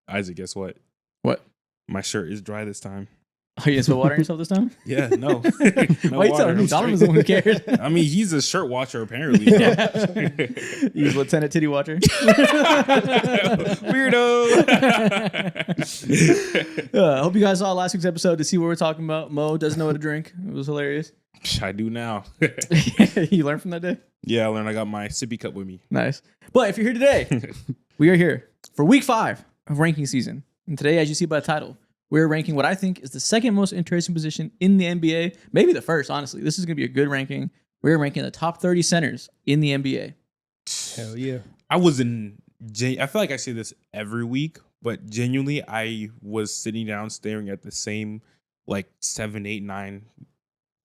Isaac, guess what? What? My shirt is dry this time. Oh, you didn't spill water on yourself this time? Yeah, no. Why you telling me? Donovan's the one who cares. I mean, he's a shirt watcher apparently. He's Lieutenant Titty Watcher. Weirdo. I hope you guys saw last week's episode to see what we're talking about. Mo doesn't know what to drink. It was hilarious. I do now. You learned from that day? Yeah, I learned. I got my sippy cup with me. Nice. But if you're here today, we are here for week 5 of ranking season. And today, as you see by the title, we're ranking what I think is the second most interesting position in the NBA. Maybe the first, honestly. This is going to be a good ranking. We're ranking the top 30 centers in the NBA. Hell yeah. I feel like I say this every week, but genuinely, I was sitting down staring at the same like 7, 8, 9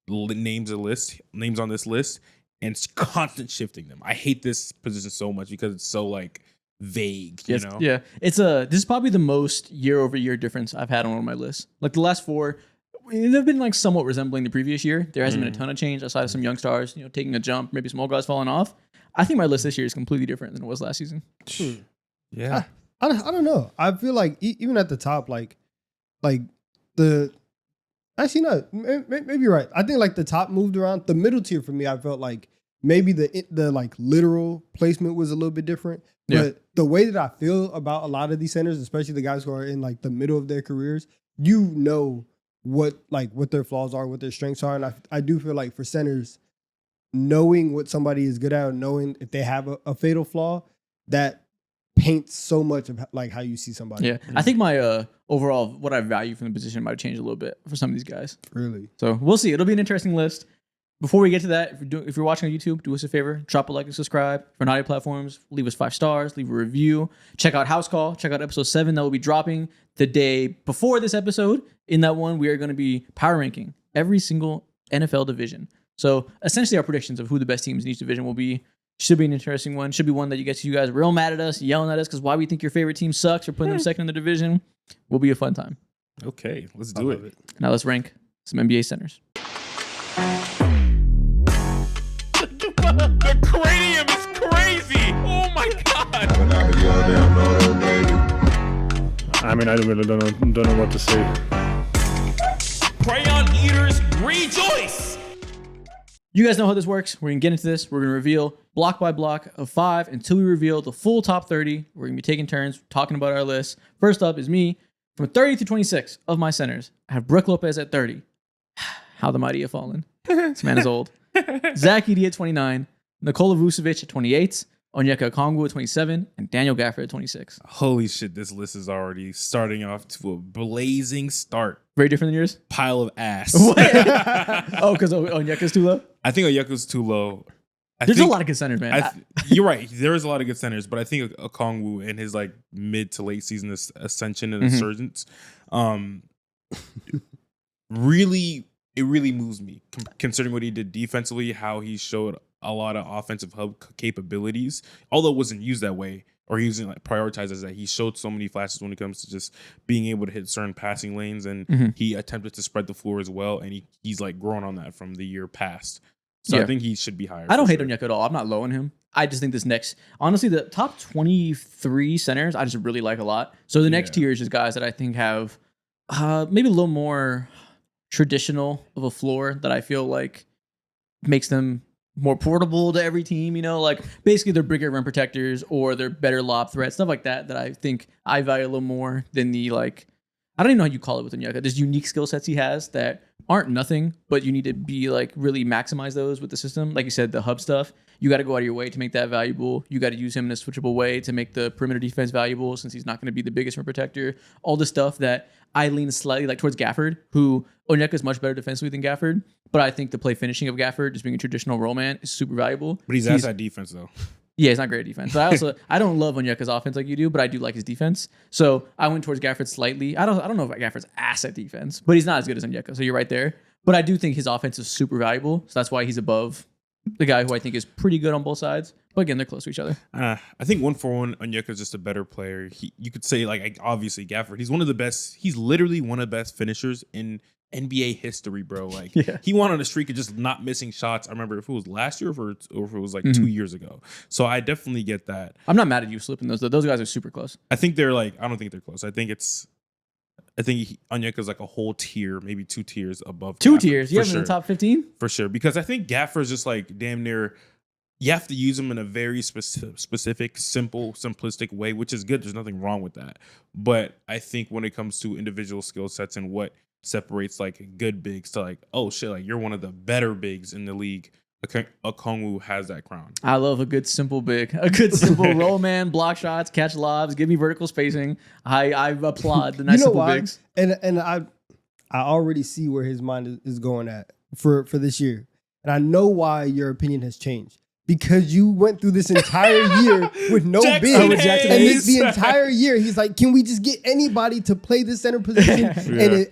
names on this list and it's constant shifting them. I hate this position so much because it's so like vague, you know? Yeah. This is probably the most year-over-year difference I've had on one of my lists. Like the last 4, they've been like somewhat resembling the previous year. There hasn't been a ton of change aside of some young stars, taking a jump, maybe some old guys falling off. I think my list this year is completely different than it was last season. Yeah. I don't know. I feel like even at the top, actually no, maybe you're right. I think like the top moved around. The middle tier for me, I felt like maybe the like literal placement was a little bit different. Yeah. But the way that I feel about a lot of these centers, especially the guys who are in like the middle of their careers, what their flaws are, what their strengths are. And I do feel like for centers, knowing what somebody is good at, or knowing if they have a fatal flaw, that paints so much of like how you see somebody. Yeah. I think my overall, what I value from the position might change a little bit for some of these guys. Really. So we'll see. It'll be an interesting list. Before we get to that, if you're watching on YouTube, do us a favor, drop a like and subscribe. For audio platforms, leave us 5 stars, leave a review. Check out House Call. Check out episode 7 that will be dropping the day before this episode. In that one, we are going to be power ranking every single NFL division. So essentially our predictions of who the best teams in each division will be. Should be an interesting one. Should be one that you guys real mad at us, yelling at us because why we think your favorite team sucks or putting them second in the division. Will be a fun time. Okay, let's do it. Now let's rank some NBA centers. The cranium is crazy. Oh my god. I mean, I really don't know what to say. Crayon eaters rejoice. You guys know how this works. We're going to get into this. We're going to reveal block by block of 5 until we reveal the full top 30. We're going to be taking turns talking about our list. First up is me. From 30 to 26 of my centers, I have Brook Lopez at 30. How the mighty have fallen. This man is old. Zach Edey at 29. Nikola Vucevic at 28. Onyeka Okongwu at 27. And Daniel Gafford at 26. Holy shit, this list is already starting off to a blazing start. Very different than yours? Pile of ass. What? Oh, because Onyeka's too low? I think Onyeka's too low. There's a lot of good centers, man. You're right. There is a lot of good centers, but I think Okongwu in his like mid to late season ascension and resurgence, really moves me considering what he did defensively, how he showed a lot of offensive hub capabilities, although it wasn't used that way or he wasn't like prioritized as that. He showed so many flashes when it comes to just being able to hit certain passing lanes, and he attempted to spread the floor as well, and he's like grown on that from the year past. So I think he should be higher. I don't hate Onyeka at all. I'm not low on him. I just think this next, honestly, the top 23 centers, I just really like a lot. So the next tier is just guys that I think have maybe a little more traditional of a floor that I feel like makes them more portable to every team, like basically they're bigger rim protectors or they're better lob threats, stuff like that I think I value a little more than the like, I don't even know how you call it with Onyeka. There's unique skill sets he has that aren't nothing, but you need to be like really maximize those with the system. Like you said, the hub stuff, you got to go out of your way to make that valuable. You got to use him in a switchable way to make the perimeter defense valuable since he's not going to be the biggest rim protector. All the stuff that I lean slightly like towards Gafford, who Onyeka is much better defensively than Gafford, but I think the play finishing of Gafford, just being a traditional roll man, is super valuable. But he's outside defense though. Yeah, he's not great at defense. But I don't love Onyeka's offense like you do, but I do like his defense. So I went towards Gafford slightly. I don't know if Gafford's ass at defense, but he's not as good as Onyeka. So you're right there. But I do think his offense is super valuable. So that's why he's above the guy who I think is pretty good on both sides. But again, they're close to each other. I think 1-for-1, Onyeka is just a better player. You could say like obviously Gafford. He's one of the best. He's literally one of the best finishers in NBA history, bro. Like he went on a streak of just not missing shots. I remember if it was last year or if it was like 2 years ago. So I definitely get that. I'm not mad at you slipping those though. Those guys are super close. I think they're like I don't think they're close. I think Onyeka is like a whole tier, maybe 2 tiers above. Two Gafford, tiers. You for have him in sure. the top 15? For sure, because I think Gafford is just like damn near. You have to use them in a very specific, simple, simplistic way, which is good. There's nothing wrong with that. But I think when it comes to individual skill sets and what separates like good bigs to like, oh shit, like you're one of the better bigs in the league, Okongwu has that crown. I love a good simple big, a good simple roll man, block shots, catch lobs, give me vertical spacing. I applaud the nice You know simple why? bigs. And I already see where his mind is going at for this year, and I know why your opinion has changed. Because you went through this entire year with no Jackson big, Hayes. and the entire year he's like, "Can we just get anybody to play this center position?"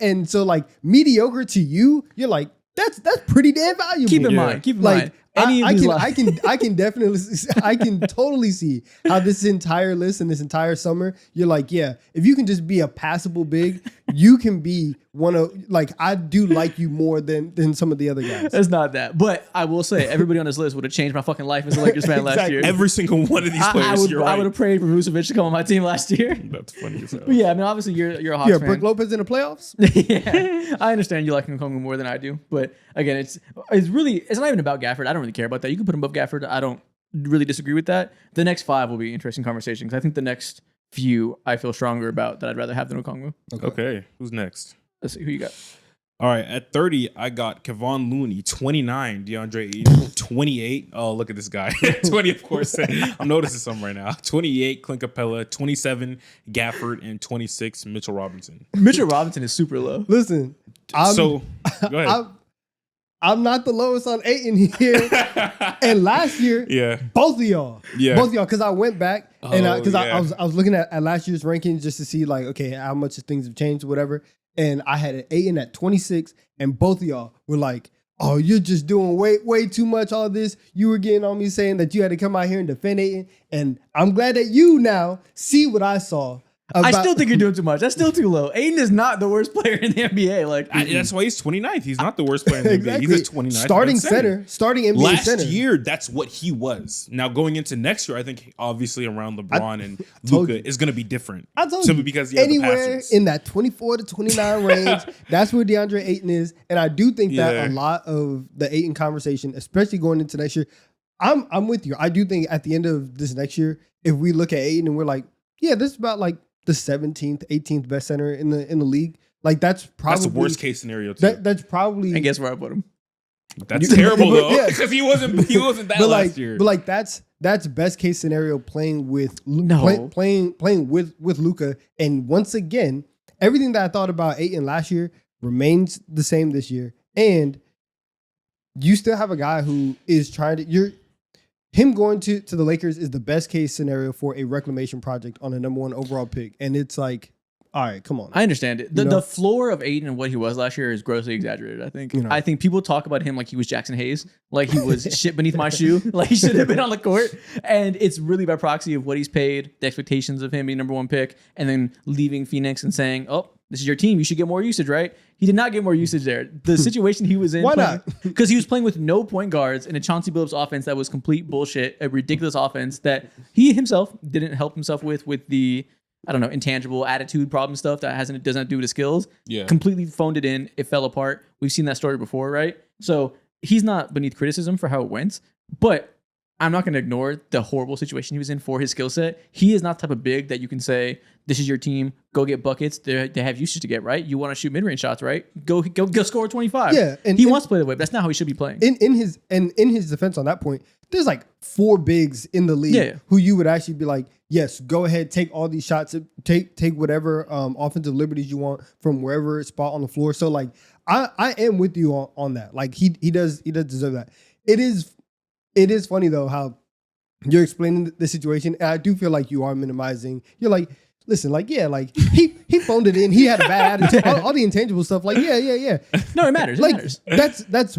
And so like mediocre to you, you're like, "That's pretty damn valuable." Keep in mind, like any of these I can definitely I can totally see how this entire list and this entire summer you're like, yeah, if you can just be a passable big, you can be one of like I do like you more than some of the other guys. It's not that, but I will say everybody on this list would have changed my fucking life as a Lakers fan last year. Every single one of these players. I would have prayed for Vucevic to come on my team last year. That's funny as hell. But yeah, I mean, obviously you're a Hawks Yeah, fan. Brook Lopez in the playoffs. Yeah, I understand you like Okongwu more than I do, but again, it's not even about Gafford. I don't really care about that. You can put him above Gafford. I don't really disagree with that. The next 5 will be an interesting conversation because I think the next few I feel stronger about that I'd rather have than Okongwu. Okay, who's next? Let's see who you got. All right, at 30, I got Kevon Looney, 29, DeAndre Ayton, 28. Oh, look at this guy. 20, of course. I'm noticing something right now. 28, Clint Capella, 27, Gafford, and 26, Mitchell Robinson. Mitchell Robinson is super low. Listen, Go ahead. I'm not the lowest on Ayton here. And last year, Yeah. both of y'all, Yeah. because I went back and because yeah. I was looking at last year's rankings just to see like, okay, how much things have changed or whatever. And I had an Ayton at 26, and both of y'all were like, "Oh, you're just doing way too much. All this, you were getting on me saying that you had to come out here and defend Ayton." And I'm glad that you now see what I saw. I still think you're doing too much. That's still too low. Aiden is not the worst player in the NBA. Like That's why he's 29th. He's not the worst player in the exactly. NBA. He's a 29th starting center, starting NBA Last center. year, that's what he was. Now going into next year, I think obviously around LeBron and told Luka you. is going to be different. I told Simply you, because he has the anywhere passes. in that 24 to 29 range, that's where DeAndre Ayton is. And I do think that Yeah. a lot of the Ayton conversation, especially going into next year, I'm with you. I do think at the end of this next year, if we look at Ayton and we're like, yeah, this is about like the 17th, 18th best center in the league. Like that's probably That's the worst case scenario too. That's probably and guess where I put him? That's You- terrible but- though, yeah. because he wasn't that but last like, year. but like that's best case scenario playing with No. playing with Luka. And once again, everything that I thought about Ayton last year remains the same this year. And you still have a guy who is trying to him going to the Lakers is the best case scenario for a reclamation project on a number 1 overall pick. And it's like, all right, come on. I understand it. The, You know? the floor of Aiden and what he was last year is grossly exaggerated, I think. You know. I think people talk about him like he was Jackson Hayes, like he was shit beneath my shoe, like he should have been on the court. And it's really by proxy of what he's paid, the expectations of him being number 1 pick, and then leaving Phoenix and saying, oh, this is your team. You should get more usage, right? He did not get more usage there. The situation he was in. Why not? Because he was playing with no point guards in a Chauncey Billups offense that was complete bullshit, a ridiculous offense that he himself didn't help himself with the, I don't know, intangible attitude problem stuff that doesn't have to do with his skills. Yeah. Completely phoned it in. It fell apart. We've seen that story before, right? So he's not beneath criticism for how it went, but I'm not going to ignore the horrible situation he was in for his skill set. He is not the type of big that you can say, this is your team, go get buckets. They have usage to get, right? You want to shoot mid-range shots, right? Go score 25. Yeah, and he wants to play that way, but that's not how he should be playing. in his defense on that point, there's like 4 bigs in the league Yeah. who you would actually be like, yes, go ahead, take all these shots, take whatever offensive liberties you want from wherever spot on the floor. So like, I am with you on that. Like he does deserve that. It is funny though how you're explaining the situation, and I do feel like you are minimizing. You're like, listen, like, yeah, like he phoned it in. He had a bad attitude. All the intangible stuff. Like, yeah. No, it matters. It Like matters. that's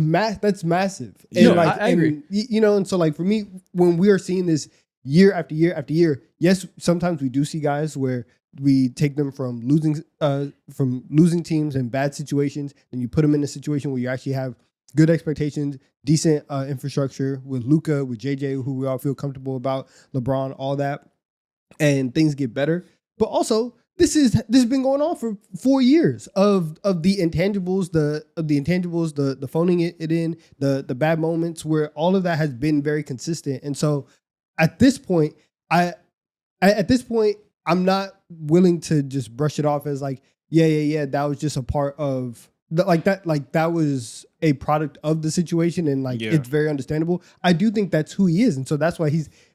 massive. And No, like, I agree. and, you know, and so like for me, when we are seeing this year after year after year, yes, sometimes we do see guys where we take them from losing teams and bad situations, and you put them in a situation where you actually have good expectations, decent infrastructure with Luka, with JJ, who we all feel comfortable about, LeBron, all that, and things get better. But also, this has been going on for 4 years of the intangibles, the phoning it in, the bad moments, where all of that has been very consistent. And so, at this point, I'm not willing to just brush it off as like, yeah, that was just a part of that was a product of the situation, and like it's very understandable. I do think that's who he is, and so that's why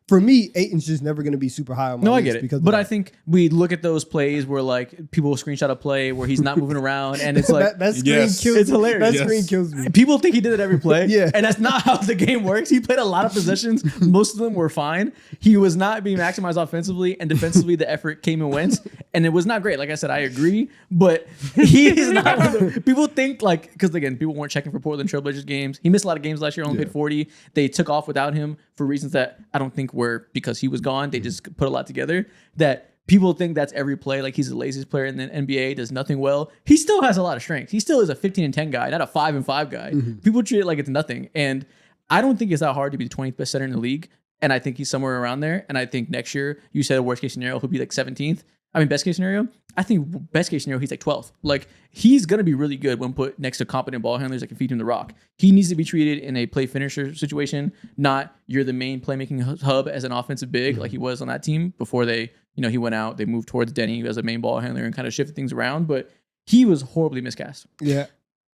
for me, Ayton's just never going to be super high on my No, I list get it. because But I think we look at those plays where like people screenshot a play where he's not moving around, and it's like that screen Yes. kills It's me. hilarious. That screen Yes. kills me. people think he did it every play. Yeah. And that's not how the game works. He played a lot of possessions. Most of them were fine. He was not being maximized offensively, and defensively the effort came and went. And it was not great. Like I said, I agree. But he is not. People think like, because again, people weren't checking for Portland Trailblazers games. He missed a lot of games last year, only played 40. They took off without him for reasons that I don't think were because he was gone. They just put a lot together. That people think that's every play. Like he's the laziest player in the NBA, does nothing well. He still has a lot of strength. He still is a 15-10 guy, not a 5-5 guy. People treat it like it's nothing. And I don't think it's that hard to be the 20th best center in the league. And I think he's somewhere around there. And I think next year, you said a worst case scenario, he'll be like 17th. I mean, best case scenario, I think best case scenario, he's like 12th. Like, he's going to be really good when put next to competent ball handlers that can feed him the rock. He needs to be treated in a play finisher situation, not you're the main playmaking hub as an offensive big, like he was on that team before they, he went out, they moved towards Denny as a main ball handler and kind of shifted things around. But he was horribly miscast. Yeah.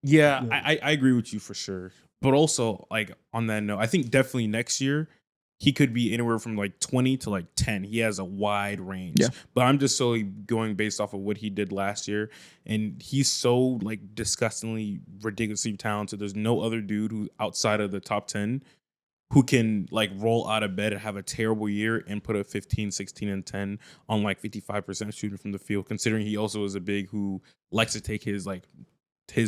Yeah, I agree with you for sure. But also, like, on that note, I think definitely next year, he could be anywhere from like 20 to like 10. He has a wide range. Yeah. But I'm just solely going based off of what he did last year. And he's so like disgustingly, ridiculously talented. There's no other dude who outside of the top 10 who can like roll out of bed and have a terrible year and put a 15, 16, and 10 on like 55% shooting from the field, considering he also is a big who likes to take his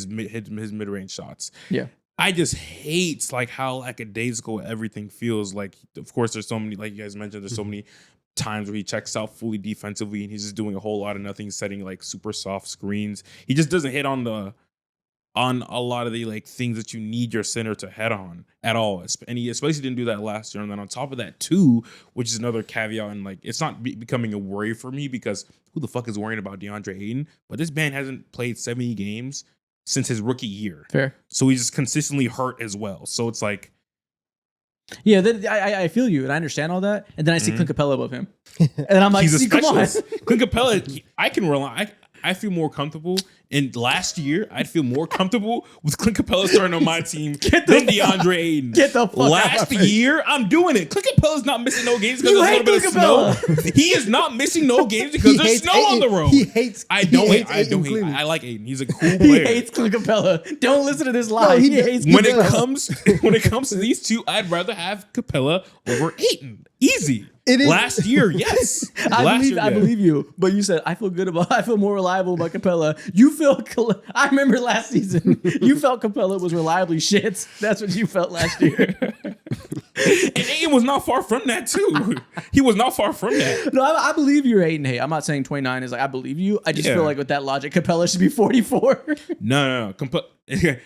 mid-range shots. Yeah. I just hate like how lackadaisical everything feels. Like, of course, there's so many, like you guys mentioned, there's so many times where he checks out fully defensively and he's just doing a whole lot of nothing, setting like super soft screens. He just doesn't hit on a lot of the like things that you need your center to head on at all. And he especially didn't do that last year. And then on top of that too, which is another caveat, and like it's not becoming a worry for me because who the fuck is worrying about DeAndre Ayton? But this man hasn't played 70 games since his rookie year. Fair. So he's just consistently hurt as well. So it's like, Yeah, I feel you and I understand all that. And then I see Clint Capella above him. And I'm like, he's a see, come on. specialist. Clint Capella, I can rely. I feel more comfortable. And last year, I'd feel more comfortable with Clint Capella starting on my team than DeAndre Ayton. Get the fuck Last out of year, I'm doing it. Clint Capella's not missing no games because You there's a hate little bit of Clint snow. He is not missing no games because there's snow on the road. He hates. I don't hates hate. I Ayton don't hate. Cleveland. I like Ayton. He's a cool He player. hates Clint Capella. Don't listen to this lie. he he does. hates when Capella. it comes to these two, I'd rather have Capella over Ayton. Easy. It is- Last year, yes. I believe you. But you said I feel more reliable about Capella. You feel. I remember last season. You felt Capella was reliably shit. That's what you felt last year. And Ayton was not far from that too. He was not far from that. No, I believe you're 8 and 8. I'm not saying 29 is like I believe you. I just Yeah. feel like with that logic, Capella should be 44. No.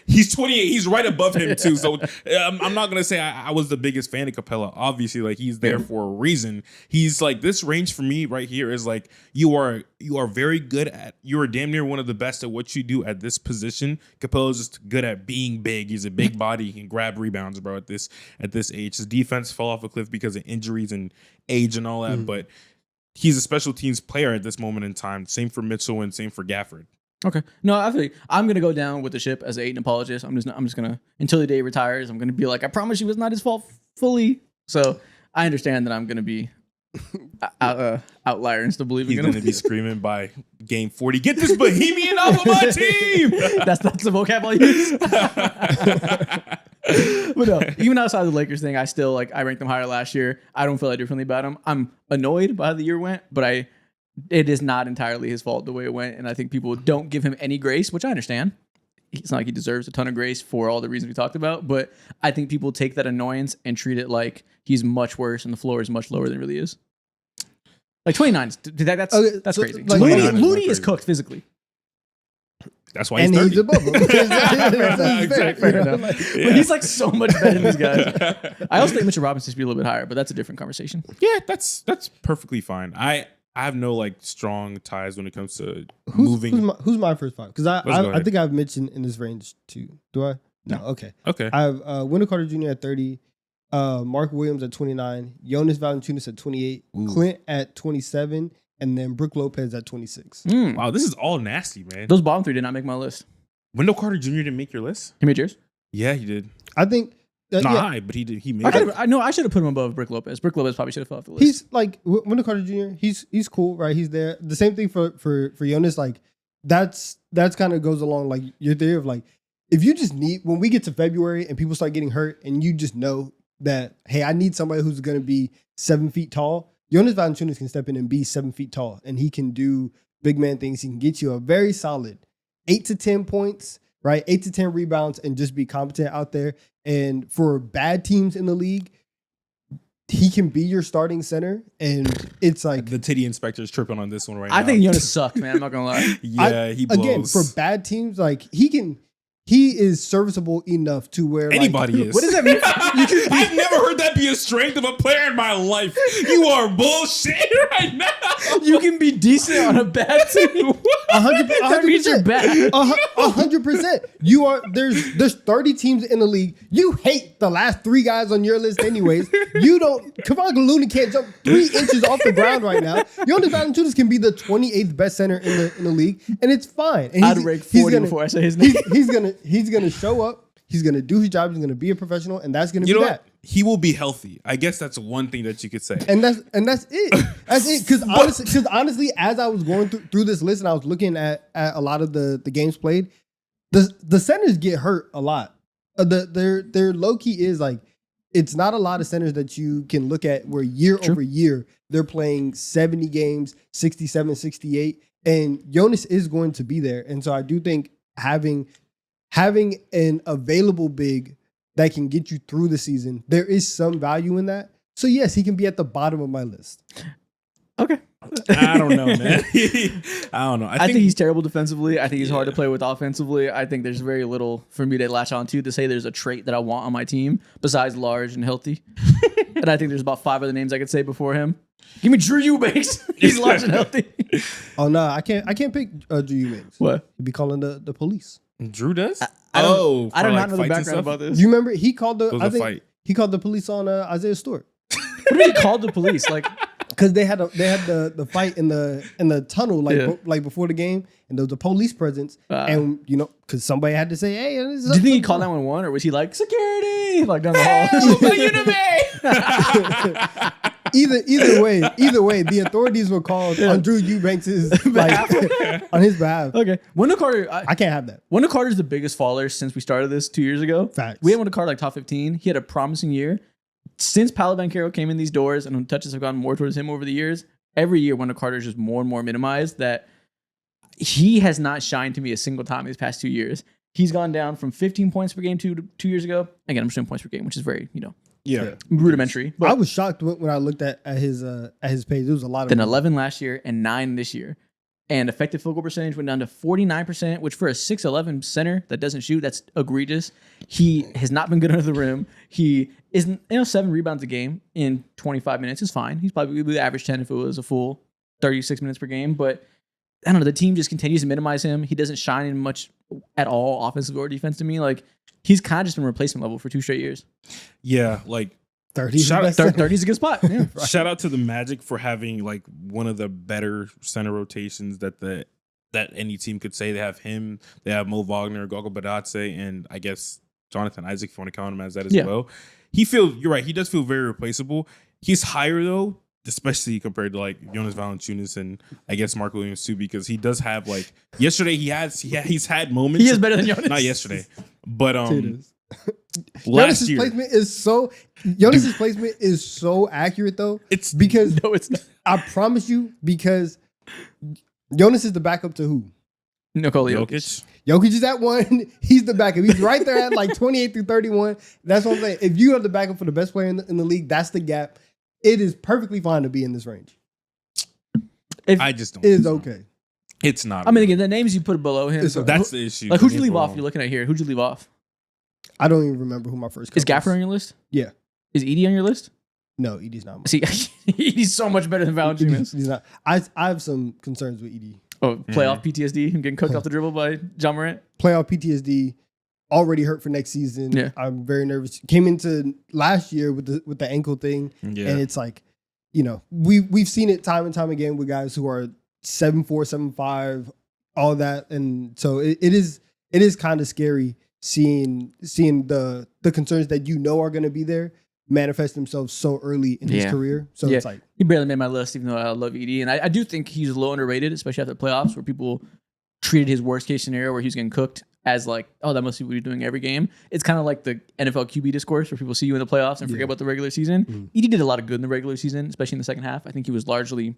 He's 28. He's right above him too. So I'm not gonna say I was the biggest fan of Capella. Obviously, like he's there for a reason. He's like this range for me right here is like you are very good at. You are damn near one of the best at what you do at this position. Capella's just good at being big. He's a big body. He can grab rebounds, bro. At this age, his defense fell off a cliff because of injuries and age and all that. But he's a special teams player at this moment in time. Same for Mitchell and same for Gafford. Okay. No, I feel I'm gonna go down with the ship as an Ayton apologist. I'm just gonna until the day he retires. I'm gonna be like, I promise you, it's not his fault fully. So I understand that I'm gonna be outlier and still believing He's in going him. to be screaming by game 40, get this Bohemian off of my team. That's the vocab I use. But no, even outside of the Lakers thing, I ranked them higher last year. I don't feel that differently about them. I'm annoyed by how the year went, but it is not entirely his fault the way it went, and I think people don't give him any grace, which I understand. It's not like he deserves a ton of grace for all the reasons we talked about, but I think people take that annoyance and treat it like he's much worse and the floor is much lower than it really is. Like 29, that's Okay, that's so, crazy. like, Looney, 29 is Looney not is crazy. cooked physically. That's why And he's 30. he's above him. Exactly. Fair enough. But he's like so much better than these guys. I also think Mitchell Robinson should be a little bit higher, but that's a different conversation. Yeah, that's perfectly fine. I have no like strong ties when it comes to moving. Who's my first five? Because Let's go I ahead. think I've mentioned in this range too. Do I? No. Okay. Okay. I have Wendell Carter Jr. at 30, Mark Williams at 29, Jonas Valanciunas at 28, Ooh. Clint at 27, and then Brook Lopez at 26. Wow, this is all nasty, man. Those bottom three did not make my list. Wendell Carter Jr. didn't make your list? He made yours? Yeah, he did. I think Not yeah, high, but he did. He made I it. should have put him above Brook Lopez. Brook Lopez probably should have fell off the list. he's like Wendell Carter Jr. He's cool, right? He's there. The same thing for Jonas. Like that's kind of goes along like your theory of like if you just need when we get to February and people start getting hurt and you just know that hey I need somebody who's going to be 7 feet tall. Jonas Valanciunas can step in and be 7 feet tall and he can do big man things. He can get you a very solid 8 to 10 points, right? 8 to 10 rebounds and just be competent out there. And for bad teams in the league, he can be your starting center. And it's like, The titty inspector's tripping on this one right now. I think Jonas sucked, man. I'm not gonna lie. Yeah, he blows. again, for bad teams, like he is serviceable enough to where like, Anybody is. What does that mean? I've never heard that be a strength of a player in my life. You are bullshit right now. You can be decent on a bad team. 100%. That means you're bad. 100%. You are there's 30 teams in the league. You hate the last 3 guys on your list, anyways. You don't. Kevon Looney can't jump 3 inches off the ground right now. Jonas Valanciunas can be the 28th best center in the league, and it's fine. And I'd rank 40 before I say his name. He's gonna show up. He's gonna do his job. He's gonna be a professional, and that's gonna You be know that. what? He will be healthy. I guess that's one thing that you could say. And that's it. That's it. Because honestly, as I was going through this list and I was looking at a lot of the games played, the centers get hurt a lot. Their low key is like it's not a lot of centers that you can look at where year over year they're playing 70 games, 67, 68, and Jonas is going to be there. And so I do think having an available big that can get you through the season, there is some value in that. So yes, he can be at the bottom of my list. Okay. I don't know, man. I don't know. I think he's terrible defensively. I think he's hard to play with offensively. I think there's very little for me to latch on to say there's a trait that I want on my team besides large and healthy. And I think there's about 5 other names I could say before him. Give me Drew Eubanks. He's large and healthy. Oh no, I can't pick Drew Eubanks. What? He'd be calling the police. Drew does. I do for, not know the fights and background stuff? about this. You remember he called It was a I think fight. he called the police on Isaiah Stewart What do you call the police? Like, because they had the fight in the tunnel Yeah. like before the game, and there was a police presence, and you know because somebody had to say, hey, do you think he called 911 or was he like security like down the hall? Either way, the authorities were called on Drew Eubanks's like on his behalf. Okay, Wendell Carter. I can't have that. Wendell Carter's the biggest faller since we started this 2 years ago. Facts. We had Wendell Carter like top 15. He had a promising year. Since Paolo Banchero came in these doors and touches have gone more towards him over the years, every year Wendell Carter is just more and more minimized. That he has not shined to me a single time these past 2 years. He's gone down from 15 points per game 2 years ago. Again, I'm just doing points per game, which is very, Yeah. rudimentary. I But was shocked when I looked at his page. There was a lot of then 11 last year and 9 this year. And effective field goal percentage went down to 49%, which for a 6'11 center that doesn't shoot, that's egregious. He has not been good under the rim. He isn't, 7 rebounds a game in 25 minutes is fine. He's probably the average 10 if it was a full 36 minutes per game. But I don't know, the team just continues to minimize him. He doesn't shine in much at all, offensive or defense to me. Like, he's kind of just been replacement level for 2 straight years. Yeah. Like, 30. Shout out- 30 is a good spot. Yeah. shout out to the Magic for having like one of the better center rotations that any team could say. They have him, they have Mo Wagner, Gogo Badatse, and I guess Jonathan Isaac, if you want to count him as that as well. You're right, he does feel very replaceable. He's higher though, especially compared to like Jonas Valanciunas and I guess Mark Williams too, because he does have like yesterday he's had moments. He is better than Jonas. Not yesterday, but Jonas's last year placement is placement is so accurate though. it's Because No, it's not. I promise you, because Jonas is the backup to who? Nikola Jokic. Jokic. Jokic is at 1. He's the backup. He's right there at like 28 through 31. That's what I'm saying. If you have the backup for the best player in the league, that's the gap. It is perfectly fine to be in this range. I just don't. It think is so. okay. It's not. I mean, really. again, the names you put below him. It's So okay. That's the issue. like, who'd you Don't get leave me off? wrong. You're looking at here. Who'd you leave off? I don't even remember who my first Is cut Gaffer was. on your list? Yeah. Is Edie on your list? No, Edie's not. See, he's so much better than Valanciunas. He's not. I have some concerns with Edie. Oh, playoff PTSD, him getting cooked off the dribble by John Morant. Playoff PTSD, already hurt for next season. Yeah. I'm very nervous. Came into last year with the ankle thing, Yeah. and it's like, we've seen it time and time again with guys who are 7'4", 7'5", all that, and so it is kind of scary seeing the concerns that are going to be there manifest themselves so early in his Yeah. career. So Yeah. it's like, He barely made my list, even though I love Edie. And I do think he's low underrated, especially after the playoffs, where people treated his worst case scenario where he was getting cooked as like, oh, that must be what you're doing every game. It's kind of like the NFL QB discourse where people see you in the playoffs and forget Yeah. about the regular season. Mhm. Edie did a lot of good in the regular season, especially in the second half. I think he was largely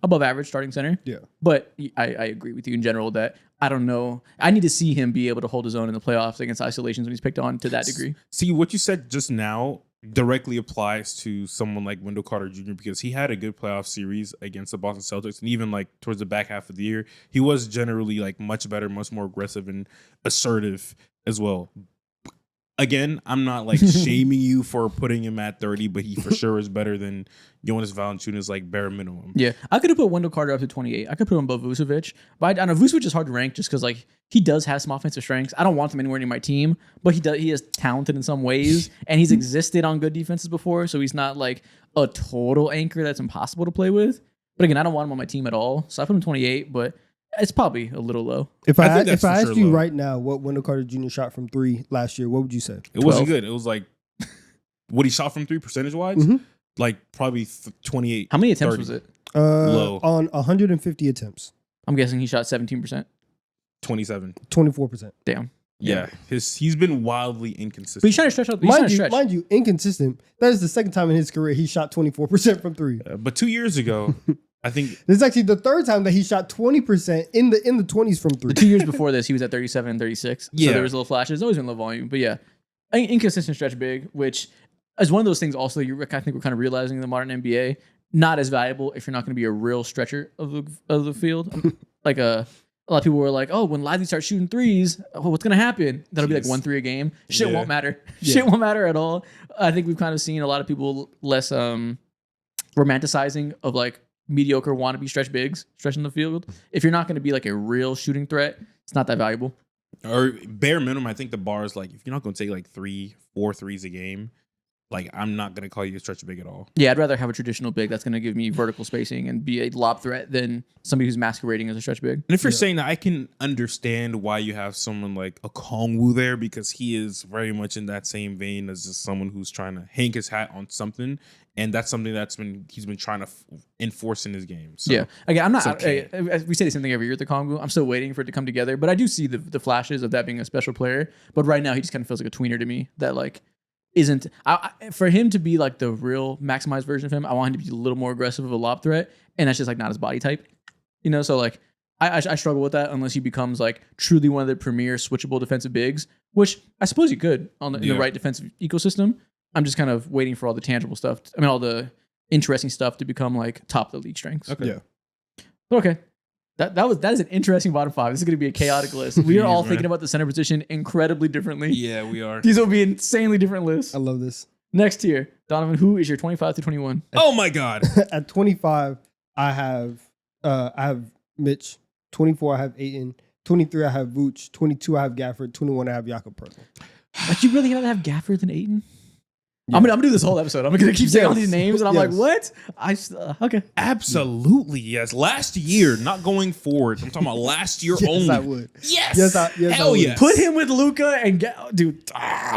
above average starting center. Yeah. But I agree with you in general that I don't know. I need to see him be able to hold his own in the playoffs against isolations when he's picked on to that degree. See, what you said just now directly applies to someone like Wendell Carter Jr. because he had a good playoff series against the Boston Celtics, and even like towards the back half of the year, he was generally like much better, much more aggressive and assertive as well. Again, I'm not like shaming you for putting him at 30, but he for sure is better than Jonas Valanciunas, like bare minimum. Yeah, I could have put Wendell Carter up to 28. I could put him above Vucevic, but I know Vucevic is hard to rank just because like he does have some offensive strengths. I don't want him anywhere near my team, but he is talented in some ways, and he's existed on good defenses before, so he's not like a total anchor that's impossible to play with. But again, I don't want him on my team at all, so I put him 28, but it's probably a little low. if I I think that's if I for asked sure you low. right now what Wendell Carter Jr. shot from 3 last year, what would you say? It wasn't 12. good. It was like what he shot from 3 percentage wise, Mhm. like probably 28. How many attempts 30. was it? Low. On 150 attempts, I'm guessing he shot 17%. 27. 24%. Damn. Yeah, he's been wildly inconsistent. But he's trying to stretch out. He's trying to stretch. Mind you, inconsistent. That is the second time in his career he shot 24% from 3. But 2 years ago, I think This is actually the third time that he shot 20% in the 20s from 3. The 2 years before this, he was at 37 and 36. So Yeah. there was little flashes. Always been low volume. But yeah, inconsistent stretch big, which is one of those things also I think we're kind of realizing in the modern NBA, not as valuable if you're not going to be a real stretcher of the field. Like a lot of people were like, oh, when Lively starts shooting threes, what's going to happen? That'll be like Jeez. 1-3 a game. Shit Yeah. won't matter. Yeah. Shit won't matter at all. I think we've kind of seen a lot of people less romanticizing of like mediocre wannabe stretch bigs stretching the field. If you're not going to be like a real shooting threat, it's not that valuable. or bare minimum, I think the bar is like if you're not going to take like 4 threes a game, like I'm not going to call you a stretch big at all. Yeah, I'd rather have a traditional big that's going to give me vertical spacing and be a lob threat than somebody who's masquerading as a stretch big. And if you're saying that, I can understand why you have someone like a Kongwu there because he is very much in that same vein as just someone who's trying to hang his hat on something, and that's something he's been trying to enforce in his game. So, Yeah, again, I'm not. it's okay. We say the same thing every year at the Kongu. I'm still waiting for it to come together, but I do see the flashes of that being a special player. But right now, he just kind of feels like a tweener to me. That like isn't for him to be like the real maximized version of him. I want him to be a little more aggressive of a lob threat, and that's just like not his body type. You know, so like I struggle with that unless he becomes like truly one of the premier switchable defensive bigs, which I suppose you could in the Yeah. right defensive ecosystem. I'm just kind of waiting for all the tangible stuff. All the interesting stuff to become like top of the league strengths. Okay. Yeah. Okay. That is an interesting bottom 5. This is going to be a chaotic list. We are Jeez, all man. thinking about the center position incredibly differently. Yeah, we are. These will be insanely different lists. I love this. Next tier, Donovan, who is your 25 to 21? Oh my God. At 25, I have Mitch. 24, I have Ayton. 23, I have Vooch. 22, I have Gafford. 21, I have Jakob Pertl. But you really gonna have Gafford and Ayton? Yeah. I'm gonna do this whole episode. I'm gonna keep saying all Yes. these names, and I'm Yes. like, what? Okay. Absolutely, yes. Last year, not going forward. I'm talking about last year Yes, only. I would. Yes. Yes, I Hell would. yes. Put him with Luka and dude.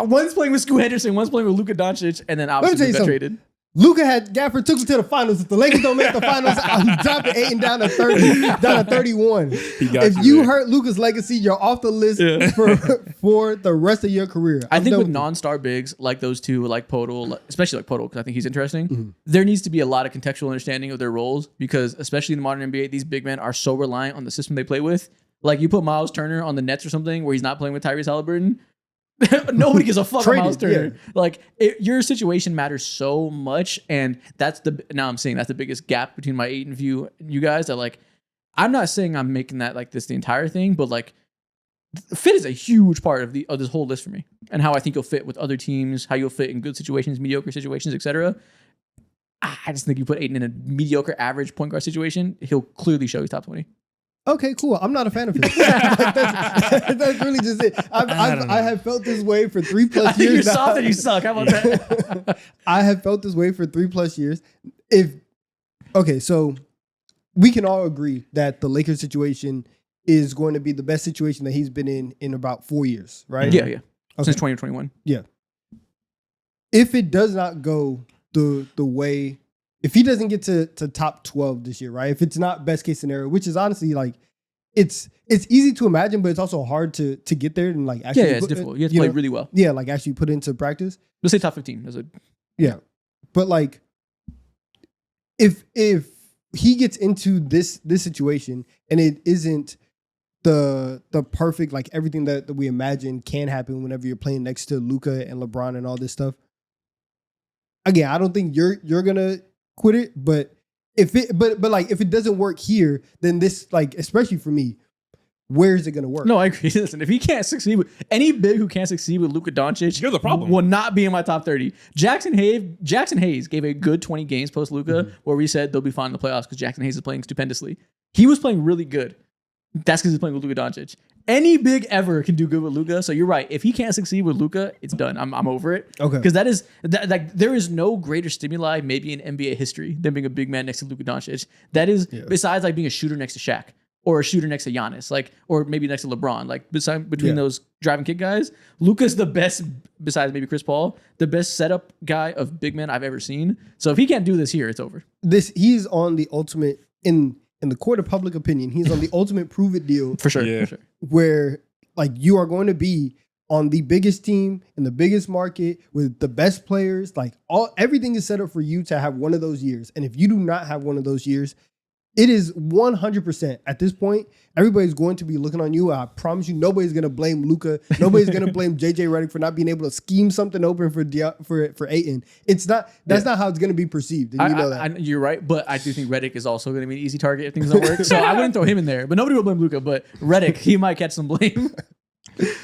One's playing with Scoot Henderson, one's playing with Luka Doncic, and then me obviously tell you got something. traded. Luka had Gafford took him to the finals. If the Lakers don't make the finals, I'm dropping Ayton down to 30, down to 31. If you hurt Luka's legacy, you're off the list for the rest of your career. I think done with with it. non-star bigs like those two, like Podol, especially like Podol, because I think he's interesting, Mm-hmm. there needs to be a lot of contextual understanding of their roles because, especially in the modern NBA, these big men are so reliant on the system they play with. Like you put Miles Turner on the Nets or something where he's not playing with Tyrese Halliburton. Nobody gives a fuck about Miles Turner. Yeah. Like your situation matters so much, and that's now I'm saying that's the biggest gap between my Ayton view and you guys. That like, I'm not saying I'm making that like this the entire thing, but like, fit is a huge part of this whole list for me, and how I think you'll fit with other teams, how you'll fit in good situations, mediocre situations, etc. I just think you put Ayton in a mediocre, average point guard situation, he'll clearly show he's top 20. Okay, cool. I'm not a fan of his. Like, that's really just it. I have felt this way for 3+ I think years. you're now. soft and you suck. How about that? I have felt this way for 3+ years. So we can all agree that the Lakers situation is going to be the best situation that he's been in about 4 years, right? Yeah. Okay. Since 2021. If it does not go the way, if he doesn't get to top 12 this year, right? If it's not best case scenario, which is honestly like, it's easy to imagine, but it's also hard to get there and like actually. Yeah, it's difficult. You have to play really well. Yeah, like actually put into practice. Let's say top 15. Yeah, but like, if he gets into this situation and it isn't the perfect, like everything that we imagine can happen whenever you're playing next to Luka and LeBron and all this stuff. Again, I don't think you're gonna quit it, but if it doesn't work here, then this, like, especially for me, where is it gonna work? No, I agree. Listen, if he can't succeed with any big who can't succeed with Luka Doncic, You're the problem. will not be in my top 30. Jackson Hayes gave a good 20 games post Luka where we said they'll be fine in the playoffs because Jackson Hayes is playing stupendously. He was playing really good. That's because he's playing with Luka Doncic. Any big ever can do good with Luka. So you're right. If he can't succeed with Luka, it's done. I'm over it. Okay. Because like there is no greater stimuli maybe in NBA history than being a big man next to Luka Doncic. That is besides like being a shooter next to Shaq or a shooter next to Giannis, like, or maybe next to LeBron. Like between those driving kick guys, Luka's the best besides maybe Chris Paul, the best setup guy of big men I've ever seen. So if he can't do this here, it's over. He's on the ultimate in the court of public opinion. He's on the ultimate prove it deal For sure. Yeah. For sure. where like you are going to be on the biggest team in the biggest market with the best players. Like everything is set up for you to have one of those years. And if you do not have one of those years, it is 100% at this point. Everybody's going to be looking on you. I promise you, nobody's going to blame Luka. Nobody's going to blame JJ Redick for not being able to scheme something open for Ayton. It's not. That's not how it's going to be perceived. And you know that. You're right, but I do think Redick is also going to be an easy target if things don't work. So I wouldn't throw him in there. But nobody will blame Luka. But Redick, he might catch some blame.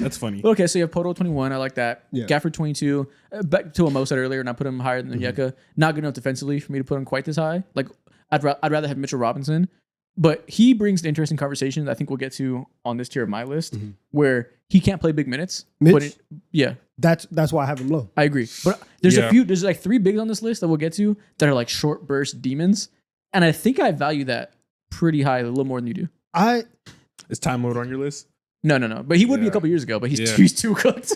That's funny. Okay, so you have Podol 21. I like that. Yeah. Gafford 22. Back to what Mo said earlier, and I put him higher than Onyeka. Not good enough defensively for me to put him quite this high. Like I'd rather have Mitchell Robinson, but he brings an interesting conversation that I think we'll get to on this tier of my list, where he can't play big minutes. Mitch? Yeah, That's why I have him low. I agree. But there's Yeah. there's like 3 bigs on this list that we'll get to that are like short burst demons, and I think I value that pretty high, a little more than you do. Is Time Lord on your list? No. But he would be a Yeah. couple years ago, but he's Yeah. he's too cooked.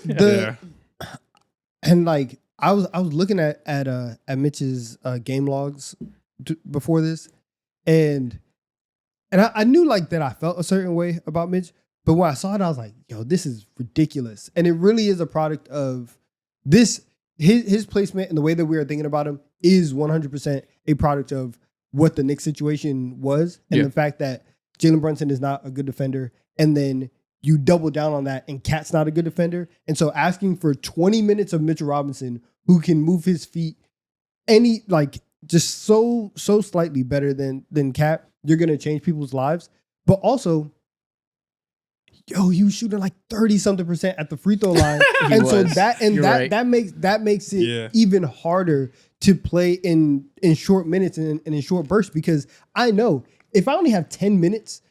And like I was looking at Mitch's game logs before this, and I knew like that I felt a certain way about Mitch, but when I saw it, I was like, yo, this is ridiculous. And it really is a product of this. His placement and the way that we are thinking about him is 100% a product of what the Knicks situation was, and the fact that Jalen Brunson is not a good defender, and then you double down on that, and Cat's not a good defender. And so asking for 20 minutes of Mitchell Robinson, who can move his feet just so slightly better than Cat, you're going to change people's lives. But also, he was shooting like 30-something% at the free throw line. And so was. that makes it even harder to play in short minutes and in short bursts, because I know if I only have 10 minutes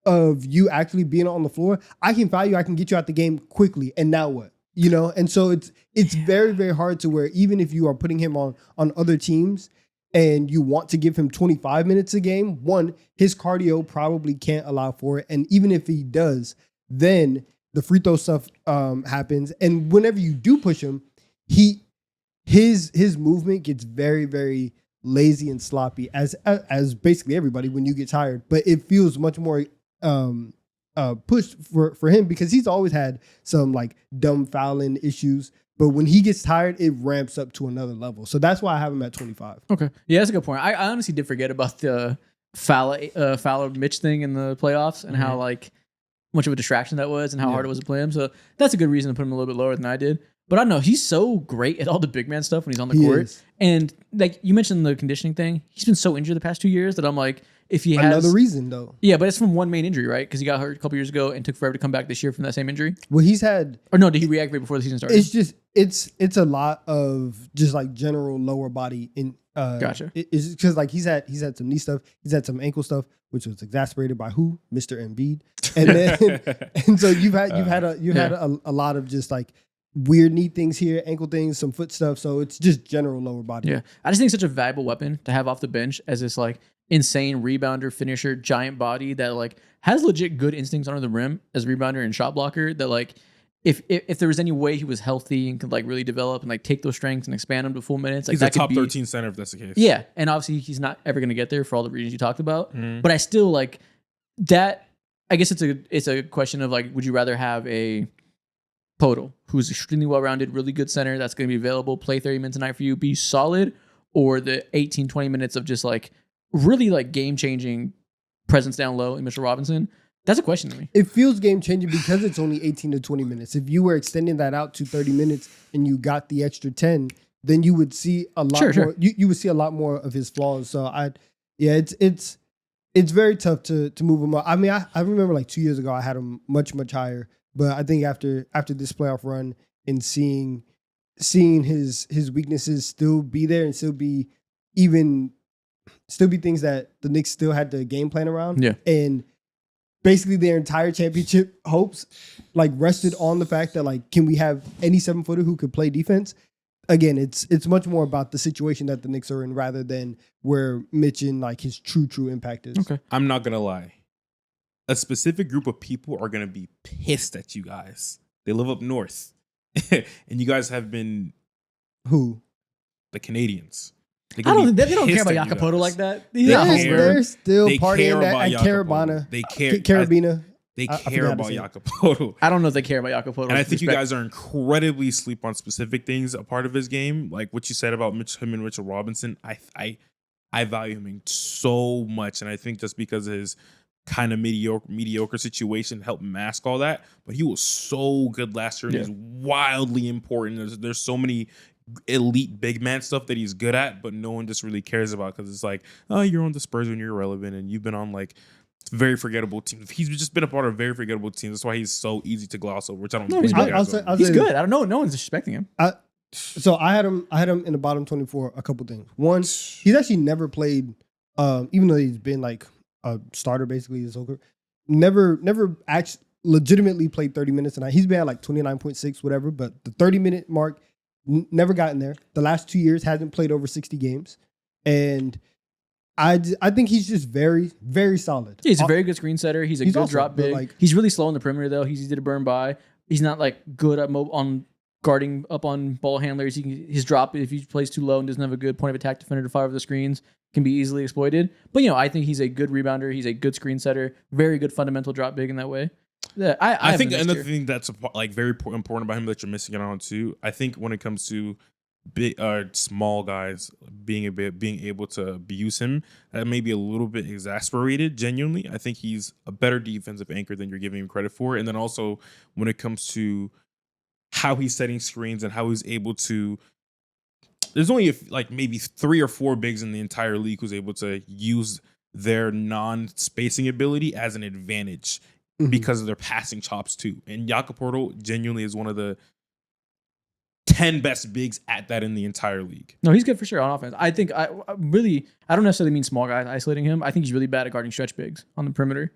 of you actually being on the floor, I can foul you, I can get you out the game quickly, and now what? And so it's very, very hard to where even if you are putting him on other teams and you want to give him 25 minutes a game, one, his cardio probably can't allow for it. And even if he does, then the free throw stuff happens. And whenever you do push him, his movement gets very, very lazy and sloppy as basically everybody when you get tired. But it feels much more pushed for him because he's always had some like dumb fouling issues. But when he gets tired, it ramps up to another level. So that's why I have him at 25. Okay. Yeah, that's a good point. I honestly did forget about the Fowler Mitch thing in the playoffs and how like much of a distraction that was and how hard it was to play him. So that's a good reason to put him a little bit lower than I did. But I don't know. He's so great at all the big man stuff when he's on the court. Is. And like you mentioned the conditioning thing, he's been so injured the past 2 years that I'm like, if he has Another reason though. Yeah, but it's from one main injury, right? Because he got hurt a couple years ago and took forever to come back this year from that same injury. Well, he's had. Or no, did he reactivate before the season started? It's just it's a lot of just like general lower body in. Gotcha. It's because like he's had some knee stuff, he's had some ankle stuff, which was exacerbated by who? Mr. Embiid, and then and so you've had a lot of just like weird knee things here, ankle things, some foot stuff. So it's just general lower body. Yeah, I just think it's such a valuable weapon to have off the bench as this like insane rebounder, finisher, giant body that like has legit good instincts under the rim as a rebounder and shot blocker. That like if there was any way he was healthy and could like really develop and like take those strengths and expand them to full minutes, like he's that a top could be, 13 center if that's the case. Yeah, and obviously he's not ever going to get there for all the reasons you talked about. But I still like that. I guess it's a question of like, would you rather have a Podol, who's extremely well-rounded, really good center that's going to be available, play 30 minutes a night for you, be solid, or the 18, 20 minutes of just like really like game-changing presence down low in Mitchell Robinson? That's a question to me. It feels game-changing because it's only 18 to 20 minutes. If you were extending that out to 30 minutes and you got the extra 10, then you would see a lot more. Sure. You would see a lot more of his flaws. So it's very tough to move him up. I mean, I remember like 2 years ago I had him much higher, but I think after this playoff run and seeing his weaknesses still be there and still be things that the Knicks still had the game plan around. Yeah. And basically their entire championship hopes like rested on the fact that like, can we have any 7-footer who could play defense? Again, it's much more about the situation that the Knicks are in rather than where Mitch and like his true impact is. Okay. I'm not going to lie. A specific group of people are going to be pissed at you guys. They live up north. And you guys have been Who? the Canadians. I don't think they don't care about Jacopoto like that. He's not They home, care. bro. They're still They care partying about at Jacopo. Carabana. They care. Carabina. They I care forgot how to about say it. Jacopo. I don't know if they care about Jacopoto. And I think you guys are incredibly sleep on specific things a part of his game. Like what you said about him and Mitchell Robinson. I value him so much. And I think just because of his kind of mediocre situation helped mask all that. But he was so good last year and he's wildly important. There's so many elite big man stuff that he's good at, but no one just really cares about because it's like, oh, you're on the Spurs when you're irrelevant and you've been on like very forgettable teams. He's just been a part of very forgettable teams. That's why he's so easy to gloss over, which I don't No, blame he's you good. guys over. He's good. I don't know. No one's disrespecting him. So I had him in the bottom 24. A couple things. One, he's actually never played, even though he's been like a starter basically his whole career. Never actually legitimately played 30 minutes, and he's been at like 29.6 whatever. But the 30-minute mark never gotten there. The last 2 years hasn't played over 60 games, and I think he's just very, very solid. Yeah, he's a very good screen setter. He's good awesome, drop but, big. like- He's really slow on the perimeter though. He's easy to burn by. He's not like good at on guarding up on ball handlers. His drop, if he plays too low and doesn't have a good point of attack defender to fire over the screens, can be easily exploited. But I think he's a good rebounder. He's a good screen setter. Very good fundamental drop big in that way. Yeah, I think another thing that's like very important about him that you're missing out on too. I think when it comes to big small guys being able to abuse him, that may be a little bit exasperated. Genuinely, I think he's a better defensive anchor than you're giving him credit for. And then also when it comes to how he's setting screens and how he's able to. There's only like maybe 3 or 4 bigs in the entire league who's able to use their non-spacing ability as an advantage. Because of their passing chops too. And Jakob Poeltl genuinely is one of the 10 best bigs at that in the entire league. No, he's good for sure on offense. I think I don't necessarily mean small guys isolating him. I think he's really bad at guarding stretch bigs on the perimeter.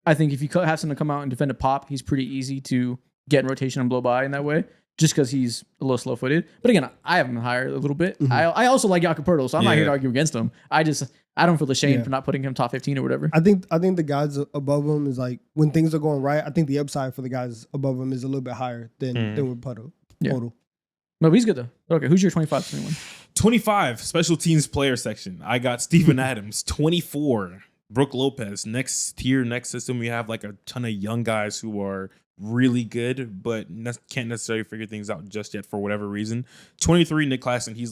I think if you have someone come out and defend a pop, he's pretty easy to get in rotation and blow by in that way, just because he's a little slow-footed. But again, I have him higher a little bit. I also like Jakob Poeltl, so I'm not here to argue against him. I don't feel ashamed for not putting him top 15 or whatever. I think the guys above him is like when things are going right. I think the upside for the guys above him is a little bit higher than with Podol. Yeah. No, but he's good though. Okay, who's your 25, 21? 25, special teams player section. I got Steven Adams. 24, Brooke Lopez. Next tier, next system, we have like a ton of young guys who are really good, but can't necessarily figure things out just yet for whatever reason. 23, Nick Claxton. He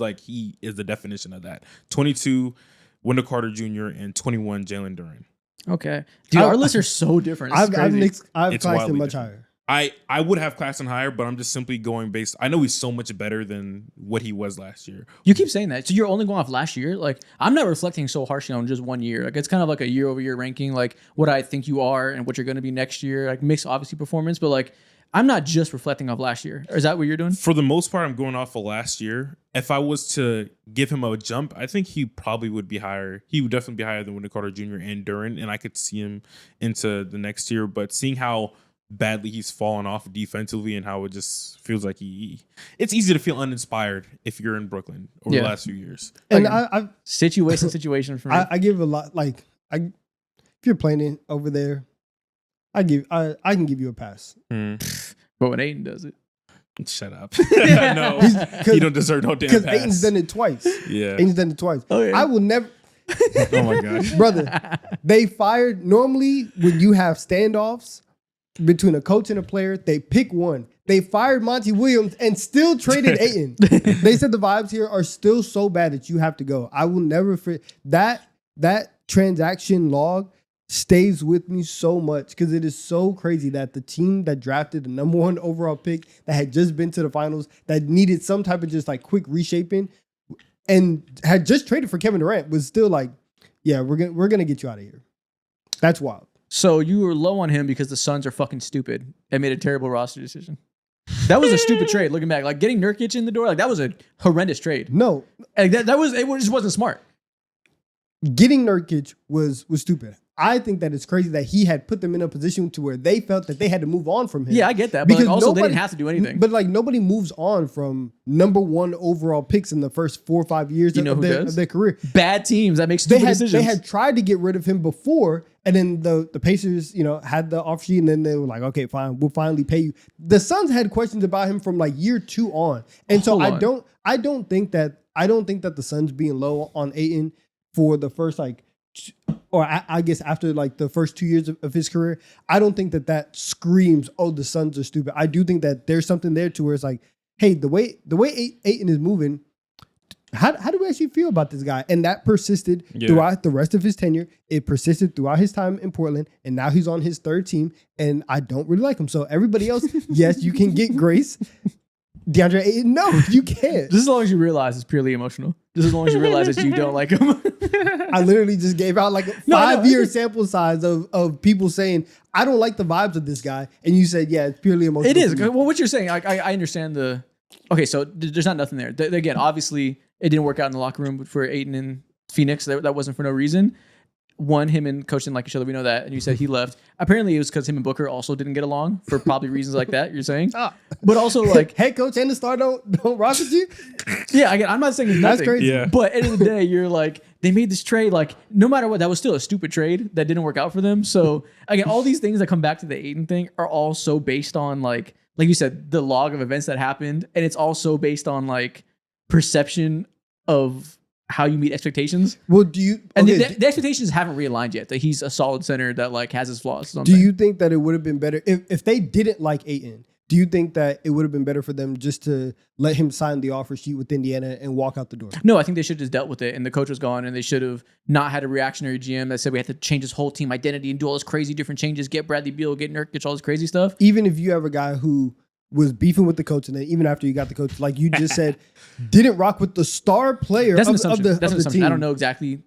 is the definition of that. 22, Wendell Carter Jr. and 21, Jalen Duren. Okay, dude, our lists are so different. This is I've crazy. Claxton wildly much different. higher. I would have Claxton higher, but I'm just simply going based. I know he's so much better than what he was last year. You keep saying that, so you're only going off last year. Like, I'm not reflecting so harshly on just 1 year. Like, it's kind of like a year-over-year ranking, like what I think you are and what you're going to be next year. Like, mixed obviously performance, but like, I'm not just reflecting off last year. Or is that what you're doing? For the most part, I'm going off of last year. If I was to give him a jump, I think he probably would be higher. He would definitely be higher than Wendell Carter Jr. and Duren, and I could see him into the next year. But seeing how badly he's fallen off defensively and how it just feels like it's easy to feel uninspired if you're in Brooklyn over the last few years. And Like, I situation for me. I give a lot. Like, if you're playing it over there, I can give you a pass. But when Aiden does it, Shut up. No, he don't deserve no damn Because pass. Aiton's done it twice. Yeah. Aiton's done it twice. Oh, yeah. I will never, Oh my gosh. brother. They fired. Normally, when you have standoffs between a coach and a player, they pick one. They fired Monty Williams and still traded Ayton. They said the vibes here are still so bad that you have to go. I will never forget that transaction log stays with me so much because it is so crazy that the team that drafted the number 1 overall pick that had just been to the finals, that needed some type of just like quick reshaping and had just traded for Kevin Durant, was still like, yeah, we're gonna get you out of here. That's wild. so you were low on him because the Suns are fucking stupid and made a terrible roster decision. That was a stupid trade. Looking back, like getting Nurkic in the door, like that was a horrendous trade. No, Like it just wasn't smart. getting Nurkic was stupid. I think that it's crazy that he had put them in a position to where they felt that they had to move on from him. Yeah, I get that, but like, also they didn't have to do anything. But like nobody moves on from number 1 overall picks in the first 4 or 5 years You know of who does? their career. Bad teams that make They stupid had decisions. they had tried to get rid of him before, and then the Pacers, had the off sheet, and then they were like, okay, fine, we'll finally pay you. The Suns had questions about him from like year 2 on, and so Hold on. I don't think that the Suns being low on Ayton for the first I guess after like the first 2 years of his career, I don't think that screams, oh, the Suns are stupid. I do think that there's something there to where it's like, hey, the way Ayton is moving, how do we actually feel about this guy? And that persisted throughout the rest of his tenure. It persisted throughout his time in Portland, and now he's on his 3rd team, and I don't really like him. So everybody else, yes, you can get grace. DeAndre Ayton, no, you can't. Just as long as you realize it's purely emotional. Just as long as you realize that you don't like him. I literally just gave out like a 5-year sample size of people saying, I don't like the vibes of this guy. And you said, yeah, it's purely emotional. It is. for me. Well, what you're saying, I understand the. Okay, so there's not nothing there. Again, obviously, it didn't work out in the locker room for Ayton and Phoenix. That wasn't for no reason. One, him and Coach didn't like each other. We know that. And you said he left. Apparently, it was because him and Booker also didn't get along for probably reasons like that. You're saying, but also like, head coach and the star don't rock with you. yeah. Again, I'm not saying it's That's nothing. crazy. Yeah. But at the end of the day, you're like, they made this trade. Like, no matter what, that was still a stupid trade that didn't work out for them. So again, all these things that come back to the Ayton thing are all so based on like you said, the log of events that happened, and it's also based on like perception of how you meet expectations. Well, do you? And Okay, the expectations haven't realigned yet. That he's a solid center that like has his flaws. do you think that it would have been better if they didn't like Ayton? Do you think that it would have been better for them just to let him sign the offer sheet with Indiana and walk out the door? No, I think they should have just dealt with it, and the coach was gone, and they should have not had a reactionary GM that said we have to change his whole team identity and do all this crazy different changes, get Bradley Beal, get Nurkic, all this crazy stuff. Even if you have a guy who was beefing with the coach, and then even after you got the coach, like you just said, didn't rock with the star player That's an of assumption. the, That's of an the assumption. team. I don't know exactly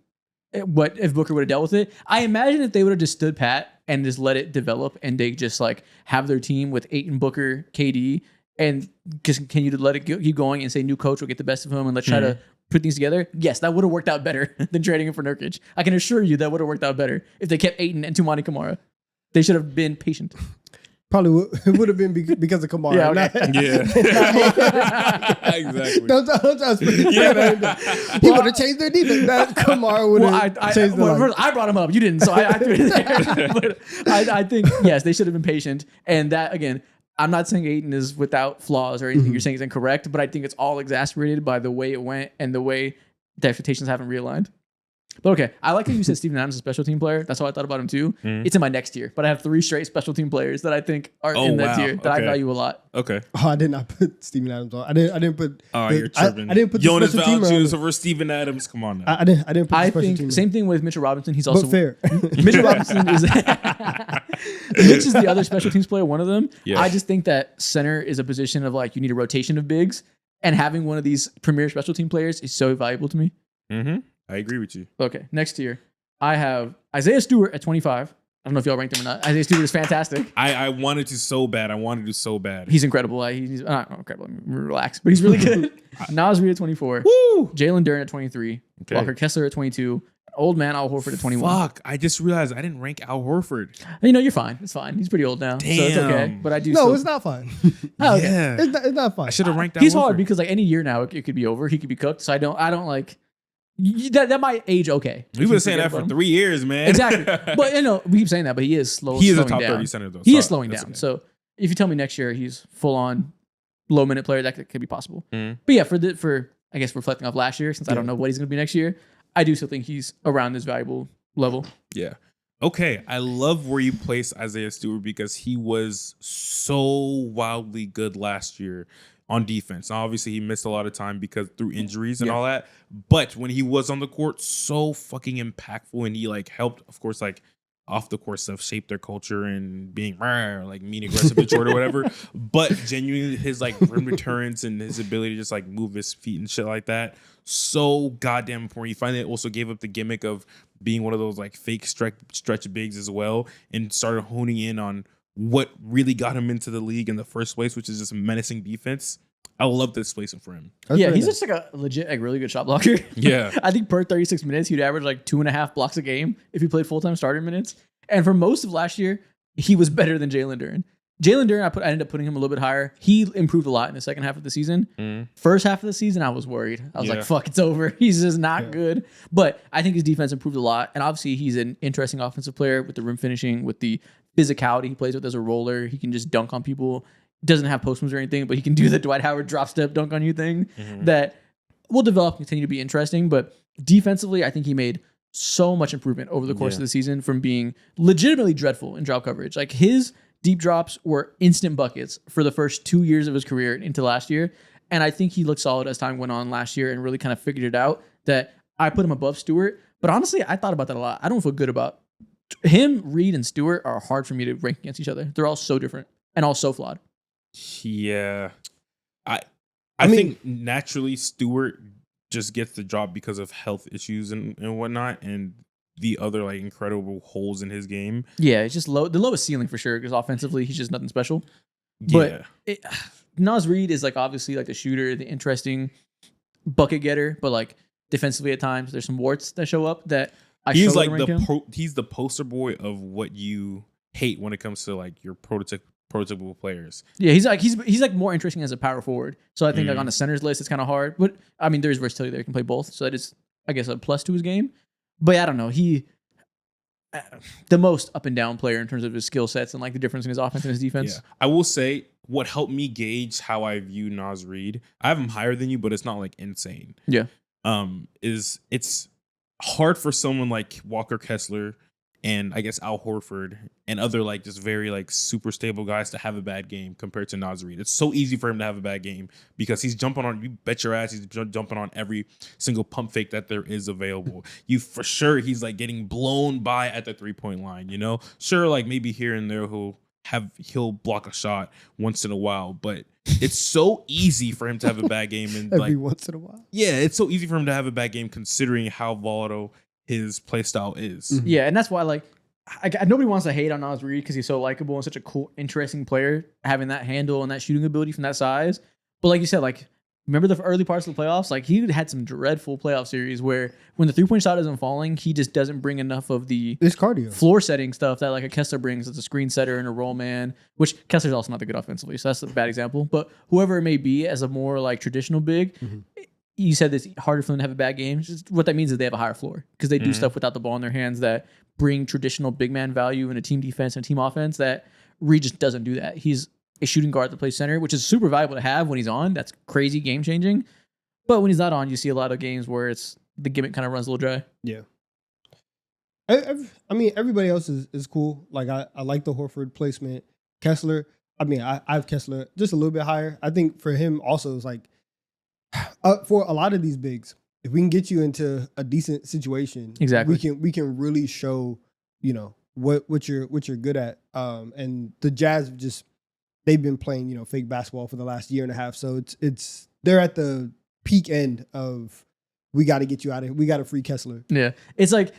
what if Booker would have dealt with it. I imagine if they would have just stood pat and just let it develop, and they just like have their team with Ayton, Booker, KD, and just continue to let it keep going and say new coach will get the best of him and let's try to put things together. Yes, that would have worked out better than trading him for Nurkic. I can assure you that would have worked out better if they kept Ayton and Tumani Kamara. They should have been patient. Probably it would have been because of Kamara. Yeah, okay. Yeah. Exactly. Don't he would have changed their defense. That Kamara would have changed the line. First, I brought him up. You didn't, so I threw it in there. But I think yes, they should have been patient. And that again, I'm not saying Ayton is without flaws or anything Mhm. you're saying is incorrect, but I think it's all exasperated by the way it went and the way the expectations haven't realigned. But okay, I like how you said Steven Adams is a special team player. That's how I thought about him too. Mhm. It's in my next tier, but I have 3 straight special team players that I think are Oh, in that wow. tier that I Okay. value a lot. Okay. Oh, I did not put Steven Adams on. I didn't put. Oh, the- you're tripping. I didn't put the Jonas special teamer on Valanciunas it. over Steven Adams. Come on now. I didn't put the I special think teamer. same thing with Mitchell Robinson. He's also but fair. Mitchell Robinson is Mitch is the other special teams player, one of them. Yeah. I just think that center is a position of like you need a rotation of bigs, and having one of these premier special team players is so valuable to me. Mm-hmm. I agree with you. Okay, next tier, I have Isaiah Stewart at 25. I don't know if y'all ranked him or not. Isaiah Stewart is fantastic. I wanted to so bad. I wanted to so bad. He's incredible. He's not incredible. Relax, but he's really good. Nas Reed at 24. Woo! Jalen Duren at 23. Okay. Walker Kessler at 22. Old man Al Horford at 21. Fuck! I just realized I didn't rank Al Horford. You know, you're fine. It's fine. He's pretty old now, so it's okay. Damn. But I do. No, still, it's not fine. Oh, okay. Yeah, It's not fine. I should have ranked Al He's Horford. hard because like any year now it could be over. He could be cooked. So I don't like that might age okay. We've been saying that for 3 years, man. Exactly. But you know, we keep saying that, but he is slow. he is a slowing top down. 30 center though. He so is slowing that's down. okay. So if you tell me next year he's full on low minute player, that could be possible. Mhm. But yeah, for I guess reflecting off last year, since I don't know what he's going to be next year, I do still think he's around this valuable level. Yeah. Okay. I love where you place Isaiah Stewart because he was so wildly good last year on defense. Now, obviously, he missed a lot of time because through injuries and Yeah. all that. But when he was on the court, so fucking impactful, and he like helped, of course, like off the court stuff, shape their culture and being like mean, aggressive, and short or whatever. But genuinely, his like rim returns and his ability to just like move his feet and shit like that, so goddamn important. He finally also gave up the gimmick of being one of those like fake stretch bigs as well, and started honing in on what really got him into the league in the first place, which is just menacing defense. I love this placement for him. That's yeah, very he's nice. just like a legit, like really good shot blocker. Yeah. I think per 36 minutes, he'd average like 2.5 blocks a game if he played full-time starter minutes. And for most of last year, he was better than Jalen Duren. Jalen Duren, I ended up putting him a little bit higher. He improved a lot in the second half of the season. First half of the season, I was worried. I was Yeah. like, fuck, it's over. He's just not Yeah. good. But I think his defense improved a lot. And obviously, he's an interesting offensive player with the rim finishing, with the physicality he plays with as a roller. He can just dunk on people. Doesn't have post moves or anything, but he can do the Dwight Howard drop step dunk on you thing that will develop and continue to be interesting. But defensively, I think he made so much improvement over the course of the season from being legitimately dreadful in drop coverage. Like his deep drops were instant buckets for the first 2 years of his career into last year. And I think he looked solid as time went on last year and really kind of figured it out that I put him above Stewart. But honestly, I thought about that a lot. I don't feel good about him. Reed and Stewart are hard for me to rank against each other. They're all so different and all so flawed. Yeah. I mean- think naturally Stewart just gets the job because of health issues and whatnot, and the other like incredible holes in his game. Yeah, it's just the lowest ceiling for sure because offensively, he's just nothing special. Yeah. But Nas Reed is like obviously like the shooter, the interesting bucket getter, but like defensively at times there's some warts that show up that I He's struggle like to rank him. he's the poster boy of what you hate when it comes to like your prototypical players. Yeah, he's like more interesting as a power forward. So I think like on the centers list it's kind of hard, but I mean there's versatility there. He can play both, so that is I guess a plus to his game. But I don't know, he the most up and down player in terms of his skill sets and like the difference in his offense and his defense. Yeah. I will say what helped me gauge how I view Nas Reed, I have him higher than you, but it's not like insane. Yeah. Is it's hard for someone like Walker Kessler and I guess Al Horford and other like just very like super stable guys to have a bad game compared to Nas Reed. It's so easy for him to have a bad game because he's jumping on, you bet your ass he's jumping on every single pump fake that there is available. You for sure he's like getting blown by at the 3-point line, you know? Sure, like maybe here and there he'll block a shot once in a while, but it's so easy for him to have a bad game and Every like once in a while. yeah, it's so easy for him to have a bad game considering how volatile his play style is. Mhm. Yeah, and that's why like nobody wants to hate on Nas Reed because he's so likable and such a cool, interesting player, having that handle and that shooting ability from that size. But like you said, like remember the early parts of the playoffs? Like he had some dreadful playoff series where when the 3-point shot isn't falling, he just doesn't bring enough of the It's cardio. floor setting stuff that like a Kessler brings as a screen setter and a roll man, which Kessler's also not that good offensively, so that's a bad example. But whoever it may be as a more like traditional big, you said it's harder for them to have a bad game. Just what that means is they have a higher floor because they do stuff without the ball in their hands that bring traditional big man value in a team defense and a team offense that Reed just doesn't do that. He's a shooting guard that plays center, which is super valuable to have when he's on. That's crazy game changing. But when he's not on, you see a lot of games where it's the gimmick kind of runs a little dry. Yeah. I mean, everybody else is cool. Like, I like the Horford placement. Kessler, I mean, I have Kessler just a little bit higher. I think for him also is like, for a lot of these bigs, if we can get you into a decent situation, Exactly. we can really show, you know, what you're good at. And the Jazz they've been playing, you know, fake basketball for the last year and a half. So they're at the peak end of, we got to get you out of here. We got to free Kessler. Yeah. It's like,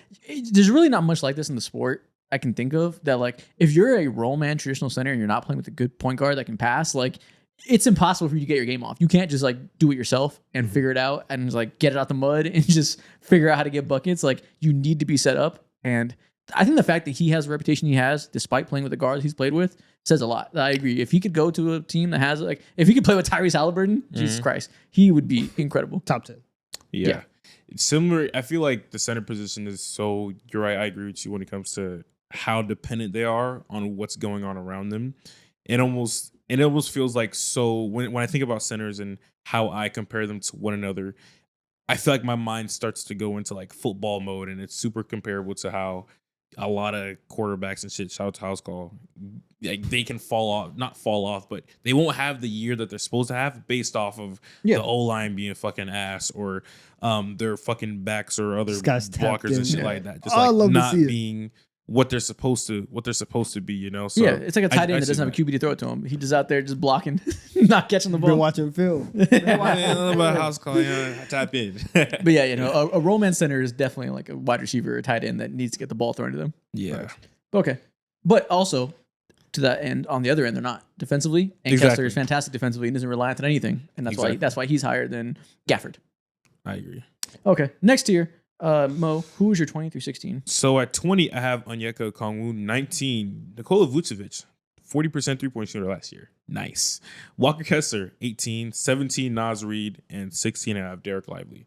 there's really not much like this in the sport I can think of that, like, if you're a roll man traditional center and you're not playing with a good point guard that can pass, like, it's impossible for you to get your game off. You can't just like do it yourself and figure it out and just like get it out the mud and just figure out how to get buckets. Like, you need to be set up. And I think the fact that he has the reputation he has, despite playing with the guards he's played with, says a lot. I agree. If he could go to a team that has, like, if he could play with Tyrese Halliburton, Jesus Christ, he would be incredible. Top 10. Yeah. It's similar. I feel like the center position is so, you're right. I agree with you when it comes to how dependent they are on what's going on around them. It almost feels like, so when I think about centers and how I compare them to one another, I feel like my mind starts to go into like football mode, and it's super comparable to how a lot of quarterbacks and shit, shout out to House Call, like they can not fall off, but they won't have the year that they're supposed to have based off of the O-line being a fucking ass, or their fucking backs or other blockers and shit like that. Just like not being what they're supposed to be, you know? So yeah, it's like a tight end that doesn't have a QB to throw it to him. He just out there just blocking, not catching the ball. Been watching film. about House Call, tap in. But yeah, you know, a roll man center is definitely like a wide receiver or tight end that needs to get the ball thrown to them. Yeah. Right. Okay. But also, to that end, on the other end, they're not defensively. And Exactly. Kessler is fantastic defensively and isn't reliant on anything. And that's why he's higher than Gafford. I agree. Okay. Next tier, Mo, who is your 20 through 16? So at 20, I have Onyeka Okongwu. 19, Nikola Vucevic, 40% three-point shooter last year. Nice. Walker Kessler, 18, 17, Naz Reid, and 16, I have Derek Lively.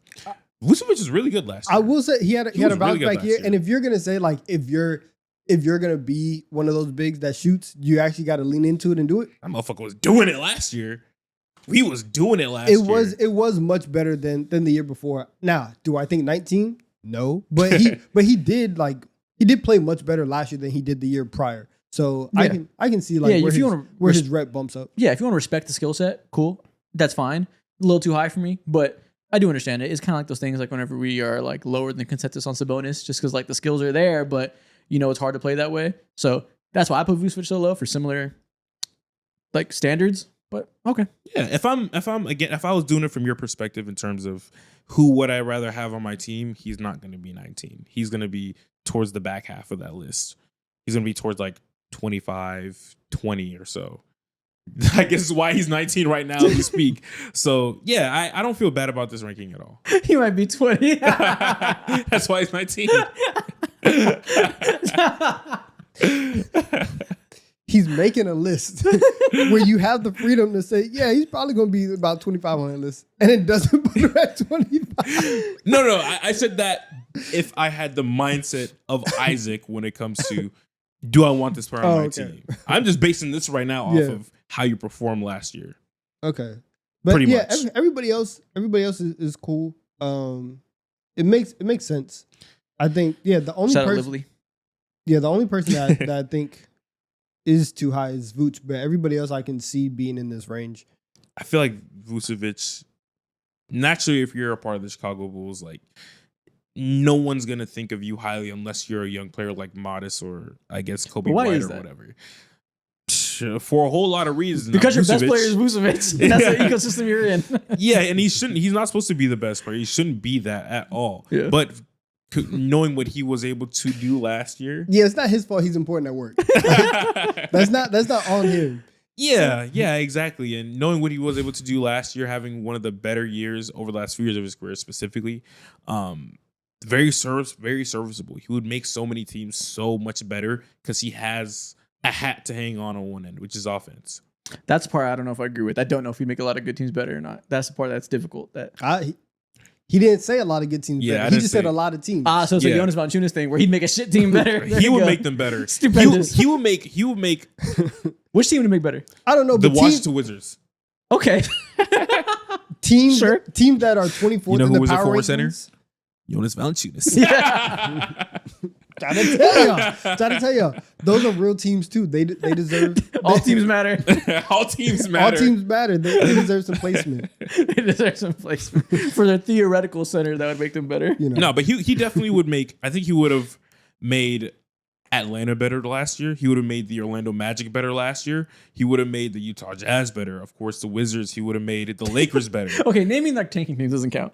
Vucevic was really good last year. I will say he had a bounce really back year. And if you're gonna say, like, if you're gonna be one of those bigs that shoots, you actually got to lean into it and do it. That motherfucker was doing it last year. We was doing it last year. It was much better than the year before. Now, do I think 19? No, but he did play much better last year than he did the year prior. So Yeah. I can see like where his rep bumps up. Yeah, if you want to respect the skill set, cool. That's fine. A little too high for me, but I do understand it. It's kind of like those things like whenever we are like lower than consensus on Sabonis, just because like the skills are there, but you know it's hard to play that way. So that's why I put Vucevic so low for similar like standards. But okay. Yeah, if I was doing it from your perspective in terms of who would I rather have on my team, he's not going to be 19. He's going to be towards the back half of that list. He's going to be towards like 25, 20 or so. I guess why he's 19 right now as we speak. So yeah, I don't feel bad about this ranking at all. He might be 20. That's why he's 19. He's making a list where you have the freedom to say, yeah, he's probably going to be about 25 on that list. And it doesn't put him at 25. No, I said that if I had the mindset of Isaac when it comes to, do I want this player on my team? I'm just basing this right now off of how you performed last year. Okay. But pretty yeah, much. everybody else is cool. It makes sense. I think, the only person that I think is too high is Vooch, but everybody else I can see being in this range. I feel like Vucevic, naturally, if you're a part of the Chicago Bulls, like no one's gonna think of you highly unless you're a young player like Modest or I guess Kobe White or whatever. For a whole lot of reasons. Because your best player is Vucevic. And that's the ecosystem you're in. Yeah, and he's not supposed to be the best player. He shouldn't be that at all. Yeah. But knowing what he was able to do last year. Yeah, it's not his fault he's important at work. That's not on him. Yeah, exactly. And knowing what he was able to do last year, having one of the better years over the last few years of his career specifically, very serviceable. He would make so many teams so much better because he has a hat to hang on one end, which is offense. That's the part I don't know if I agree with. I don't know if we make a lot of good teams better or not. That's the part that's difficult. He didn't say a lot of good teams Yeah, I better. He didn't just said say- a lot of teams. So it's Yeah. a Jonas Valanciunas thing where he'd make a shit team better. There He you would go. make them better. Stupendous. He would make Which team would make better? I don't know, the but Washington Wizards. Okay. teams Sure. teams that are 24th You know in who the was a power forward center? rankings. Jonas Valanciunas. Trying to tell you, those are real teams too. They deserve All teams matter. All teams all matter. teams matter. They deserve some placement. They deserve some placement for their theoretical center that would make them better. You know, No, but he definitely would make. I think he would have made Atlanta better last year. He would have made the Orlando Magic better last year. He would have made the Utah Jazz better. Of course, the Wizards. He would have made the Lakers better. Okay, naming like tanking teams doesn't count.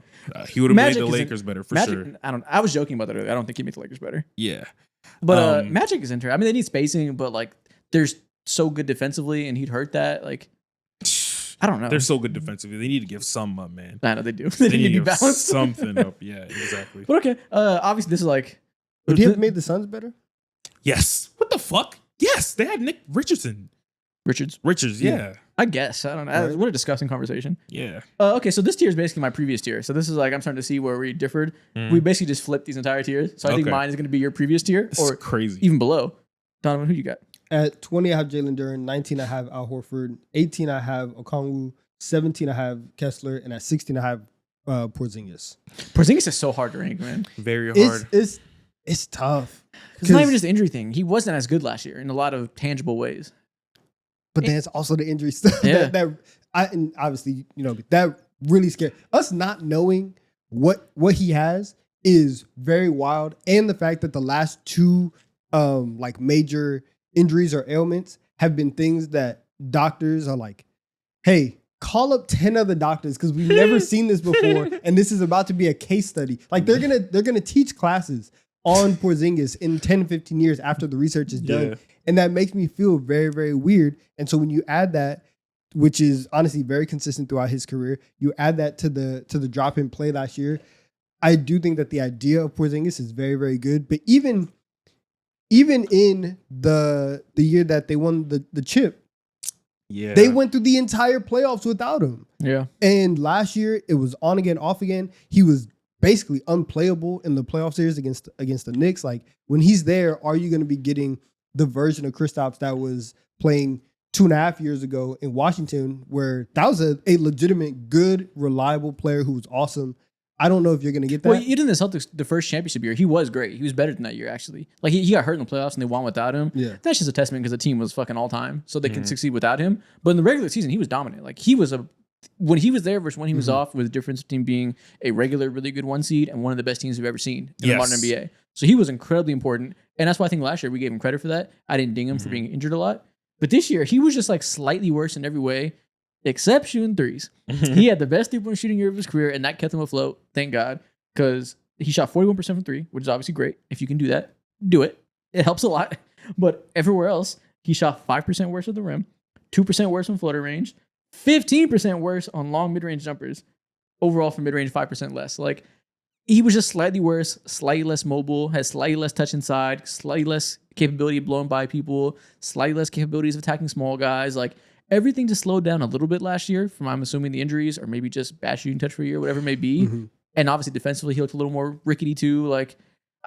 He would have made Magic the isn't- Lakers better for Magic, sure. I was joking about that earlier. I don't think he'd make the Lakers better. Yeah. But Magic is interesting. I mean, they need spacing, but like they're so good defensively, and he'd hurt that. Like, I don't know. They're so good defensively. They need to give some up, man. I know they do. They need to be give balanced. something up. Yeah, exactly. But okay, obviously this is like. would he have made the Suns better? Yes. What the fuck? Yes, they had Nick Richardson. Richards, yeah. I guess. I don't know. Right. What a disgusting conversation. Yeah. Okay, so this tier is basically my previous tier. So this is like I'm starting to see where we differed. Mm. We basically just flipped these entire tiers. So I think Okay. mine is going to be your previous tier This or is crazy. even below. Donovan, who you got? At 20, I have Jalen Duren. 19, I have Al Horford. 18, I have Okongwu. 17, I have Kessler, and at 16, I have Porzingis. Porzingis is so hard to rank, man. Very It's hard. it's tough. It's not even just the injury thing. He wasn't as good last year in a lot of tangible ways. But then it's also the injury stuff Yeah. and obviously, that really scared us. Not knowing what he has is very wild, and the fact that the last two like major injuries or ailments have been things that doctors are like, hey, call up 10 other doctors because we've never seen this before, and this is about to be a case study. Like they're gonna teach classes on Porzingis in 10, 15 years after the research is done. Yeah. And that makes me feel very, very weird. And so when you add that, which is honestly very consistent throughout his career, you add that to the drop in play last year, I do think that the idea of Porzingis is very, very good. But even in the year that they won the chip, Yeah. they went through the entire playoffs without him. Yeah. And last year it was on again, off again. He was basically unplayable in the playoff series against the Knicks. Like when he's there, are you going to be getting the version of Kristaps that was playing 2.5 years ago in Washington, where that was a legitimate, good, reliable player who was awesome? I don't know if you're going to get that. Well, even the Celtics, the first championship year, he was great. He was better than that year, actually. Like, he got hurt in the playoffs and they won without him. Yeah. That's just a testament because the team was fucking all time. So they could succeed without him. But in the regular season, he was dominant. Like, when he was there versus when he was off, was the difference between being a regular, really good one seed and one of the best teams we've ever seen in the modern Yes. NBA. So he was incredibly important. And that's why I think last year we gave him credit for that. I didn't ding him for being injured a lot. But this year, he was just like slightly worse in every way, except shooting threes. He had the best 3-point shooting year of his career, and that kept him afloat. Thank God. Because he shot 41% from three, which is obviously great. If you can do that, do it. It helps a lot. But everywhere else, he shot 5% worse at the rim, 2% worse from floater range, 15% worse on long mid-range jumpers. Overall, for mid-range, 5% less. Like, he was just slightly worse, slightly less mobile, has slightly less touch inside, slightly less capability of blowing by people, slightly less capabilities of attacking small guys. Like, everything just slowed down a little bit last year from, I'm assuming, the injuries or maybe just bad shooting touch for a year, whatever it may be. And obviously defensively, he looked a little more rickety too. Like,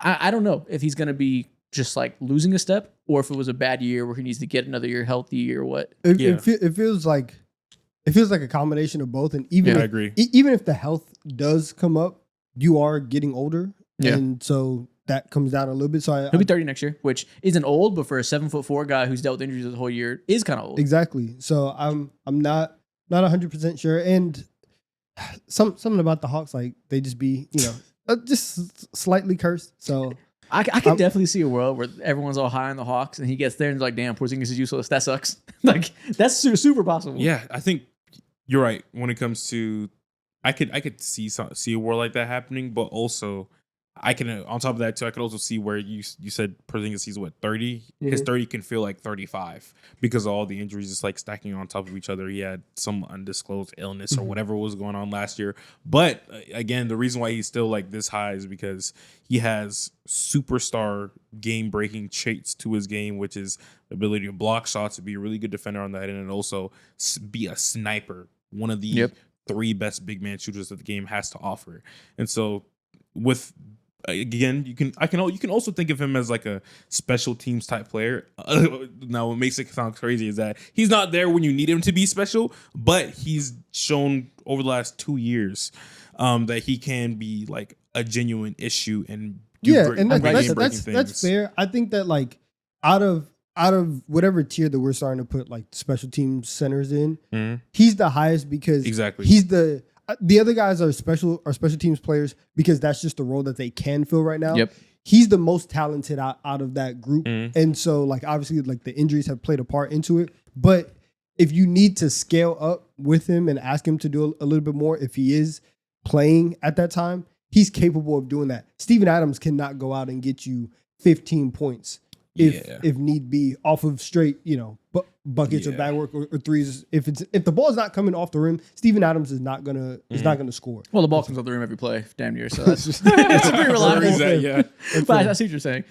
I don't know if he's going to be just like losing a step or if it was a bad year where he needs to get another year healthy or what. It feels like a combination of both. And even Yeah, I if, agree. even if the health does come up, you are getting older. Yeah. And so that comes down a little bit. So He'll be 30 next year, which isn't old, but for a 7'4" guy who's dealt with injuries the whole year is kind of old. exactly. So I'm not 100% sure. And something about the Hawks, like they just be, just slightly cursed. So I can definitely see a world where everyone's all high on the Hawks and he gets there and they're like, damn, Porzingis is useless. That sucks. Like, that's super possible. Yeah, I think you're right when it comes to. I could see a world like that happening, but also I can on top of that too. I could also see where you said Porzingis he's what 30. His 30 can feel like 35 because of all the injuries just like stacking on top of each other. He had some undisclosed illness or whatever was going on last year. But again, the reason why he's still like this high is because he has superstar game breaking traits to his game, which is the ability to block shots, to be a really good defender on that end, and also be a sniper. One of the 3 best big man shooters that the game has to offer. And so with again, you can also think of him as like a special teams type player. Now, what makes it sound crazy is that he's not there when you need him to be special, but he's shown over the last 2 years that he can be like a genuine issue and and game-breaking that's things. fair. I think that like out of whatever tier that we're starting to put like special team centers in, he's the highest because Exactly. he's the other guys are special teams players because that's just the role that they can fill right now. Yep. He's the most talented out of that group. And so like obviously like the injuries have played a part into it. But if you need to scale up with him and ask him to do a little bit more, if he is playing at that time, he's capable of doing that. Steven Adams cannot go out and get you 15 points if need be off of straight, buckets or bag work or threes. If the ball's not coming off the rim, Steven Adams is not gonna score. Well, the ball comes off the rim every play, damn near. So that's just it's pretty reliable. But I see what you're saying.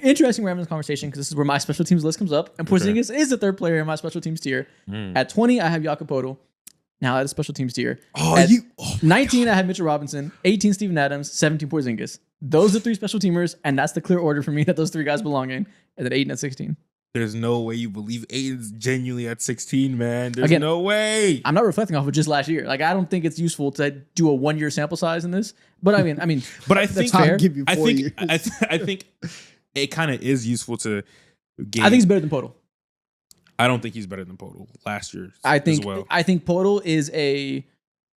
Interesting we're having this conversation because this is where my special teams list comes up, and Porzingis is the third player in my special teams tier. At 20, I have Jakob Poeltl. Now at the special teams tier. At 19, I had Mitchell Robinson. 18, Steven Adams. 17, Porzingis. Those are 3 special teamers, and that's the clear order for me that those 3 guys belong in. And then 8 and at 16. There's no way you believe Aiden's genuinely at 16, man. There's no way. I'm not reflecting off of just last year. Like, I don't think it's useful to do a 1-year sample size in this. But I mean, but I think fair. Give you 4 years. I think it kind of is useful to gain. I think he's better than Poeltl. I don't think he's better than Poeltl last year. I think Poeltl is a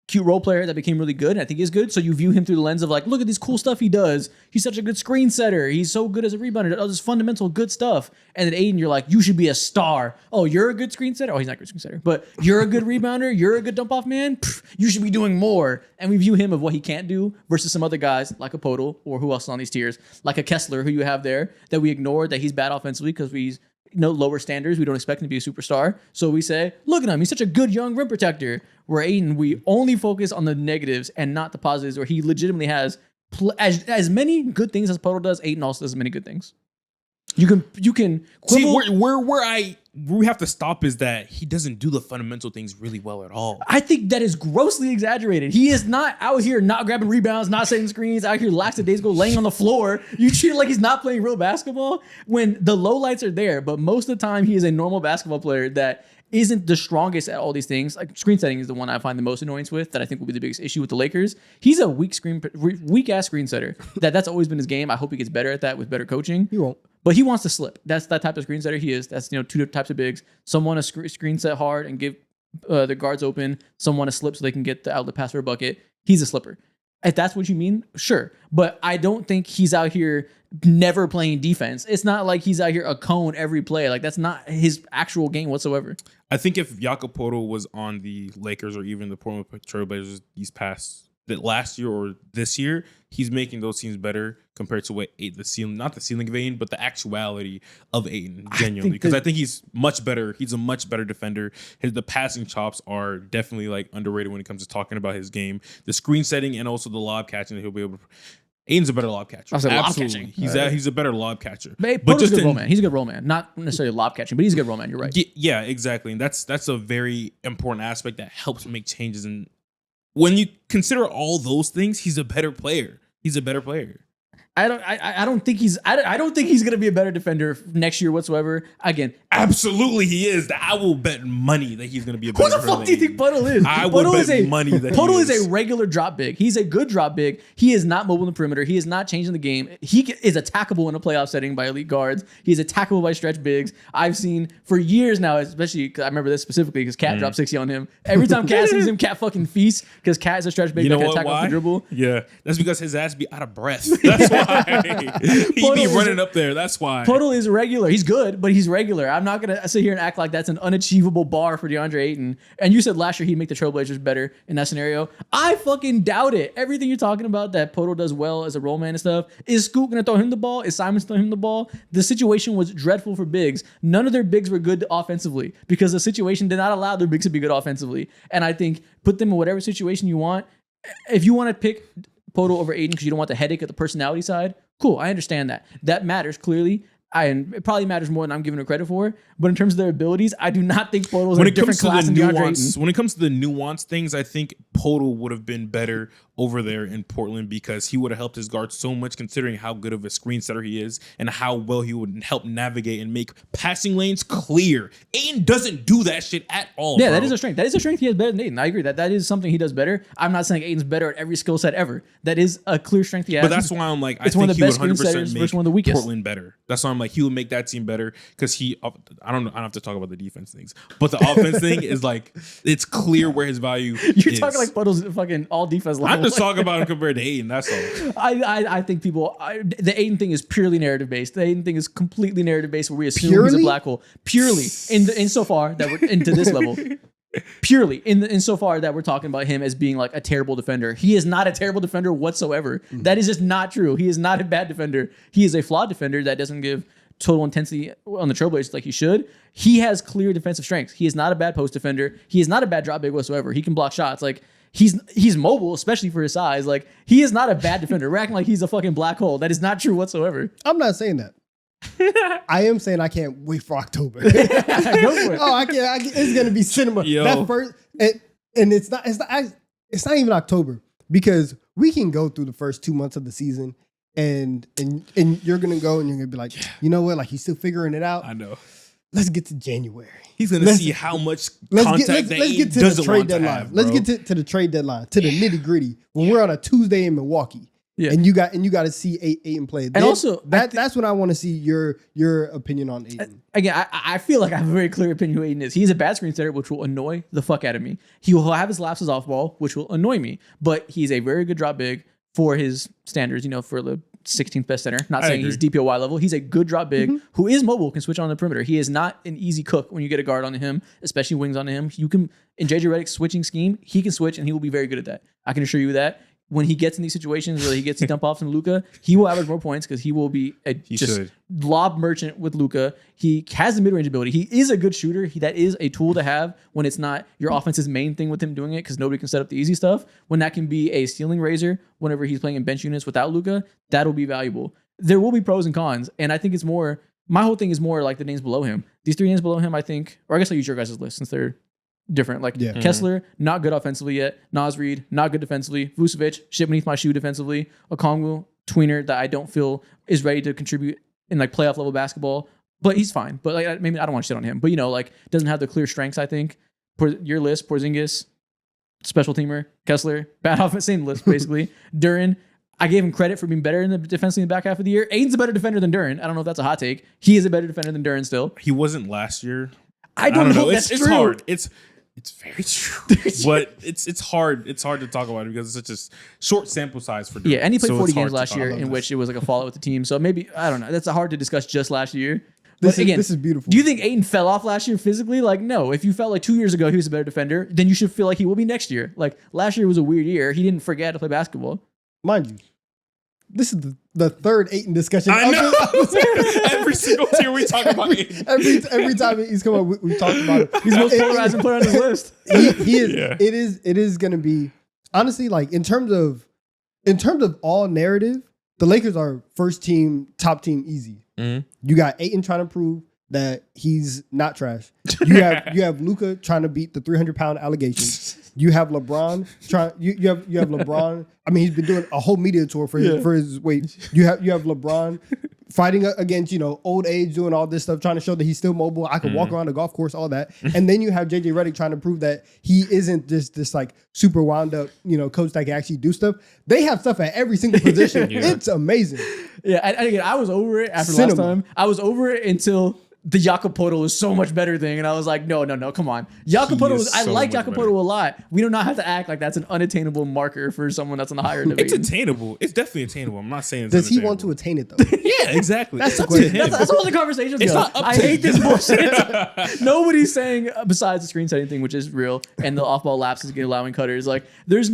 cute role player that became really good. And I think he's good. So you view him through the lens of like, look at this cool stuff he does. He's such a good screen setter. He's so good as a rebounder. All this fundamental good stuff. And then Aiden, you're like, you should be a star. Oh, you're a good screen setter. Oh, he's not a good screen setter, but you're a good rebounder. You're a good dump off man. Pfft, you should be doing more. And we view him of what he can't do versus some other guys like a Poeltl or who else is on these tiers, like a Kessler who you have there that we ignored that he's bad offensively because he's lower standards. We don't expect him to be a superstar. So we say, look at him. He's such a good young rim protector. Where Aiden, we only focus on the negatives and not the positives, where he legitimately has as many good things as Poeltl does. Aiden also does many good things. You can quibble. See where we have to stop is that he doesn't do the fundamental things really well at all. I think that is grossly exaggerated. He is not out here not grabbing rebounds, not setting screens, out here lackadaisical laying on the floor. You treat it like he's not playing real basketball when the lowlights are there. But most of the time, he is a normal basketball player that isn't the strongest at all these things. Like screen setting is the one I find the most annoyance with, that I think will be the biggest issue with the Lakers. He's a weak ass screen setter. That's always been his game. I hope he gets better at that with better coaching. He won't. But he wants to slip. That's that type of screen setter he is. That's 2 types of bigs. Some want to screen set hard and give the guards open. Some want to slip so they can get the outlet pass for a bucket. He's a slipper. If that's what you mean, sure. But I don't think he's out here never playing defense. It's not like he's out here a cone every play. Like that's not his actual game whatsoever. I think if Jakob Poeltl was on the Lakers or even the Portland Trailblazers last year or this year, he's making those teams better compared to what the ceiling, not the ceiling of Aiden, but the actuality of Aiden, genuinely. Because I think he's much better. He's a much better defender. The passing chops are definitely like underrated when it comes to talking about his game. The screen setting and also the lob catching that he'll be able to. Aiden's a better lob catcher. Absolutely. He's a better lob catcher. But just a good roll man. He's a good roll man. Not necessarily lob catching, but he's a good roll man. You're right. Yeah, exactly. And that's a very important aspect that helps make changes. And when you consider all those things, he's a better player. I don't think he's gonna be a better defender next year whatsoever. Again, absolutely he is. I will bet money that he's gonna be a better defender. Who the fuck do you think Poeltl is? I will bet money that Poeltl is a regular drop big. He's a good drop big. He is not mobile in the perimeter. He is not changing the game. He is attackable in a playoff setting by elite guards. He's attackable by stretch bigs. I've seen for years now, especially because I remember this specifically because Cat dropped 60 on him. Every time Cat sees him, Cat fucking feasts because Cat is a stretch big that can attack off the dribble. Yeah, that's because his ass be out of breath. That's why. He'd be running up there. That's why. Poeltl is regular. He's good, but he's regular. I'm not going to sit here and act like that's an unachievable bar for DeAndre Ayton. And you said last year he'd make the Trailblazers better in that scenario. I fucking doubt it. Everything you're talking about that Poeltl does well as a roll man and stuff, is Scoot going to throw him the ball? Is Simons throwing him the ball? The situation was dreadful for bigs. None of their bigs were good offensively because the situation did not allow their bigs to be good offensively. And I think put them in whatever situation you want. If you want to pick Poeltl over Aiden because you don't want the headache of the personality side, cool, I understand that. That matters clearly. and it probably matters more than I'm giving it credit for. But in terms of their abilities, I do not think Podol's when in a it comes different to class the than DeAndre nuance, Ayton. when it comes to the nuanced things, I think Podol would have been better over there in Portland because he would have helped his guard so much, considering how good of a screen setter he is and how well he would help navigate and make passing lanes clear. Ayton doesn't do that shit at all. Yeah, bro. that is a strength. That is a strength he has better than Ayton. I agree that is something he does better. I'm not saying Ayton's better at every skill set ever. That is a clear strength he has. But that's why I'm like, It's I one think of the he would best screen 100% setters make versus one of the weakest. Portland better. That's why I'm like, he would make that team better because I don't have to talk about the defense things, but the offense thing is like, it's clear where his value You're is. talking like Podol's fucking all defense level. I'm just talking about him compared to Ayton. That's all. I think the Ayton thing is purely narrative based. The Ayton thing is completely narrative based, where we assume he's a Purely? black hole. Purely in so far that we're into this level. Purely in so far that we're talking about him as being like a terrible defender. He is not a terrible defender whatsoever. That is just not true. He is not a bad defender. He is a flawed defender that doesn't give total intensity on the Trailblazers like he should. He has clear defensive strengths. He is not a bad post defender. He is not a bad drop big whatsoever. He can block shots. Like he's mobile, especially for his size. Like he is not a bad defender. We're acting like he's a fucking black hole. That is not true whatsoever. I'm not saying that. I am saying I can't wait for October. Go for it. Oh, I can't. It's gonna be cinema. Yo. That first, and it's not even October because we can go through the first 2 months of the season, and you're gonna go and you're gonna be like, you know what, like he's still figuring it out. I know. Let's get to January. He's gonna Let's- see how much Let's contact get to the doesn't trade want to deadline. have. Let's bro. get to the trade deadline, to the nitty gritty. When we're on a Tuesday in Milwaukee, Yeah. and you got to see Ayton play. Then also, that's when I want to see your opinion on Ayton. Again, I feel like I have a very clear opinion who Ayton is. He's a bad screen setter, which will annoy the fuck out of me. He will have his lapses off ball, which will annoy me. But he's a very good drop big for his standards, for the 16th best center. Not saying he's DPOY level. He's a good drop big who is mobile, can switch on the perimeter. He is not an easy cook when you get a guard on him, especially wings on him. You can, in JJ Redick's switching scheme, he can switch and he will be very good at that. I can assure you that. When he gets in these situations where he gets dump offs from Luka, he will average more points because he will be should. lob merchant with Luka. He has the mid-range ability. He is a good shooter. That is a tool to have when it's not your offense's main thing with him doing it because nobody can set up the easy stuff. When that can be a ceiling raiser whenever he's playing in bench units without Luka, that'll be valuable. There will be pros and cons, and I think it's more, my whole thing is more like the names below him. These 3 names below him, I think, or I guess I'll use your guys' list since they're different. Like Yeah. Kessler, not good offensively yet. Naz Reid, not good defensively. Vucevic, shit beneath my shoe defensively. Okongwu, tweener that I don't feel is ready to contribute in like playoff level basketball, but he's fine. But like maybe I don't want to shit on him, but doesn't have the clear strengths. I think your list: Porzingis, special teamer; Kessler, bad offense, same list basically. Duren, I gave him credit for being better in the defensively in the back half of the year. Aiden's a better defender than Duren. I don't know if that's a hot take. He is a better defender than Duren still. He wasn't last year. I don't know if that's It's true. hard. It's very true, but it's hard. It's hard to talk about it because it's such a short sample size for. Duren. Yeah, and he played So 40 it's hard games to last talk year about in this. which it was like a fallout with the team. So maybe, I don't know. That's hard to discuss just last year. This But again, is beautiful. do you think Ayton fell off last year physically? Like, no. If you felt like 2 years ago he was a better defender, then you should feel like he will be next year. Like, last year was a weird year. He didn't forget to play basketball. Mind you, this is the third Ayton discussion. I know. Every single tier we talk about Ayton. every time he's come up, we talked about it. He's the most polarizing player on this list. He is. Yeah. It is going to be honestly like in terms of all narrative, the Lakers are first team, top team, easy. Mhm. You got Ayton trying to prove that he's not trash. You have Luka trying to beat the 300-pound allegations. You have LeBron trying. You have LeBron. I mean, he's been doing a whole media tour for his weight. You have LeBron fighting against old age, doing all this stuff, trying to show that he's still mobile. I can walk around the golf course, all that. And then you have JJ Redick trying to prove that he isn't just this like super wound up coach that can actually do stuff. They have stuff at every single position. Yeah. It's amazing. Yeah, and again, I was over it after Cinema. last time. I was over it until the Jakob Poeltl is so much better thing, and I was like, no, come on. Jakob Poeltl I so like much Jakob better. Poeltl a lot. We do not have to act like that's an unattainable marker for someone that's on the higher It's division. attainable. It's definitely attainable. I'm not saying it's Does he want to unattainable. attain it though? Yeah, exactly. That's the It's up to question. him. That's all the conversations It's go. not up I to hate him. this bullshit. Nobody's saying besides the screen setting thing, which is real, and the off-ball lapses get allowing cutters. Like, there's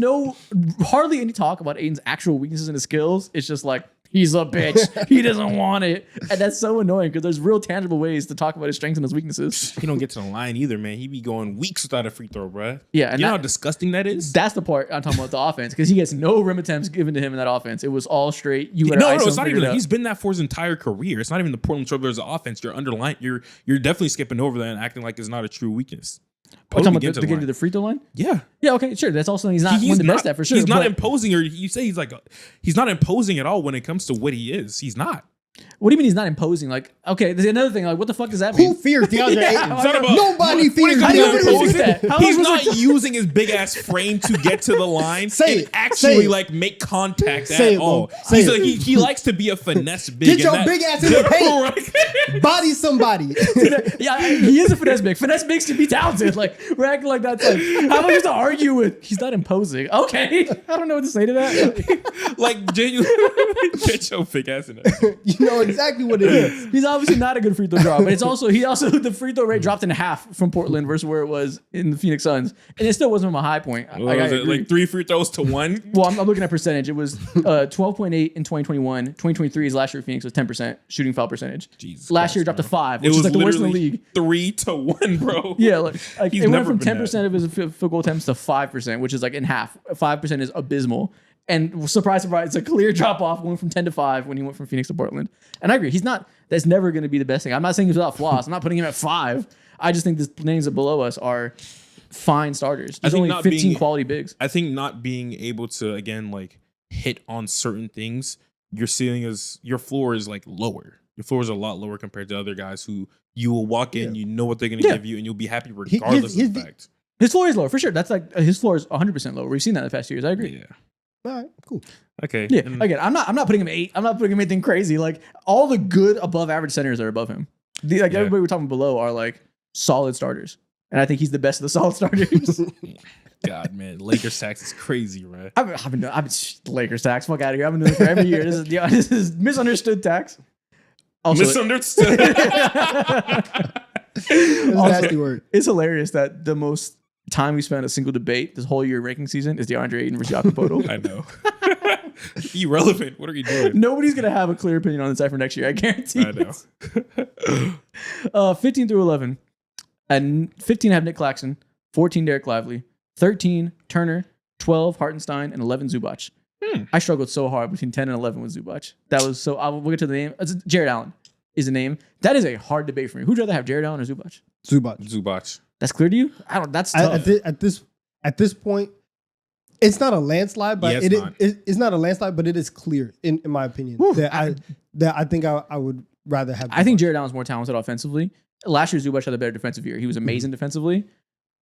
hardly any talk about Aiden's actual weaknesses and his skills. It's just like He's a bitch. He doesn't want it. And that's so annoying because there's real tangible ways to talk about his strengths and his weaknesses. He don't get to the line either, man. He be going weeks without a free throw, bruh. Yeah, and You know how that- disgusting that is? That's the part I'm talking about the offense because he gets no rim attempts given to him in that offense. It was all straight. You better No, ice him, it's not figure even it that. out. He's been that for his entire career. It's not even the Portland Trailblazers offense. You're underlying. You're definitely skipping over that and acting like it's not a true weakness. We're talking Totally about to get to line. the free throw line. Yeah. Yeah, okay, sure. That's also he's not one of the best at for sure. He's not but imposing, or you say he's not imposing at all when it comes to what he is. He's not. what do you mean he's not imposing? Like, okay, there's another thing. Like, what the fuck does that Who mean? fears DeAndre Yeah, Ayton? it's not about- Nobody When it fears comes to How do you DeAndre fix imposing, that? How he's was not it- using his big ass frame to get to the line Say and it. actually Say it. like make contact Say at it, bro. all. Say He's it. he likes to be a finesse big. Get your and big ass in the paint. Body somebody. Yeah, he is a finesse big. Finesse bigs can be talented. Like, we're acting like that's like, how am I supposed to argue with? He's not imposing. Okay. I don't know what to say to that. Like genuinely, get your big ass in there. You know exactly what it is. He's obviously not a good free throw draw, but it's also, the free throw rate dropped in half from Portland versus where it was in the Phoenix Suns. And it still wasn't from a high point. What was it, like 3 free throws to 1? Well, I'm looking at percentage. It was 12.8 in 2021. 2023 is last year. Phoenix was 10% shooting foul percentage. Jesus last year it Christ, dropped to bro. 5, It which is was like the worst in the literally league. 3 to 1, bro. Yeah, like He's it went never from been 10% of his field goal attempts to 5%, which is like in half. 5% is abysmal. And surprise, surprise, it's a clear drop off going from 10 to 5 when he went from Phoenix to Portland. And I agree, that's never going to be the best thing. I'm not saying he's without flaws. I'm not putting him at 5. I just think the names below us are fine starters. There's think only not 15 being- quality bigs. I think not being able to again like hit on certain things, your ceiling is your floor is like lower. Your floor is a lot lower compared to other guys who you will walk in, you know what they're going to Yeah. give you, and you'll be happy He- regardless his- of the his- fact. His floor is lower for sure. That's like his floor is 100% lower. We've seen that in the past 2 years. I agree. Yeah. All right, cool. Okay. Yeah, And again, I'm not putting him at 8. I'm not putting him anything crazy. Like all the good above average centers are above him. Yeah. Everybody we're talking below are like solid starters, and I think he's the best of the solid starters. God, man, Lakers tax is crazy, right? I've been Lakers tax. Fuck out of here. I've been doing it for every year. This is misunderstood tax. Also, Misunderstood. That's a nasty word. it's hilarious that the most time we spent a single debate this whole year ranking season is DeAndre Ayton versus Jakob Poeltl. I know. Irrelevant. What are you doing? Nobody's gonna have a clear opinion on this after next year. I guarantee. I know. it. 15 through 11. And 15 have Nick Claxton, 14 Derek Lively, 13 Turner, 12 Hartenstein, and 11 Zubac. I struggled so hard between 10 and 11 with Zubac. That was so. We'll get to the name. Jared Allen is the name. That is a hard debate for me. Who'd rather have, Jared Allen or Zubac? Zubac. Zubac. That's clear to you? I don't. That's tough. At this point, it's not a landslide, but Yeah, it's not. it's not a landslide, but it is clear in my opinion that I think I would rather have. I think Zubac. Jared Allen's more talented offensively. Last year, Zubac had a better defensive year. He was amazing defensively.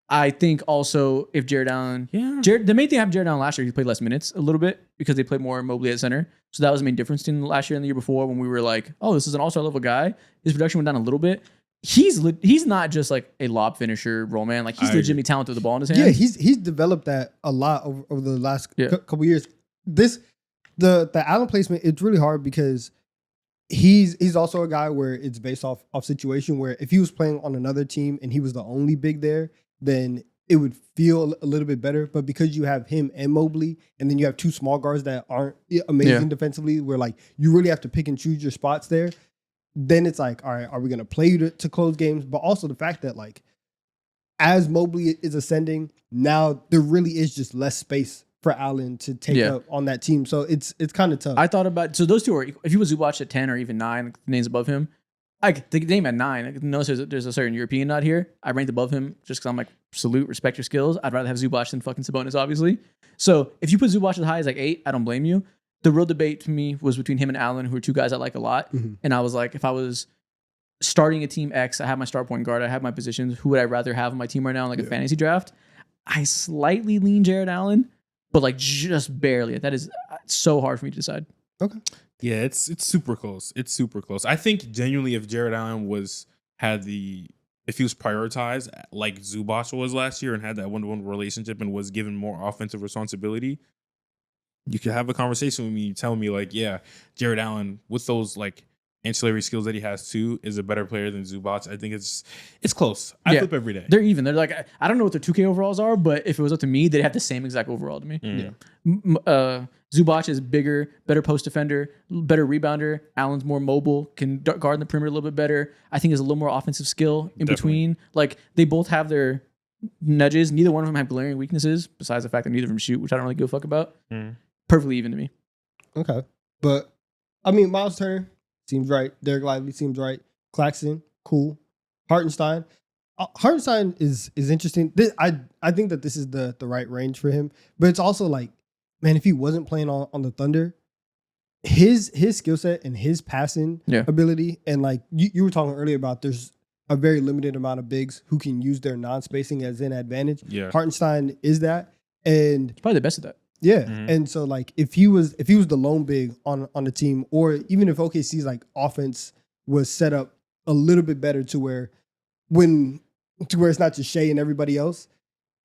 I think also if Jared Allen, the main thing happened to Jared Allen last year, he played less minutes a little bit because they played more Mobley at center. So that was the main difference between last year and the year before when we were like, oh, this is an all-star level guy. His production went down a little bit. He's not just like a lob finisher, roll man. Like he's I legitimately talented with the ball in his hand. Yeah, he's developed that a lot over the last Yeah. couple years. The Allen placement, it's really hard because he's also a guy where it's based off situation where if he was playing on another team and he was the only big there, then it would feel a little bit better. But because you have him and Mobley, and then you have two small guards that aren't amazing defensively, where like you really have to pick and choose your spots there, then it's like, all right, are we going to play you to close games? But also the fact that like as Mobley is ascending, now there really is just less space for Allen to take up on that team. So it's kind of tough. I thought about so those two are if you was Zubac at 10 or even 9, like the names above him. The name at 9. I notice there's a certain European not here. I ranked above him just because I'm like, salute, respect your skills. I'd rather have Zubac than fucking Sabonis, obviously. So if you put Zubac as high as like 8, I don't blame you. The real debate to me was between him and Allen, who are two guys I like a lot. Mhm. And I was like, if I was starting a team X, I have my star point guard, I have my positions. Who would I rather have on my team right now in like a fantasy draft? I slightly lean Jared Allen, but like just barely. That is so hard for me to decide. Okay. Yeah, it's super close. It's super close. I think genuinely, if Jared Allen if he was prioritized like Zubac was last year and had that one-to-one relationship and was given more offensive responsibility, you could have a conversation with me telling me like, yeah, Jared Allen with those like ancillary skills that he has too, is a better player than Zubac. I think it's close. I Yeah. flip every day. They're even. They're like, I don't know what their 2K overalls are, but if it was up to me, they'd have the same exact overall to me. Zubac is bigger, better post defender, better rebounder. Allen's more mobile, can guard in the perimeter a little bit better. I think there's a little more offensive skill in between. Like, they both have their nudges. Neither one of them have glaring weaknesses, besides the fact that neither of them shoot, which I don't really give a fuck about. Perfectly even to me. Okay. But, I mean, Miles Turner seems right. Derek Lively seems right. Claxton, cool. Hartenstein. Hartenstein is interesting. I think that this is the right range for him. But it's also like, man, if he wasn't playing on the Thunder, his skill set and his passing ability, and like you were talking earlier about, there's a very limited amount of bigs who can use their non-spacing as an advantage. Yeah. Hartenstein is that. And He's probably the best at that. yeah. And so like if he was the lone big on the team, or even if OKC's like offense was set up a little bit better to where it's not just Shea and everybody else,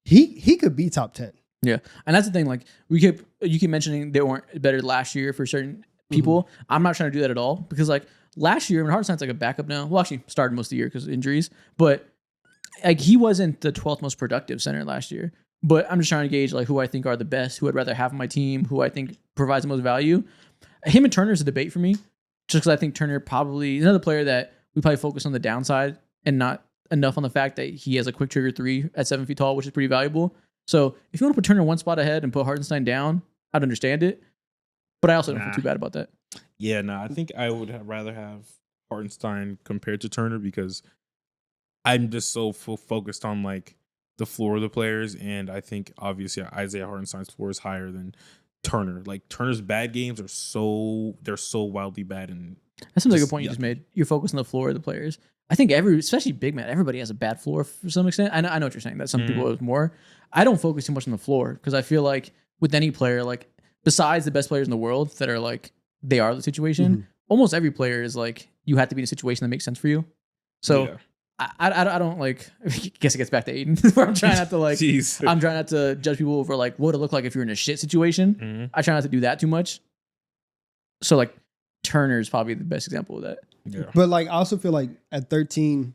he could be top 10. Yeah. And that's the thing. Like, you keep mentioning they weren't better last year for certain people. I'm not trying to do that at all, because like last year, I mean, Hartenstein's like a backup now. Well, actually started most of the year because of injuries, but like he wasn't the 12th most productive center last year. But I'm just trying to gauge like who I think are the best, who I'd rather have on my team, who I think provides the most value. Him and Turner is a debate for me, just because I think Turner probably is another player that we probably focus on the downside and not enough on the fact that he has a quick trigger 3 at 7 feet tall, which is pretty valuable. So if you want to put Turner one spot ahead and put Hartenstein down, I'd understand it. But I also don't feel too bad about that. Yeah, no, I think I would rather have Hartenstein compared to Turner, because I'm just so focused on like the floor of the players, and I think obviously Isaiah Hartenstein's floor is higher than Turner. Like Turner's bad games are so wildly bad, and That's another good point you just made. You're focused on the floor of the players. I think especially big man, everybody has a bad floor for some extent. I know what you're saying, that some people have more. I don't focus too much on the floor, because I feel like with any player, like besides the best players in the world that are like, they are the situation, almost every player is like, you have to be in a situation that makes sense for you. So yeah. I don't like, I guess it gets back to Aiden, where I'm trying not to like, Jeez. I'm trying not to judge people over like what it look like if you're in a shit situation. I try not to do that too much. So like Turner is probably the best example of that. Yeah. But like I also feel like at 13,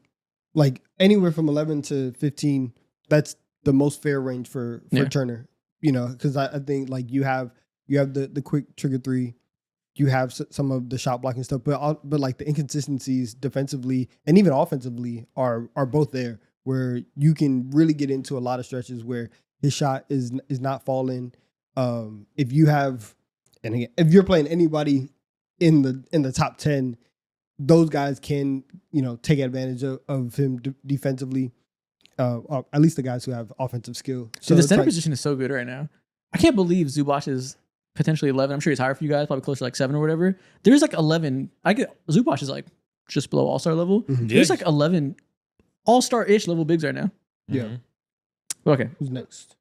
like anywhere from 11 to 15, that's the most fair range for Turner. You know, because I think like you have the quick trigger 3, you have some of the shot blocking stuff, but like the inconsistencies defensively and even offensively are both there, where you can really get into a lot of stretches where his shot is not falling. If you have, and again, if you're playing anybody in the top 10, those guys can, you know, take advantage of him defensively. Or at least the guys who have offensive skill. So the center position is so good right now. I can't believe Zubac is potentially 11. I'm sure he's higher for you guys, probably closer to like 7 or whatever. There's like 11. Zubac is like just below all-star level. There's like 11 all-star-ish level bigs right now. Yeah. Okay. Who's next?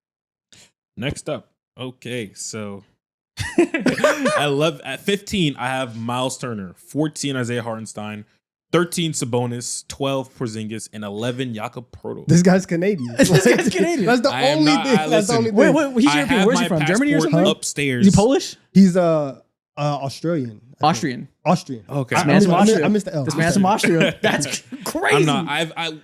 Next up. Okay, so at 15, I have Miles Turner, 14 Isaiah Hartenstein, 13 Sabonis, 12 Porzingis, and 11 Jakob Poeltl. This guy's Canadian. This guy's Canadian. That's the only thing. That's the only thing. Wait, he's European. Where's he from? Germany or something? Upstairs. Is he Polish? He's Australian. Austrian. Okay. I man's from Austria. I missed the L. This man's from Austria. That's crazy. I'm not.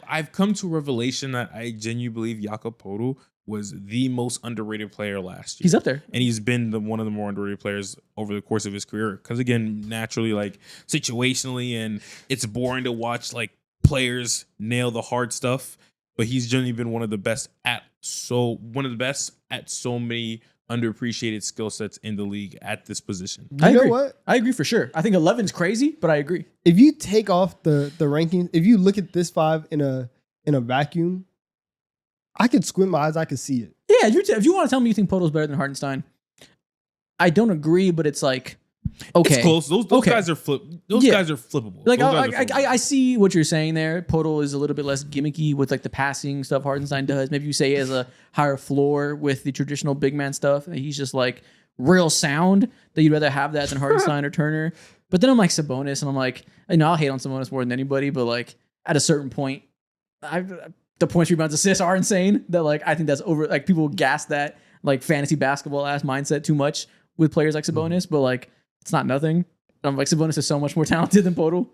I've come to a revelation that I genuinely believe Jakob Poeltl was the most underrated player last year. He's up there. And he's been one of the more underrated players over the course of his career. Because again, naturally, like situationally, and it's boring to watch like players nail the hard stuff. But he's generally been one of the best at so many underappreciated skill sets in the league at this position. You know agree. what? I agree for sure. I think 11 is crazy, but I agree. If you take off the rankings, if you look at this 5 in a vacuum, I could squint my eyes. I could see it. Yeah, if you want to tell me you think Poeltl's better than Hartenstein, I don't agree, but it's like, okay. It's close. Those guys are guys are flippable. Like, Those guys are flippable. I see what you're saying there. Poeltl is a little bit less gimmicky with like the passing stuff Hartenstein does. Maybe you say he has a higher floor with the traditional big man stuff. And he's just like real sound that you'd rather have that than Hartenstein or Turner. But then I'm like Sabonis, and I'm like, I'll hate on Sabonis more than anybody, but like at a certain point, the points, rebounds, assists are insane. That like I think that's over. Like people gas that like fantasy basketball ass mindset too much with players like Sabonis, but like it's not nothing. I'm like, Sabonis is so much more talented than Podol.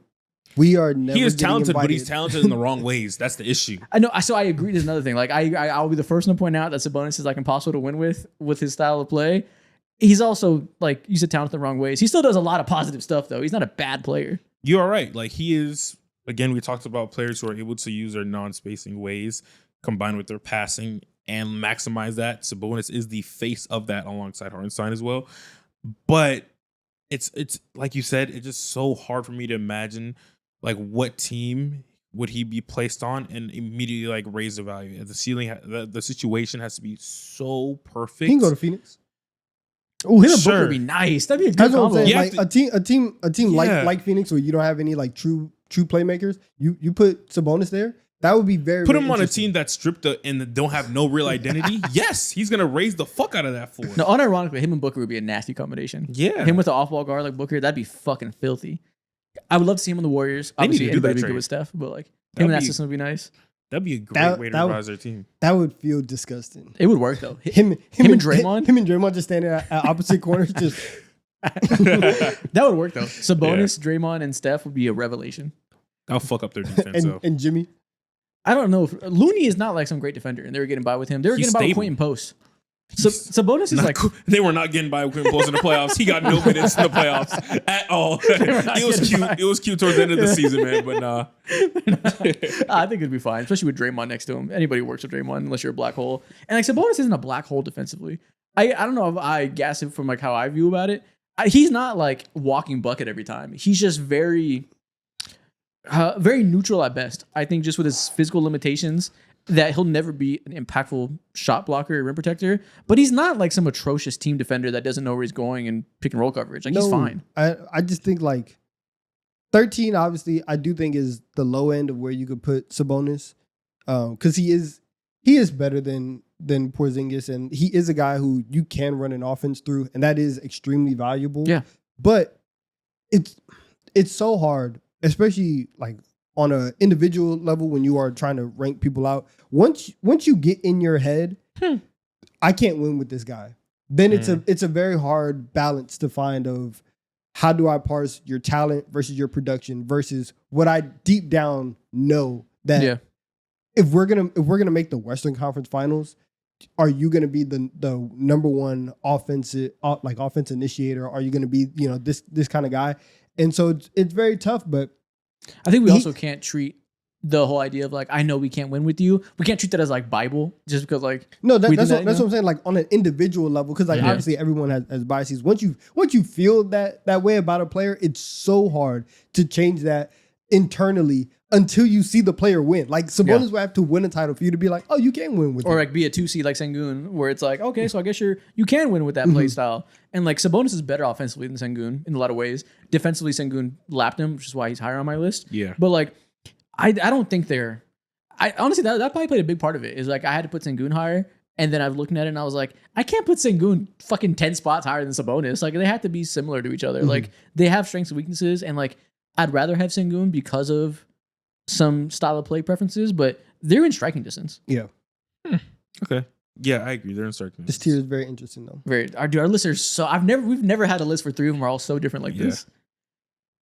We are never. He is getting talented, but he's invited. talented in the wrong ways. That's the issue. I know. So I agree. There's another thing. Like I'll be the first one to point out that Sabonis is like impossible to win with his style of play. He's also, like you said, talented in the wrong ways. He still does a lot of positive stuff though. He's not a bad player. You are right. Like he is. Again, we talked about players who are able to use their non-spacing ways combined with their passing and maximize that. Sabonis is the face of that alongside Hartenstein as well. But it's like you said, it's just so hard for me to imagine like what team would he be placed on and immediately like raise the value. The ceiling, the situation has to be so perfect. He can go to Phoenix. Oh, him and Sure. Booker would be nice. That'd be a good That's what I'm combo. saying. Yeah, Like a team Yeah. like Phoenix, where you don't have any like true playmakers. You put Sabonis there. That would be very. Put very him on a interesting. team that's stripped and don't have no real identity. Yes, he's gonna raise the fuck out of that floor. No, unironically, him and Booker would be a nasty combination. Yeah, Him with the off-ball guard like Booker, that'd be fucking filthy. I would love to see him on the Warriors. They need Obviously, to do anybody that would be good trade. with Steph, but like him That'd in that be- system would be nice. that'd be a great That- way to that would- revise their team. That would feel disgusting. It would work though. Him and Draymond? Him and Draymond just standing at opposite corners. Just That would work though. Sabonis, Draymond, and Steph would be a revelation. I'll fuck up their defense. though. and Jimmy. I don't know. Looney is not like some great defender, and they were getting by with him. They were He's getting by with stable. Quentin Post. Sabonis is Not like cool. They were not getting by with Quinn Close in the playoffs. He got no minutes in the playoffs at all. not It was getting cute. by. It was cute towards the end of the season, man. But nah. I think it'd be fine, especially with Draymond next to him. Anybody who works with Draymond, unless you're a black hole. And like Sabonis isn't a black hole defensively. I don't know if I gas it from like how I view about it. He's not like walking bucket every time. He's just very neutral at best. I think just with his physical limitations, that he'll never be an impactful shot blocker or rim protector. But he's not like some atrocious team defender that doesn't know where he's going and pick and roll coverage. Like he's fine. I just think like 13, obviously, I do think is the low end of where you could put Sabonis, because he is better than Porzingis, and he is a guy who you can run an offense through, and that is extremely valuable. Yeah. But it's so hard, especially like on an individual level when you are trying to rank people out. Once you get in your head, I can't win with this guy. Then it's a very hard balance to find of how do I parse your talent versus your production versus what I deep down know that if we're gonna make the Western Conference Finals, are you gonna be the number one offensive initiator? Are you gonna be this kind of guy? And so it's very tough, but I think we also can't treat the whole idea of like, I know we can't win with you. We can't treat that as like Bible just because like no, we that's do that, what I'm saying. Like on an individual level, because like Yeah. obviously everyone has biases. Once you feel that way about a player, it's so hard to change that internally until you see the player win. Like Sabonis will have to win a title for you to be like, oh, you can win with or him. like be a 2 seed like Sengun, where it's like, okay, so I guess you can win with that play style. And like Sabonis is better offensively than Sengun in a lot of ways. Defensively, Sengun lapped him, which is why he's higher on my list. Yeah. But like, I don't think I honestly that probably played a big part of it. Is like I had to put Sengun higher, and then I was looking at it and I was like, I can't put Sengun fucking 10 spots higher than Sabonis. Like they have to be similar to each other. Like they have strengths and weaknesses, and like I'd rather have Sengun because of some style of play preferences, but they're in striking distance. Yeah, Okay. Yeah, I agree. They're in circles. this tier is very interesting though. Our lists are so we've never had a list for 3 of them are all so different like Yeah. this.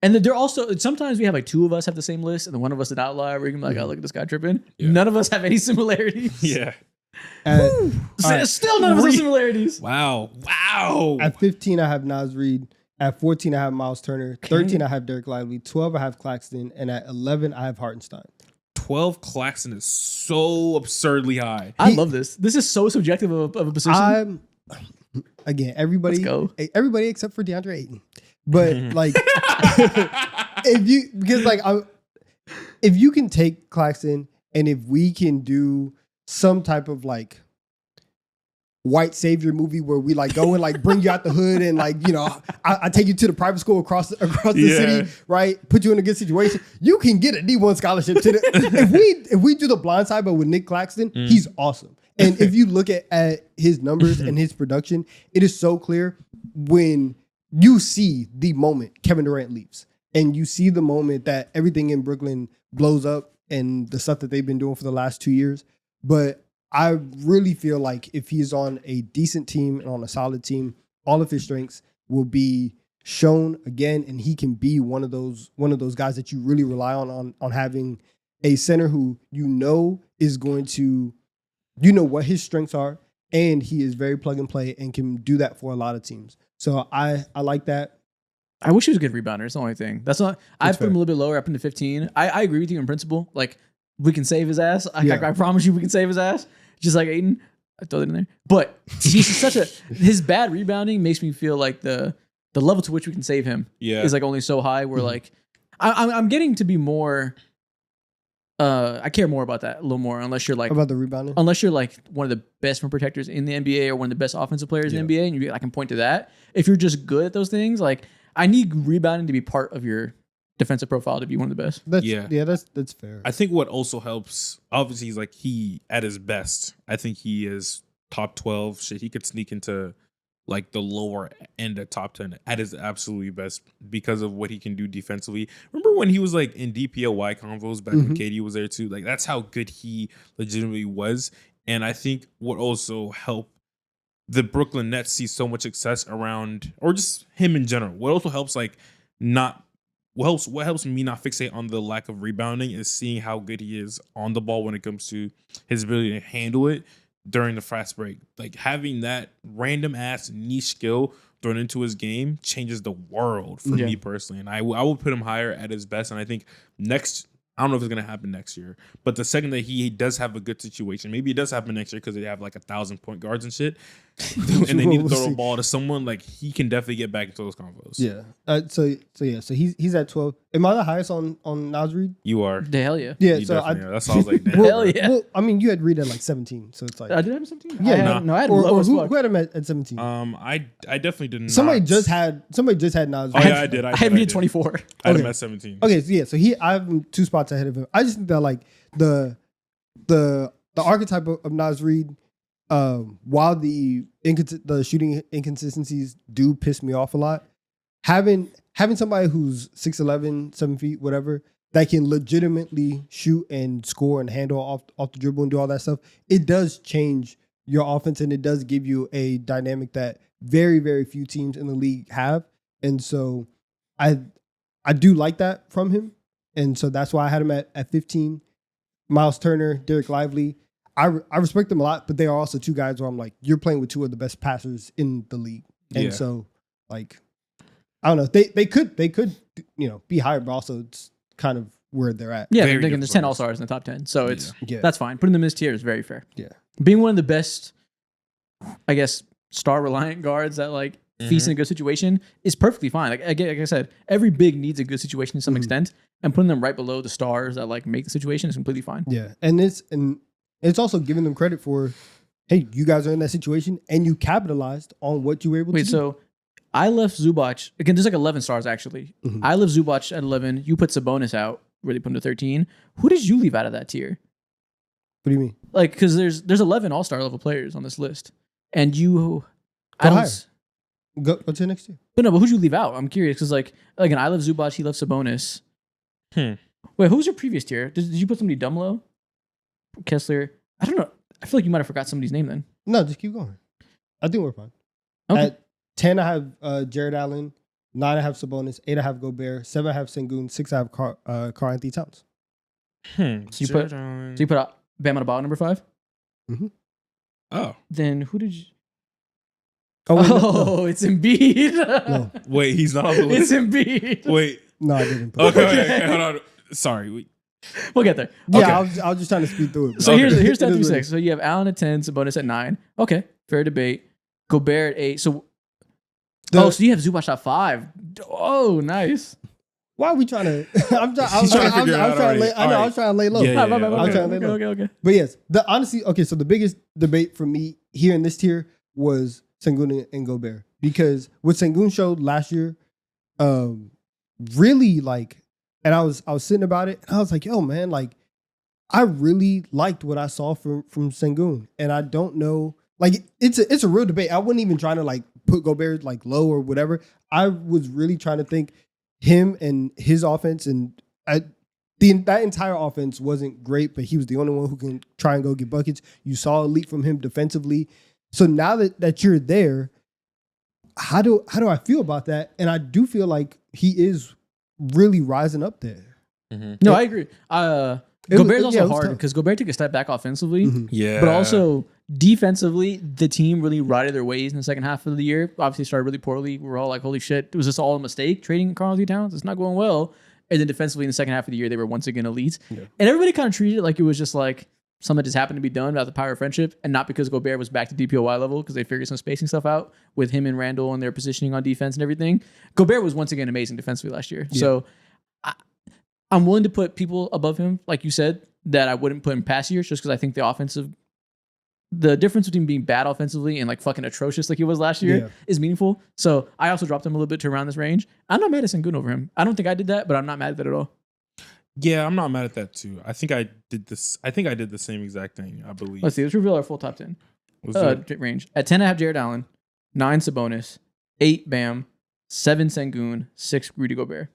And then they're also sometimes we have like 2 of us have the same list and then one of us an outlier. We're gonna be like, oh, look at this guy tripping. Yeah. None of us have any similarities. Yeah. Still none of us have similarities. Wow. Wow. At 15, I have Nas Reed. At 14, I have Miles Turner. 13, I have Derek Lively. 12, I have Claxton. And at 11, I have Hartenstein. 12 Claxton is so absurdly high. I love this. This is so subjective of a position. Again, everybody, Let's go. everybody except for DeAndre Ayton. But like, if you can take Claxton and if we can do some type of like white savior movie where we like go and like bring you out the hood and like, I take you to the private school across the city, right? Put you in a good situation. You can get a D1 scholarship to if we do the blind side, but with Nick Claxton, he's awesome. And if you look at his numbers and his production, it is so clear when you see the moment Kevin Durant leaves and you see the moment that everything in Brooklyn blows up and the stuff that they've been doing for the last 2 years. But I really feel like if he's on a decent team and on a solid team, all of his strengths will be shown again, and he can be one of those guys that you really rely on having a center who is going to, what his strengths are, and he is very plug and play and can do that for a lot of teams. So I like that. I wish he was a good rebounder. It's the only thing. That's not. I put fair. him a little bit lower, up into 15. I agree with you in principle. Like, we can save his ass. Yeah. I promise you, we can save his ass. Just like Aiden. I throw that in there. But he's his bad rebounding makes me feel like the level to which we can save him is like only so high. Where like, I'm getting to be more. I care more about that a little more, unless you're like About the rebounding, unless you're like one of the best rim protectors in the NBA or one of the best offensive players in the NBA, and I can point to that. If you're just good at those things, like I need rebounding to be part of your defensive profile to be one of the best. that's fair. I think what also helps, obviously, he's like at his best. I think he is top 12. Shit, he could sneak into like the lower end of top 10 at his absolutely best because of what he can do defensively. Remember when he was like in DPOY convos back when KD was there too? Like that's how good he legitimately was. And I think what also helped the Brooklyn Nets see so much success around, or just him in general. What also helps what helps me not fixate on the lack of rebounding is seeing how good he is on the ball when it comes to his ability to handle it during the fast break. Like having that random ass niche skill thrown into his game changes the world for me personally. And I will put him higher at his best. And I think I don't know if it's going to happen next year, but the second that he does have a good situation, maybe it does happen next year because they have like 1,000 point guards and shit, and they need to throw a ball to someone, like he can definitely get back into those combos. Yeah. So he's at 12. Am I the highest on Naz Reid? You are. The hell yeah. Yeah. You So definitely are. That's why I was like, damn. Hell yeah. Well, I mean, you had Reid at like 17, so it's like I did have 17. Yeah, I had him or low as who fuck. had him at 17? I definitely did not. Somebody just had Naz. Oh yeah, I did. I had him at 24. I had him Okay. at 17. Okay, so I have him 2 spots ahead of him. I just think that like the archetype of Naz Reid, while the shooting inconsistencies do piss me off a lot, having somebody who's 6'11", 7 feet, whatever, that can legitimately shoot and score and handle off the dribble and do all that stuff, it does change your offense, and it does give you a dynamic that very, very few teams in the league have. And so I do like that from him. And so that's why I had him at 15. Miles Turner, Derek Lively. I respect them a lot, but they are also 2 guys where I'm like, you're playing with 2 of the best passers in the league. And so like, I don't know. They could, be higher, but also it's kind of where they're at. Yeah, Very they're thinking good there's 10 players. all-stars in the top 10. So it's Yeah. that's fine. Putting them in this tier is very fair. Yeah. Being one of the best, I guess, star-reliant guards that like feast in a good situation is perfectly fine. Like I said, every big needs a good situation to some extent, and putting them right below the stars that like make the situation is completely fine. Yeah. And it's also giving them credit for, hey, you guys are in that situation and you capitalized on what you were able to Wait, do. so I left Zubac again. There's like 11 stars actually. I left Zubac at 11. You put Sabonis out, really put him to 13. Who did you leave out of that tier? What do you mean? Like, because there's 11 all-star level players on this list, and you, I Go don't. higher. Go to the next year. But no, but who'd you leave out? I'm curious because like again, I left Zubac. He left Sabonis. Wait, who was your previous tier? Did you put somebody dumb low? Kessler. I don't know. I feel like you might have forgot somebody's name then. No, just keep going. I think we're fine. Okay. At 10, I have Jared Allen. 9, I have Sabonis. 8, I have Gobert. 7, I have Sengun. 6, I have Carl Anthony Towns. So you put Bam Adebayo number 5. Oh Then who did you? Oh, wait, Oh, it's Embiid. no, wait, he's not on the It's list. Embiid. Wait. no, I didn't. Put Okay, it. okay, hold on. Sorry. We'll get there. Yeah, Okay. I was just trying to speed through it. So Okay. here's 10 It through is what it 6. So you have Allen at 10, Sabonis at 9. Okay, fair debate. Gobert at 8. So so you have Zubac at 5. Oh, nice. Why are we trying to? I'm trying. He's trying to figure it out I already. know. I was trying to lay low. Yeah, My bad, yeah, my bad. okay. Okay. But yes, honestly, okay. So the biggest debate for me here in this tier was Sengun and Gobert, because what Sengun showed last year, really like, and I was sitting about it, and I was like, yo, man, like, I really liked what I saw from Sengun, and I don't know, like, it's a real debate. I wasn't even trying to like put Gobert like low or whatever. I was really trying to think him and his offense, and that entire offense wasn't great, but he was the only one who can try and go get buckets. You saw elite from him defensively. So now that you're there, how do I feel about that? And I do feel like he is really rising up there. No, I agree. Gobert's also hard tough. because Gobert took a step back offensively, Yeah. but also defensively, the team really righted their ways in the second half of the year. Obviously, started really poorly. We're all like, "Holy shit! Was this all a mistake? Trading Karl-Anthony Towns? It's not going well." And then defensively, in the second half of the year, they were once again elite. Yeah. And everybody kind of treated it like it was just like something that just happened to be done about the power of friendship, and not because Gobert was back to DPOY level because they figured some spacing stuff out with him and Randall and their positioning on defense and everything. Gobert was once again amazing defensively last year. Yeah. So I'm willing to put people above him, like you said, that I wouldn't put in past years just because I think the difference between being bad offensively and like fucking atrocious like he was last year is meaningful. So I also dropped him a little bit to around this range. I'm not mad at Sengun over him. I don't think I did that, but I'm not mad at that at all. Yeah, I'm not mad at that too. I think I did the same exact thing, I believe. Let's see. Let's reveal our full top 10 Was it- range. At 10, I have Jared Allen, 9 Sabonis, 8 Bam, 7 Sengun, 6 Rudy Gobert.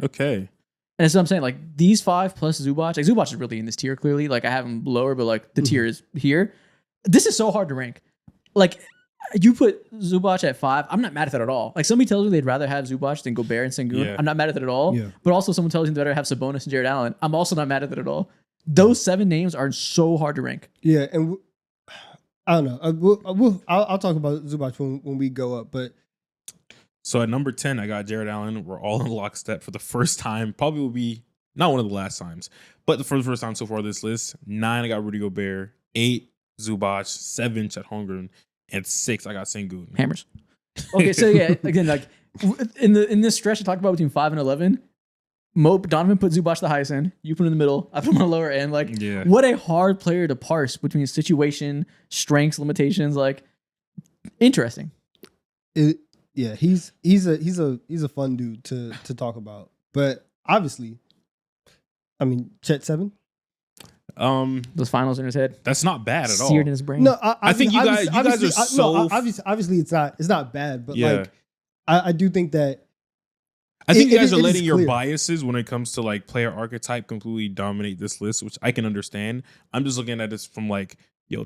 Okay. And that's what I'm saying. Like these 5 plus Zubac. Like Zubac is really in this tier clearly. Like I have him lower, but like the tier is here. This is so hard to rank. Like you put Zubac at 5. I'm not mad at that at all. Like somebody tells me they'd rather have Zubac than Gobert and Sengun. Yeah. I'm not mad at that at all. Yeah. But also someone tells me they'd rather have Sabonis and Jared Allen. I'm also not mad at that at all. Those 7 names are so hard to rank. Yeah, and I don't know. I'll talk about Zubac when we go up, but So at number 10, I got Jared Allen. We're all in lockstep for the first time. Probably will be not one of the last times, but for the first time so far this list. 9, I got Rudy Gobert. 8, Zubac. 7, Chet Holmgren. And 6, I got Sengun. Hammers. Okay, so yeah, again, like in this stretch I talked about between 5 and 11, Donovan put Zubac the highest end. You put him in the middle. I put him on the lower end. Like, Yeah. what a hard player to parse between situation, strengths, limitations. Like, interesting. yeah, he's a fun dude to talk about. But obviously, I mean, Chet 7. Those finals in his head, That's not bad at all. seared in his brain. No, I think you guys are so. obviously it's not bad, but Yeah. like I do think that I think you guys it are is letting your clear. biases when it comes to like player archetype completely dominate this list, which I can understand. I'm just looking at this from like,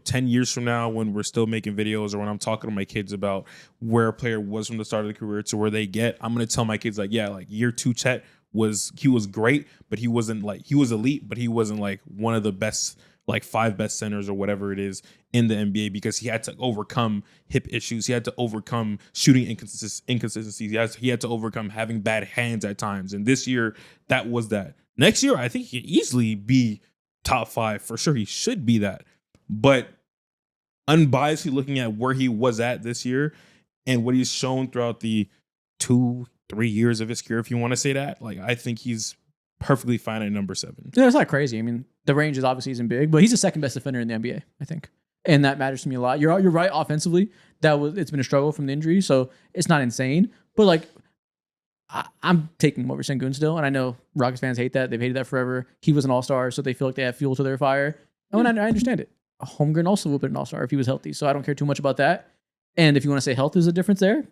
10 years from now when we're still making videos or when I'm talking to my kids about where a player was from the start of the career to where they get, I'm going to tell my kids like, yeah, like year 2 Chet was great, but he was elite, but he wasn't like one of the best, like 5 best centers or whatever it is in the NBA because he had to overcome hip issues. He had to overcome shooting inconsistencies. He had to overcome having bad hands at times. And this year, that was that. Next year, I think he could easily be top 5. For sure, he should be that. But unbiasedly looking at where he was at this year and what he's shown throughout the 2-3 years of his career, if you want to say that, like I think he's perfectly fine at number 7. Yeah, it's not crazy. I mean, the range is obviously isn't big, but he's the second best defender in the NBA, I think. And that matters to me a lot. You're right offensively. It's been a struggle from the injury, so it's not insane. But like I'm taking him over Sengun still, and I know Rockets fans hate that. They've hated that forever. He was an all-star, so they feel like they have fuel to their fire. And I understand it. Holmgren also would have been an all-star if he was healthy, so I don't care too much about that. And if you want to say health is a difference there,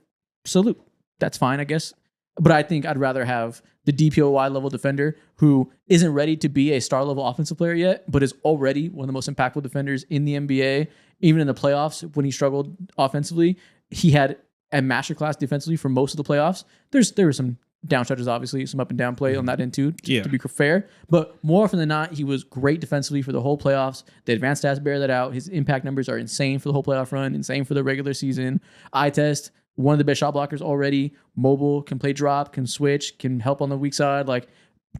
salute. That's fine, I guess. But I think I'd rather have the DPOY level defender who isn't ready to be a star level offensive player yet, but is already one of the most impactful defenders in the NBA. Even in the playoffs, when he struggled offensively, he had a masterclass defensively for most of the playoffs. There were some down stretches, obviously, some up and down play on that end too, to be fair. But more often than not, he was great defensively for the whole playoffs. The advanced stats bear that out. His impact numbers are insane for the whole playoff run, insane for the regular season. Eye test, one of the best shot blockers already. Mobile, can play drop, can switch, can help on the weak side. Like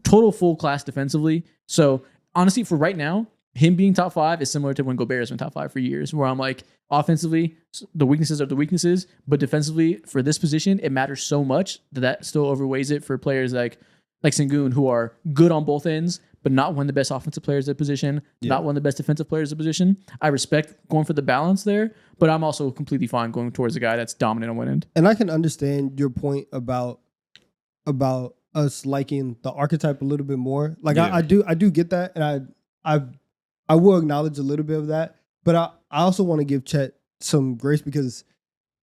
total full class defensively. So honestly, for right now, him being top 5 is similar to when Gobert has been top 5 for years, where I'm like, offensively, the weaknesses are the weaknesses, but defensively, for this position, it matters so much that still overweighs it for players like Sengun, who are good on both ends, but not one of the best offensive players at the position, not one of the best defensive players at the position. I respect going for the balance there, but I'm also completely fine going towards a guy that's dominant on one end. And I can understand your point about us liking the archetype a little bit more. Like I do get that, and I will acknowledge a little bit of that. But I also want to give Chet some grace because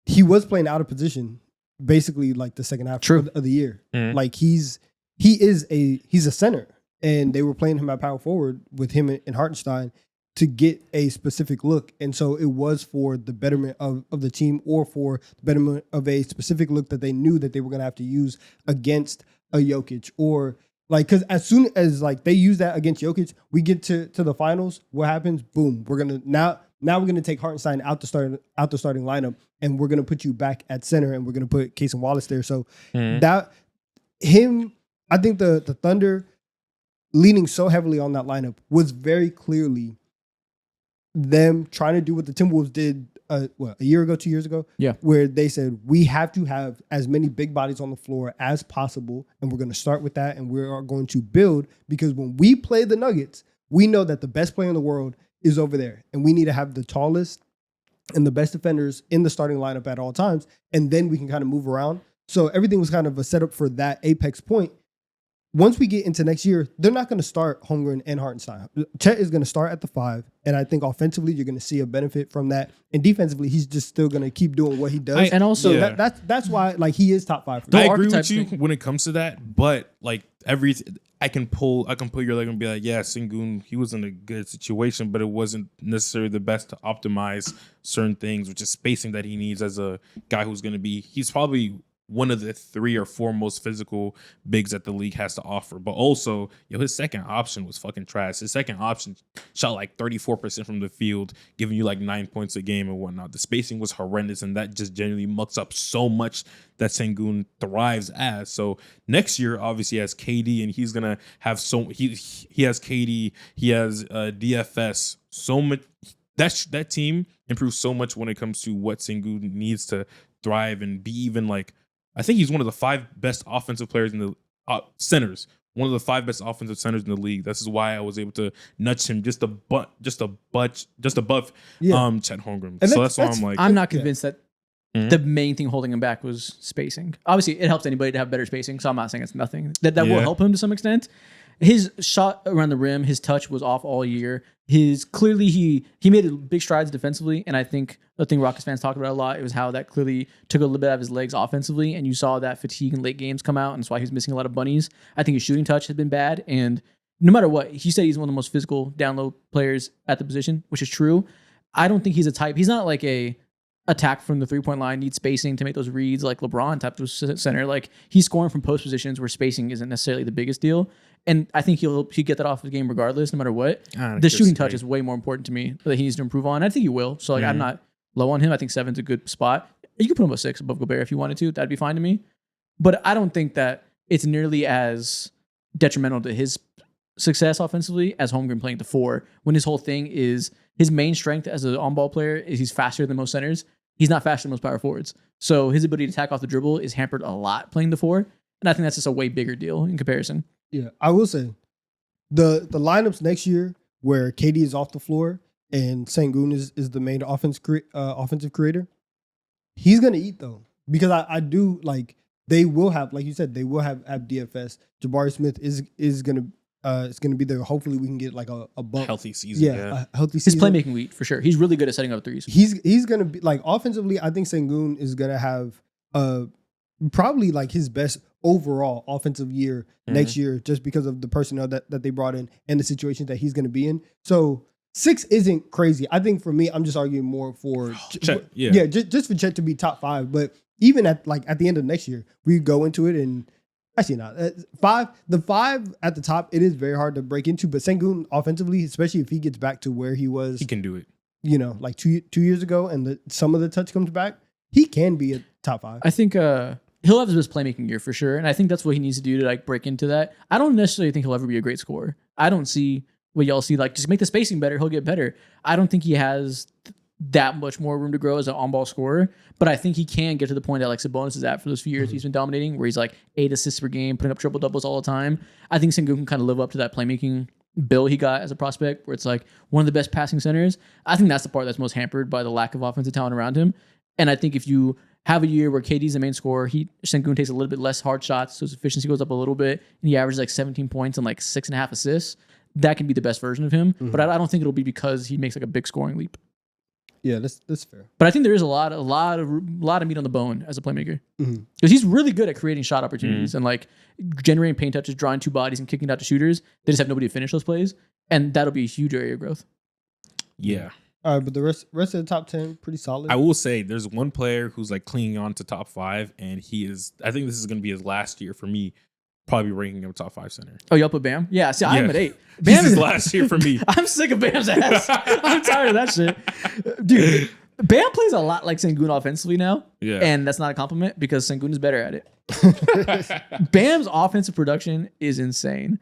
he was playing out of position basically like the second half of the year. Mhm. Like he's a center, and they were playing him at power forward with him and Hartenstein. to get a specific look. And so it was for the betterment of the team or for the betterment of a specific look that they knew that they were going to have to use against a Jokic or like, because as soon as like they use that against Jokic, we get to the finals. What happens? Boom. We're going to now we're going to take Hartenstein out the starting lineup and we're going to put you back at center and we're going to put Casey Wallace there. So I think the Thunder leaning so heavily on that lineup was very clearly them trying to do what the Timberwolves did a year ago, 2 years ago, where they said, we have to have as many big bodies on the floor as possible, and we're going to start with that, and we are going to build, because when we play the Nuggets, we know that the best player in the world is over there, and we need to have the tallest and the best defenders in the starting lineup at all times, and then we can kind of move around. So everything was kind of a setup for that apex point. Once we get into next year, they're not going to start Holmgren and Hartenstein. Chet is going to start at the 5, and I think offensively you're going to see a benefit from that. And defensively, he's just still going to keep doing what he does. And also, that's why like he is top 5 for me. I agree with you when it comes to that, but like I can pull your leg and be like, yeah, Sengun, he was in a good situation, but it wasn't necessarily the best to optimize certain things, which is spacing that he needs as a guy who's going to be. He's probably one of the 3 or 4 most physical bigs that the league has to offer. But also, his second option was fucking trash. His second option shot like 34% from the field, giving you like 9 points a game and whatnot. The spacing was horrendous, and that just generally mucks up so much that Sengun thrives as. So next year, obviously, he has KD, and he's gonna have he has KD, he has DFS. So much that team improves so much when it comes to what Sengun needs to thrive and be even like. I think he's one of the 5 best offensive players in the centers. One of the 5 best offensive centers in the league. This is why I was able to nudge him just above Chet Holmgren. And so that's why I'm like, I'm not convinced that the main thing holding him back was spacing. Obviously, it helps anybody to have better spacing, so I'm not saying it's nothing. That will help him to some extent. His shot around the rim, his touch was off all year. Clearly he made big strides defensively, and I think the thing Rockets fans talked about a lot, it was how that clearly took a little bit out of his legs offensively, and you saw that fatigue in late games come out, and that's why he was missing a lot of bunnies. I think his shooting touch has been bad, and no matter what, he said he's one of the most physical down low players at the position, which is true. I don't think he's a type. He's not like a attack from the 3-point line, needs spacing to make those reads like LeBron type of center. Like he's scoring from post positions where spacing isn't necessarily the biggest deal. And I think he'll get that off his game regardless, no matter what. The shooting touch is way more important to me that he needs to improve on. I think he will. So like I'm not low on him. I think 7's a good spot. You could put him a 6 above Gobert if you wanted to. That'd be fine to me. But I don't think that it's nearly as detrimental to his success offensively as Holmgren playing the 4, when his whole thing is his main strength as an on-ball player is he's faster than most centers. He's not faster than most power forwards. So his ability to attack off the dribble is hampered a lot playing the 4. And I think that's just a way bigger deal in comparison. Yeah, I will say the lineups next year where KD is off the floor and Sengun is the main offensive creator, he's going to eat though. Because I do like they will have, like you said, they will have DFS. Jabari Smith is going to it's going to be there. Hopefully we can get like a bump. Healthy season. Yeah, a healthy His season. playmaking week for sure. He's really good at setting up threes. He's going to be like offensively, I think Sengun is going to have probably like his best overall offensive year next year just because of the personnel that they brought in and the situations that he's going to be in. So 6 isn't crazy. I think for me, I'm just arguing more for Chet. Just for Chet to be top 5. But even at the end of next year, we go into it and actually not 5. The 5 at the top, it is very hard to break into. But Sengun offensively, especially if he gets back to where he was, he can do it. Like 2 years ago, and some of the touch comes back, he can be a top 5. I think he'll have his best playmaking year for sure, and I think that's what he needs to do to like break into that. I don't necessarily think he'll ever be a great scorer. I don't see what y'all see, like just make the spacing better, he'll get better. I don't think he has that much more room to grow as an on-ball scorer, but I think he can get to the point that like Sabonis is at for those few years he's been dominating, where he's like 8 assists per game, putting up triple doubles all the time. I think Sengun can kind of live up to that playmaking bill he got as a prospect, where it's like one of the best passing centers. I think that's the part that's most hampered by the lack of offensive talent around him. And I think if you have a year where KD's the main scorer, Sengun takes a little bit less hard shots, so his efficiency goes up a little bit, and he averages like 17 points and like 6.5 assists. That can be the best version of him, but I don't think it'll be because he makes like a big scoring leap. Yeah, that's fair. But I think there is a lot of meat on the bone as a playmaker, because he's really good at creating shot opportunities and like generating paint touches, drawing 2 bodies, and kicking it out to shooters. They just have nobody to finish those plays, and that'll be a huge area of growth. Yeah. All right, but the rest of the top 10 pretty solid. I will say there's one player who's like clinging on to top 5, and he is. I think this is going to be his last year for me. Probably ranking him top 5 center. Oh, y'all put Bam? Yeah, see, I'm Yeah. at 8. This Bam is is last year for me. I'm sick of Bam's ass. I'm tired of that shit. Dude, Bam plays a lot like Sengun offensively now. Yeah. And that's not a compliment because Sengun is better at it. Bam's offensive production is insane.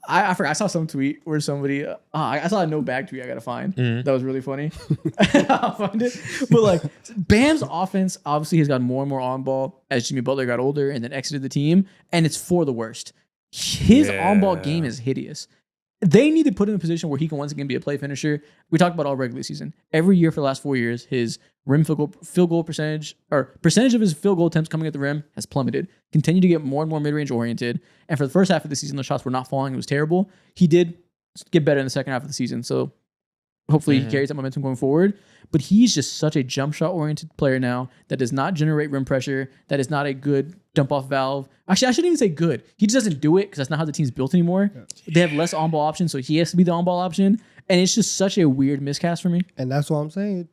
I forgot. I saw some tweet where somebody, I saw a no bag tweet I got to find. Mhm. That was really funny. I'll find it. But like, Bam's offense obviously has gotten more and more on ball as Jimmy Butler got older and then exited the team. And it's for the worst. His on ball game is hideous. They need to put him in a position where he can once again be a play finisher. We talked about all regular season. Every year for the last 4 years, his rim field goal percentage, or percentage of his field goal attempts coming at the rim, has plummeted. Continued to get more and more mid-range oriented. And for the first half of the season, the shots were not falling. It was terrible. He did get better in the second half of the season. So hopefully he carries that momentum going forward. But he's just such a jump shot oriented player now that does not generate rim pressure. That is not a good dump off valve. Actually, I shouldn't even say good. He just doesn't do it because that's not how the team's built anymore. Yeah. They have less on ball options, so he has to be the on ball option. And it's just such a weird miscast for me. And that's what I'm saying.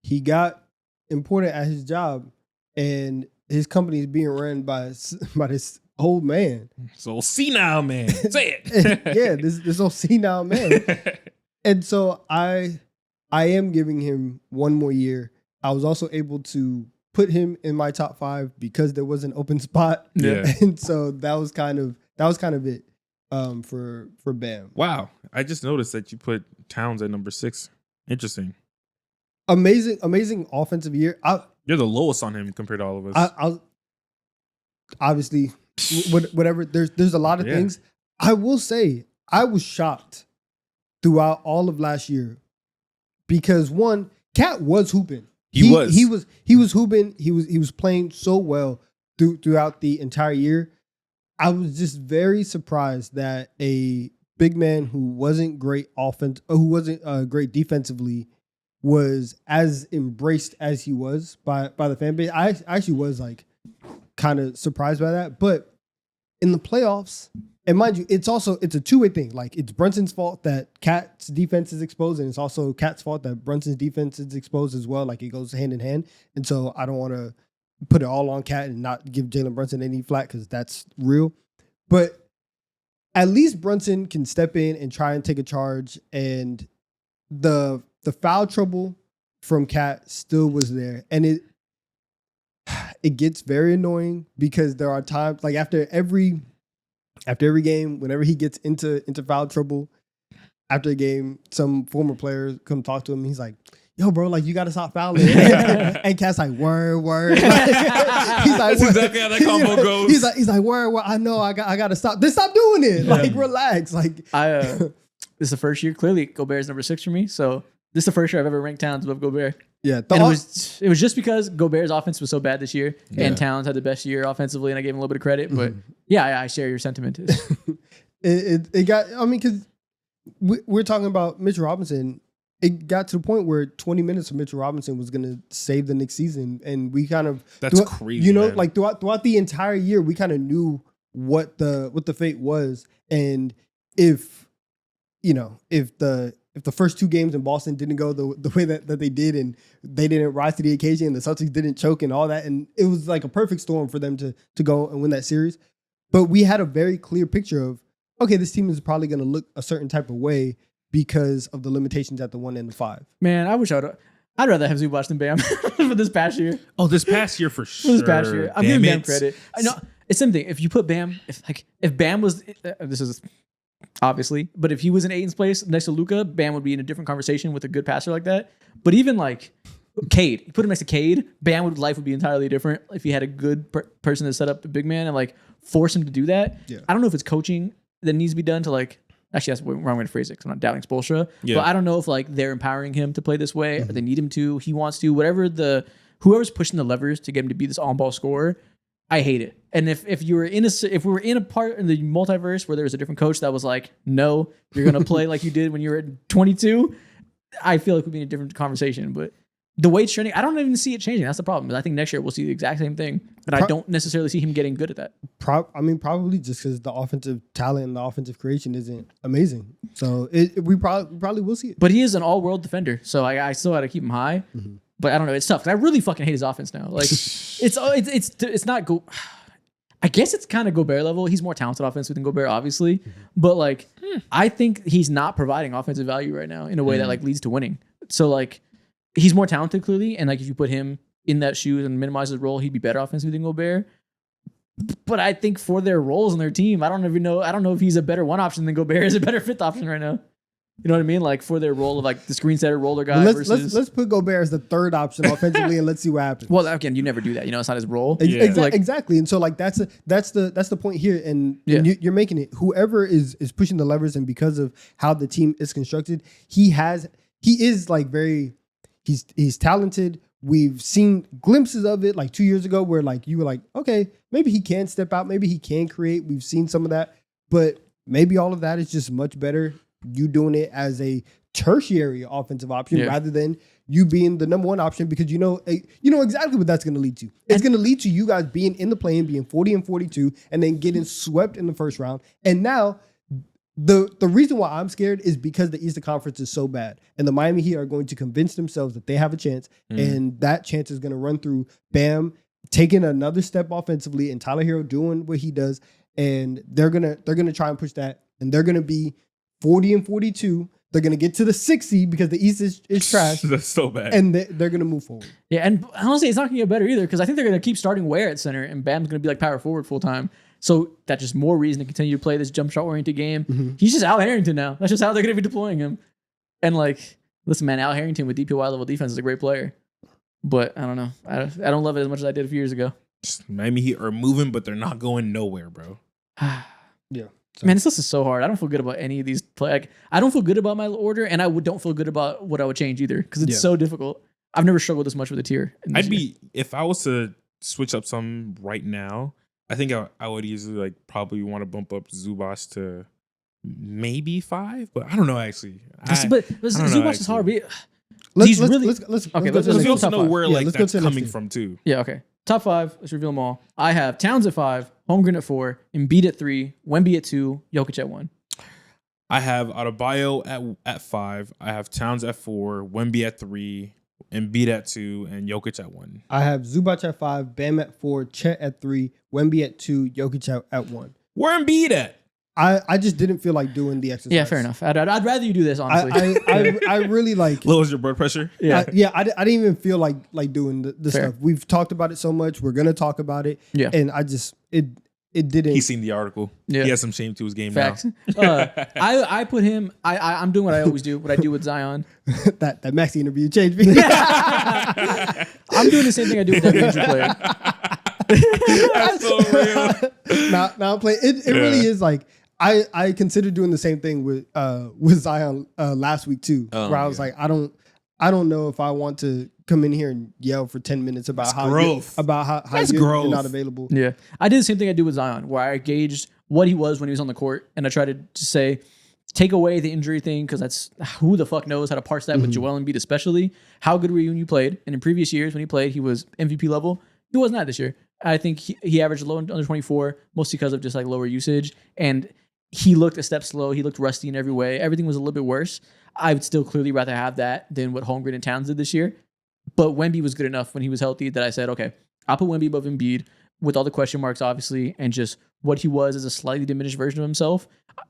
He got important at his job, and his company is being run by this old man. So senile man. Say it. Yeah, this old senile man. And so I am giving him one more year. I was also able to put him in my top 5 because there was an open spot. Yeah. And so that was kind of it for Bam. Wow. I just noticed that you put Towns at number 6. Interesting. Amazing offensive year. You're the lowest on him compared to all of us. I obviously whatever. There's a lot of things. I will say I was shocked throughout all of last year because one, Cat was hooping. He was hooping. He was playing so well throughout the entire year. I was just very surprised that a big man who wasn't great great defensively was as embraced as he was by the fan base. I actually was like kind of surprised by that. But in the playoffs, and mind you, it's a two-way thing. Like, it's Brunson's fault that Cat's defense is exposed, and it's also Cat's fault that Brunson's defense is exposed as well. Like, it goes hand in hand. And so I don't want to put it all on Cat and not give Jalen Brunson any flack because that's real. But at least Brunson can step in and try and take a charge. And the foul trouble from Cat still was there. And it gets very annoying because there are times, like after every game, whenever he gets into foul trouble, after the game, some former players come talk to him. He's like, "Yo, bro, like, you gotta stop fouling." And Cat's like, "Word." He's like, that's exactly how that combo goes. He's like, "Word. I know. I gotta stop. Then stop doing it. Like, relax." Like, this is the first year. Clearly, Gobert's number 6 for me. So this is the first year I've ever ranked Towns above Gobert. Yeah, and it was just because Gobert's offense was so bad this year, and Towns had the best year offensively, and I gave him a little bit of credit. But I share your sentiment. it got. I mean, because we're talking about Mitchell Robinson. It got to the point where 20 minutes of Mitchell Robinson was going to save the next season, and we kind of crazy. Man. Like throughout the entire year, we kind of knew what the fate was, and if the first 2 games in Boston didn't go the way that they did, and they didn't rise to the occasion, and the Celtics didn't choke and all that, and it was like a perfect storm for them to go and win that series. But we had a very clear picture of, okay, this team is probably going to look a certain type of way because of the limitations at the 1 and the 5. Man, I'd rather have Zubac than Bam for this past year. Oh, this past year for sure. This past year, I'm giving Bam credit. I know it's something. If you put Bam, if Bam was, this is obviously, but if he was in Ayton's place next to Luka, Bam would be in a different conversation with a good passer like that. But even like Cade, you put him next to Cade, life would be entirely different if he had a good person to set up the big man and like force him to do that. Yeah. I don't know if it's coaching that needs to be done to like. Actually, that's the wrong way to phrase it because I'm not doubting Spoelstra. Yeah. But I don't know if like they're empowering him to play this way or they need him to. He wants to. Whoever's pushing the levers to get him to be this on-ball scorer, I hate it. And if we were in a part in the multiverse where there was a different coach that was like, no, you're gonna play like you did when you were at 22, I feel like we'd be in a different conversation. But the way it's trending, I don't even see it changing. That's the problem. I think next year we'll see the exact same thing, but I don't necessarily see him getting good at that. Probably just because the offensive talent and the offensive creation isn't amazing. So we probably will see it. But he is an all-world defender, so I still got to keep him high. Mm-hmm. But I don't know. It's tough. 'Cause I really fucking hate his offense now. Like it's not go. I guess it's kind of Gobert level. He's more talented offensively than Gobert, obviously. But like, I think he's not providing offensive value right now in a way that like leads to winning. So like, he's more talented clearly, and like if you put him in that shoes and minimize his role, he'd be better offensively than Gobert. But I think for their roles on their team, I don't know if he's a better one option than Gobert is a better fifth option right now. You know what I mean? Like for their role of like the screen setter roller guy versus. Let's put Gobert as the third option offensively and let's see what happens. Well, again, you never do that. You know, it's not his role. Exactly. And so like that's the point here. And you're making it. Whoever is pushing the levers, and because of how the team is constructed, he is like he's talented. We've seen glimpses of it like 2 years ago where like you were like, okay, maybe he can step out, maybe he can create. We've seen some of that, but maybe all of that is just much better. You doing it as a tertiary offensive option rather than you being the number one option, because you know exactly what that's going to lead to. It's going to lead to you guys being in the play-in, being 40-42, and then getting swept in the first round. And now the reason why I'm scared is because the Eastern Conference is so bad, and the Miami Heat are going to convince themselves that they have a chance, and that chance is going to run through Bam taking another step offensively and Tyler Hero doing what he does, and they're gonna try and push that, and they're gonna be 40-42. They're gonna get to the 60 because the East is trash. That's so bad. And they're gonna move forward. Yeah, and honestly, it's not gonna get better either, because I think they're gonna keep starting Ware at center, and Bam's gonna be like power forward full time. So that's just more reason to continue to play this jump shot oriented game. Mm-hmm. He's just Al Harrington now. That's just how they're gonna be deploying him. And like, listen, man, Al Harrington with DPOY level defense is a great player, but I don't know. I don't love it as much as I did a few years ago. Miami Heat are moving, but they're not going nowhere, bro. Yeah. So. Man, this list is so hard. I don't feel good about any of these play. Like, I don't feel good about my order, and don't feel good about what I would change either, because it's so difficult. I've never struggled this much with a tier. If I was to switch up some right now, I think I would easily like probably want to bump up Zubac to maybe 5, but I don't know actually. But Zubac is hard. Let's also know where like that's coming from too. Yeah. Okay. Top 5. Let's reveal them all. I have Towns at 5, Holmgren at 4, Embiid at 3, Wemby at 2, Jokic at 1. I have Adebayo at 5. I have Towns at 4, Wemby at 3, Embiid at 2, and Jokic at 1. I have Zubac at 5, Bam at 4, Chet at 3, Wemby at 2, Jokic at 1. Where Embiid at? I just didn't feel like doing the exercise. Yeah, fair enough. I'd rather you do this, honestly. I really like... Lowers your blood pressure? Yeah. I didn't even feel like doing the stuff. We've talked about it so much. We're going to talk about it. Yeah. And I just... It didn't... He's seen the article. Yeah. He has some shame to his game Facts. now. I put him... I'm doing what I always do, what I do with Zion. that Maxey interview changed me. I'm doing the same thing I do with every injury player. That's so real. Now I'm playing. It really is like... I considered doing the same thing with Zion last week too, where I was like, I don't know if I want to come in here and yell for 10 minutes about how you're not available. Yeah, I did the same thing I do with Zion, where I gauged what he was when he was on the court, and I tried to say, take away the injury thing, because that's who the fuck knows how to parse that with Joel Embiid, especially. How good were you when you played? And in previous years when he played, he was MVP level. He was not this year. I think he averaged low under 24, mostly because of just like lower usage, and he looked a step slow. He looked rusty in every way. Everything was a little bit worse. I would still clearly rather have that than what Holmgren and Towns did this year. But Wemby was good enough when he was healthy that I said, okay, I'll put Wemby above Embiid with all the question marks, obviously, and just what he was as a slightly diminished version of himself.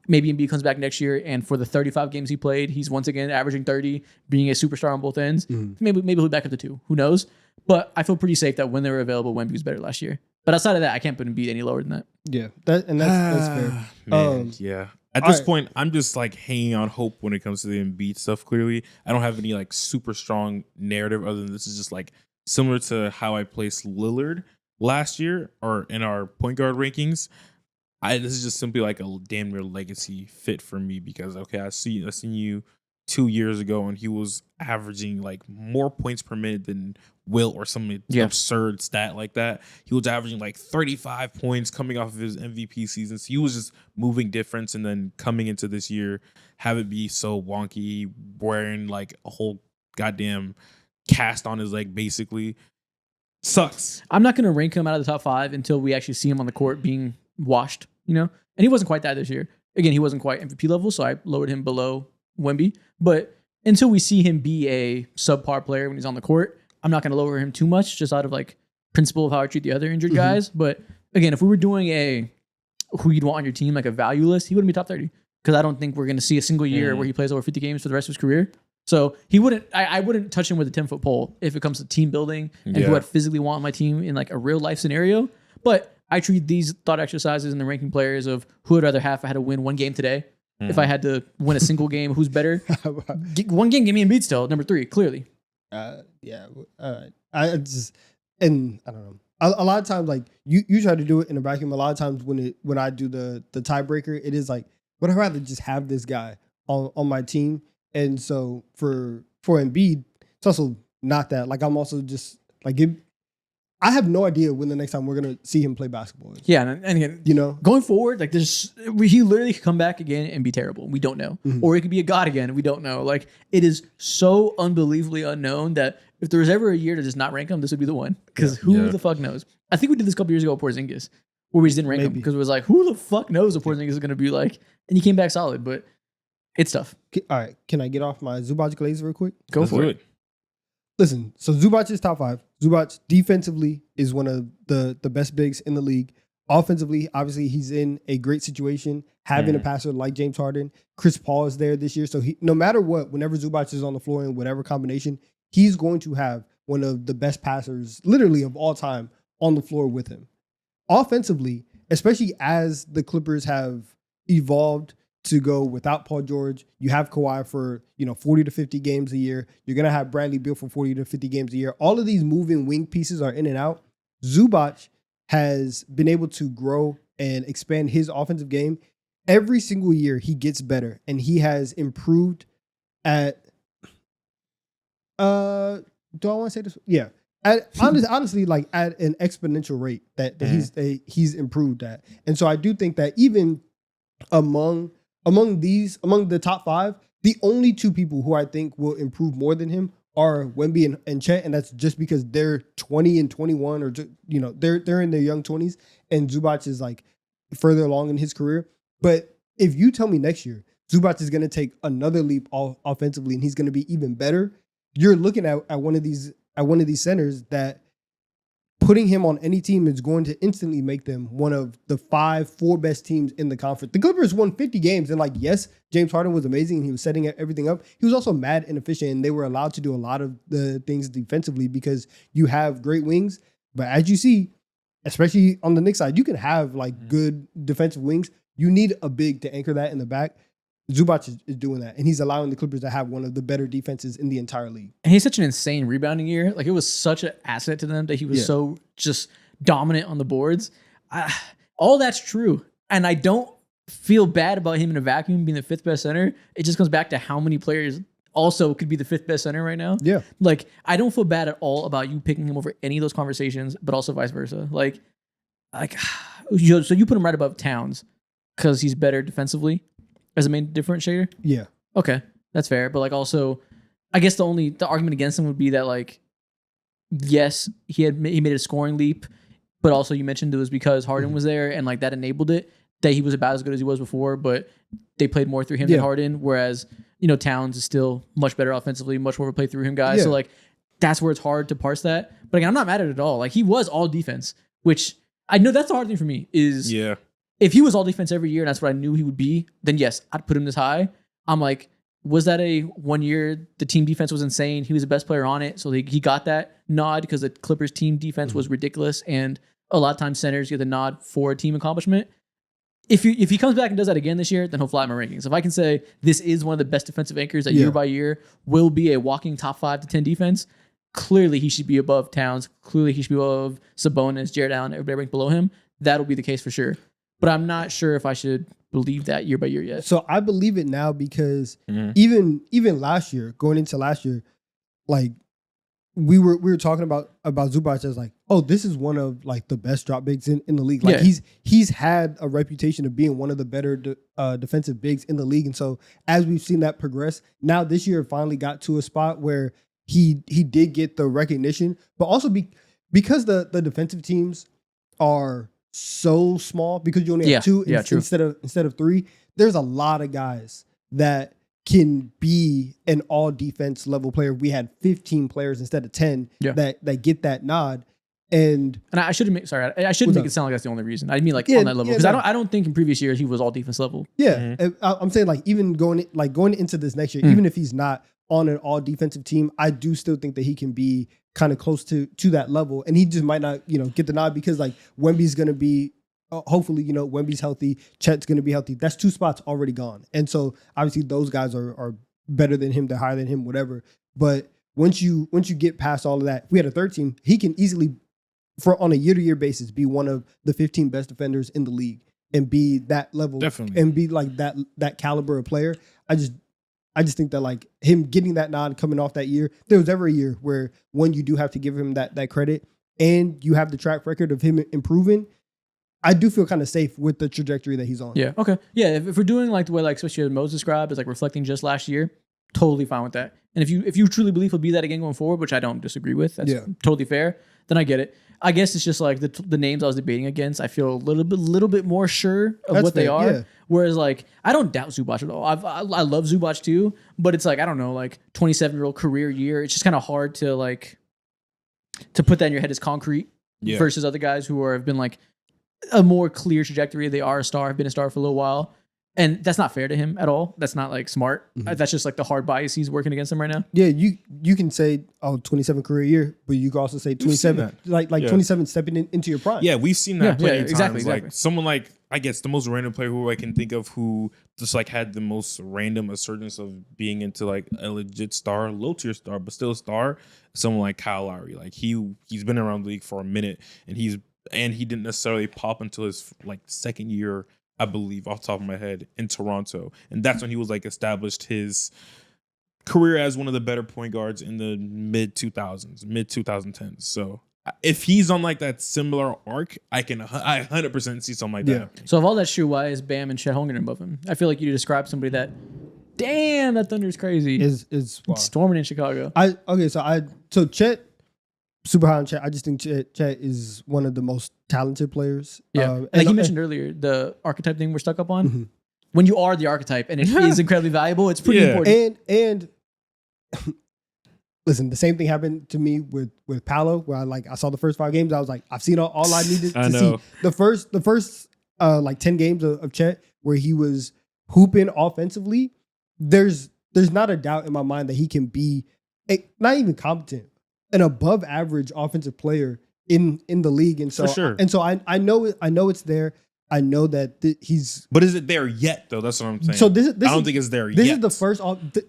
Maybe Embiid comes back next year, and for the 35 games he played, he's once again averaging 30, being a superstar on both ends. Maybe he'll be back up to 2. Who knows? But I feel pretty safe that when they were available, Wemby was better last year. But outside of that, I can't put Embiid any lower than that. Yeah, that's fair. Man, yeah. At this point, I'm just like hanging on hope when it comes to the Embiid stuff. Clearly, I don't have any like super strong narrative other than this is just like similar to how I placed Lillard last year or in our point guard rankings. This is just simply like a damn near legacy fit for me because I seen you 2 years ago and he was averaging like more points per minute than Wilt or some absurd stat like that. He was averaging like 35 points coming off of his MVP season. So he was just moving difference, and then coming into this year, have it be so wonky, wearing like a whole goddamn cast on his leg basically. Sucks. I'm not going to rank him out of the top 5 until we actually see him on the court being washed, you know? And he wasn't quite that this year. Again, he wasn't quite MVP level, so I lowered him below Wemby. But until we see him be a subpar player when he's on the court, I'm not going to lower him too much just out of like principle of how I treat the other injured guys. But again, if we were doing a who you'd want on your team, like a value list, he wouldn't be top 30 because I don't think we're going to see a single year where he plays over 50 games for the rest of his career. So he wouldn't. I wouldn't touch him with a 10-foot pole if it comes to team building and who I'd physically want on my team in like a real life scenario. But I treat these thought exercises and the ranking players of who I'd rather have if I had to win one game today. If I had to win a single game, who's better? One game, give me Embiid still, number 3, clearly. Yeah. I just, and I don't know. A lot of times, like you try to do it in a vacuum. A lot of times when I do the tiebreaker, it is like, would I rather just have this guy on my team? And so for Embiid, it's also not that. Like I'm also just like I have no idea when the next time we're gonna see him play basketball is. Yeah, and again, you know, going forward, like he literally could come back again and be terrible. We don't know, or he could be a god again. We don't know. Like it is so unbelievably unknown that if there was ever a year to just not rank him, this would be the one. Because who the fuck knows? I think we did this a couple years ago with Porzingis, where we just didn't rank him because it was like, who the fuck knows what Porzingis is gonna be like? And he came back solid, but it's tough. All right, can I get off my Zubac glaze real quick? Go for it. Listen, so Zubac is top 5. Zubac defensively is one of the best bigs in the league. Offensively, obviously, he's in a great situation. Having a passer like James Harden, Chris Paul is there this year. So no matter what, whenever Zubac is on the floor in whatever combination, he's going to have one of the best passers, literally of all time, on the floor with him. Offensively, especially as the Clippers have evolved to go without Paul George, you have Kawhi for 40 to 50 games a year. You're gonna have Bradley Beal for 40 to 50 games a year. All of these moving wing pieces are in and out. Zubac has been able to grow and expand his offensive game. Every single year he gets better, and he has improved at. Do I want to say this? Yeah. Honestly, like at an exponential rate that he's improved at, and so I do think that even among the top 5, the only 2 people who I think will improve more than him are Wemby and Chet, and that's just because they're 20 and 21, or they're in their young 20s, and Zubac is like further along in his career. But if you tell me next year Zubac is going to take another leap offensively and he's going to be even better, you're looking at one of these centers that putting him on any team is going to instantly make them one of the 4 best teams in the conference. The Clippers won 50 games, and yes, James Harden was amazing and he was setting everything up. He was also mad inefficient, and they were allowed to do a lot of the things defensively because you have great wings. But as you see, especially on the Knicks side, you can have good defensive wings. You need a big to anchor that in the back. Zubac is doing that, and he's allowing the Clippers to have one of the better defenses in the entire league. And he's such an insane rebounding year. Like, it was such an asset to them that he was so just dominant on the boards. All that's true. And I don't feel bad about him in a vacuum being the 5th best center. It just comes back to how many players also could be the 5th best center right now. Yeah. Like, I don't feel bad at all about you picking him over any of those conversations, but also vice versa. So you put him right above Towns because he's better defensively as a main differentiator? Yeah. Okay. That's fair. But also, I guess the argument against him would be that yes, he made a scoring leap, but also you mentioned it was because Harden was there and that enabled it, that he was about as good as he was before, but they played more through him than Harden. Whereas, Towns is still much better offensively, much more of a play through him guy. Yeah. So that's where it's hard to parse that. But again, I'm not mad at it at all. He was all defense, which I know that's the hard thing for me is if he was all defense every year and that's what I knew he would be, then yes, I'd put him this high. I'm was that a 1 year the team defense was insane? He was the best player on it. So he got that nod because the Clippers team defense was ridiculous. And a lot of times centers get the nod for a team accomplishment. If he comes back and does that again this year, then he'll fly my rankings. If I can say this is one of the best defensive anchors that year by year will be a walking top 5 to 10 defense, clearly he should be above Towns. Clearly he should be above Sabonis, Jared Allen, everybody ranked below him. That'll be the case for sure. But I'm not sure if I should believe that year by year yet. So I believe it now because even last year, going into last year, we were talking about Zubac as this is one of the best drop bigs in the league. He's had a reputation of being one of the better defensive bigs in the league. And so as we've seen that progress, now this year it finally got to a spot where he did get the recognition, but also because the defensive teams are so small, because you only have two true. instead of three. There's a lot of guys that can be an all defense level player. We had 15 players instead of 10 that get that nod. And I shouldn't make I shouldn't make it sound like that's the only reason. I mean, like on that level, because I don't think in previous years he was all defense level. Yeah, I'm saying like even going into this next year, even if he's not on an all defensive team, I do still think that he can be kind of close to that level, and he just might not get the nod because like Wemby's going to be hopefully Wemby's healthy, Chet's going to be healthy. That's 2 spots already gone, and so obviously those guys are better than him, they're higher than him, whatever. But once you get past all of that, if we had a third team, he can easily, on a year-to-year basis, be one of the 15 best defenders in the league and be that level. Definitely. And be like that caliber of player. I just think that like him getting that nod coming off that year, there was ever a year where when you do have to give him that credit and you have the track record of him improving, I do feel kind of safe with the trajectory that he's on. Yeah. Okay. Yeah. If we're doing like the way like especially Moses described is like reflecting just last year, totally fine with that. And if you truly believe he'll be that again going forward, which I don't disagree with, that's totally fair, then I get it. I guess it's just like the names I was debating against. I feel a little bit more sure of what they are. Yeah. Whereas like I don't doubt Zubac at all. I love Zubac too, but it's like I don't know, like 27-year-old career year. It's just kind of hard to like to put that in your head as concrete versus other guys who have been like a more clear trajectory. They are a star, have been a star for a little while. And that's not fair to him at all. That's not like smart. That's just like the hard bias he's working against him right now. Yeah, you can say 27 career year, but you can also say 27 like 27 stepping into your prime. Yeah, we've seen that plenty of times. Exactly. Like someone like I guess the most random player who I can think of who just like had the most random assurance of being into like a legit star, low tier star, but still a star. Someone like Kyle Lowry. Like he's been around the league for a minute, and he didn't necessarily pop until his like second year, I believe, off the top of my head, in Toronto. And that's when he was like established his career as one of the better point guards in the mid 2010s. So if he's on like that similar arc, I 100% see something like that happening. So if all that's true, why is Bam and Chet Holmgren above him? I feel like you described somebody that, damn, that Thunder's crazy. Is storming in Chicago. So Chet, super high on Chet. I just think Chet is one of the most talented players. Yeah, like you mentioned earlier, the archetype thing we're stuck up on. Mm-hmm. When you are the archetype and it is incredibly valuable, it's pretty important. And listen, the same thing happened to me with Paolo, where I saw the first 5 games. I was like, I've seen all I needed to see. The first like 10 games of Chet where he was hooping offensively. There's not a doubt in my mind that he can be not even competent, an above average offensive player in the league. And so, for sure. And so I know it's there. I know that he's. But is it there yet though? That's what I'm saying. So I don't think it's there yet. This is the first.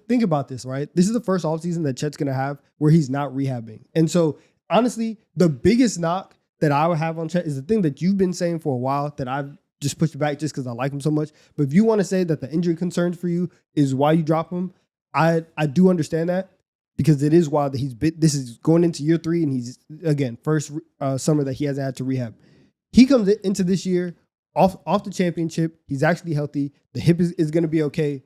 Think about this, right? This is the first offseason that Chet's gonna have where he's not rehabbing. And so honestly, the biggest knock that I would have on Chet is the thing that you've been saying for a while that I've just pushed back just because I like him so much. But if you want to say that the injury concerns for you is why you drop him, I do understand that. Because it is wild that this is going into year 3 and he's, again, first summer that he hasn't had to rehab. He comes into this year off the championship. He's actually healthy. The hip is going to be okay.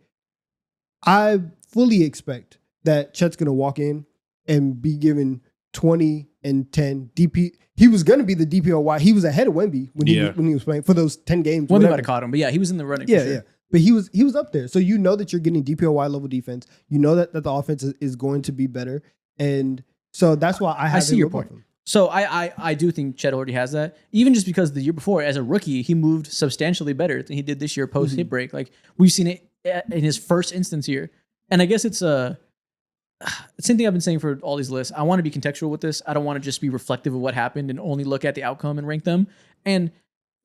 I fully expect that Chet's going to walk in and be given 20 and 10 DP. He was going to be the DPOY. He was ahead of Wemby when he was playing for those 10 games. Wemby might have caught him, but yeah, he was in the running. Yeah, yeah. But he was up there. So you know that you're getting DPOY level defense. You know that the offense is going to be better. And so that's why I see your point. So I do think Chet already has that. Even just because the year before, as a rookie, he moved substantially better than he did this year post hip break. Like we've seen it in his first instance here. And I guess it's the same thing I've been saying for all these lists. I want to be contextual with this. I don't want to just be reflective of what happened and only look at the outcome and rank them. And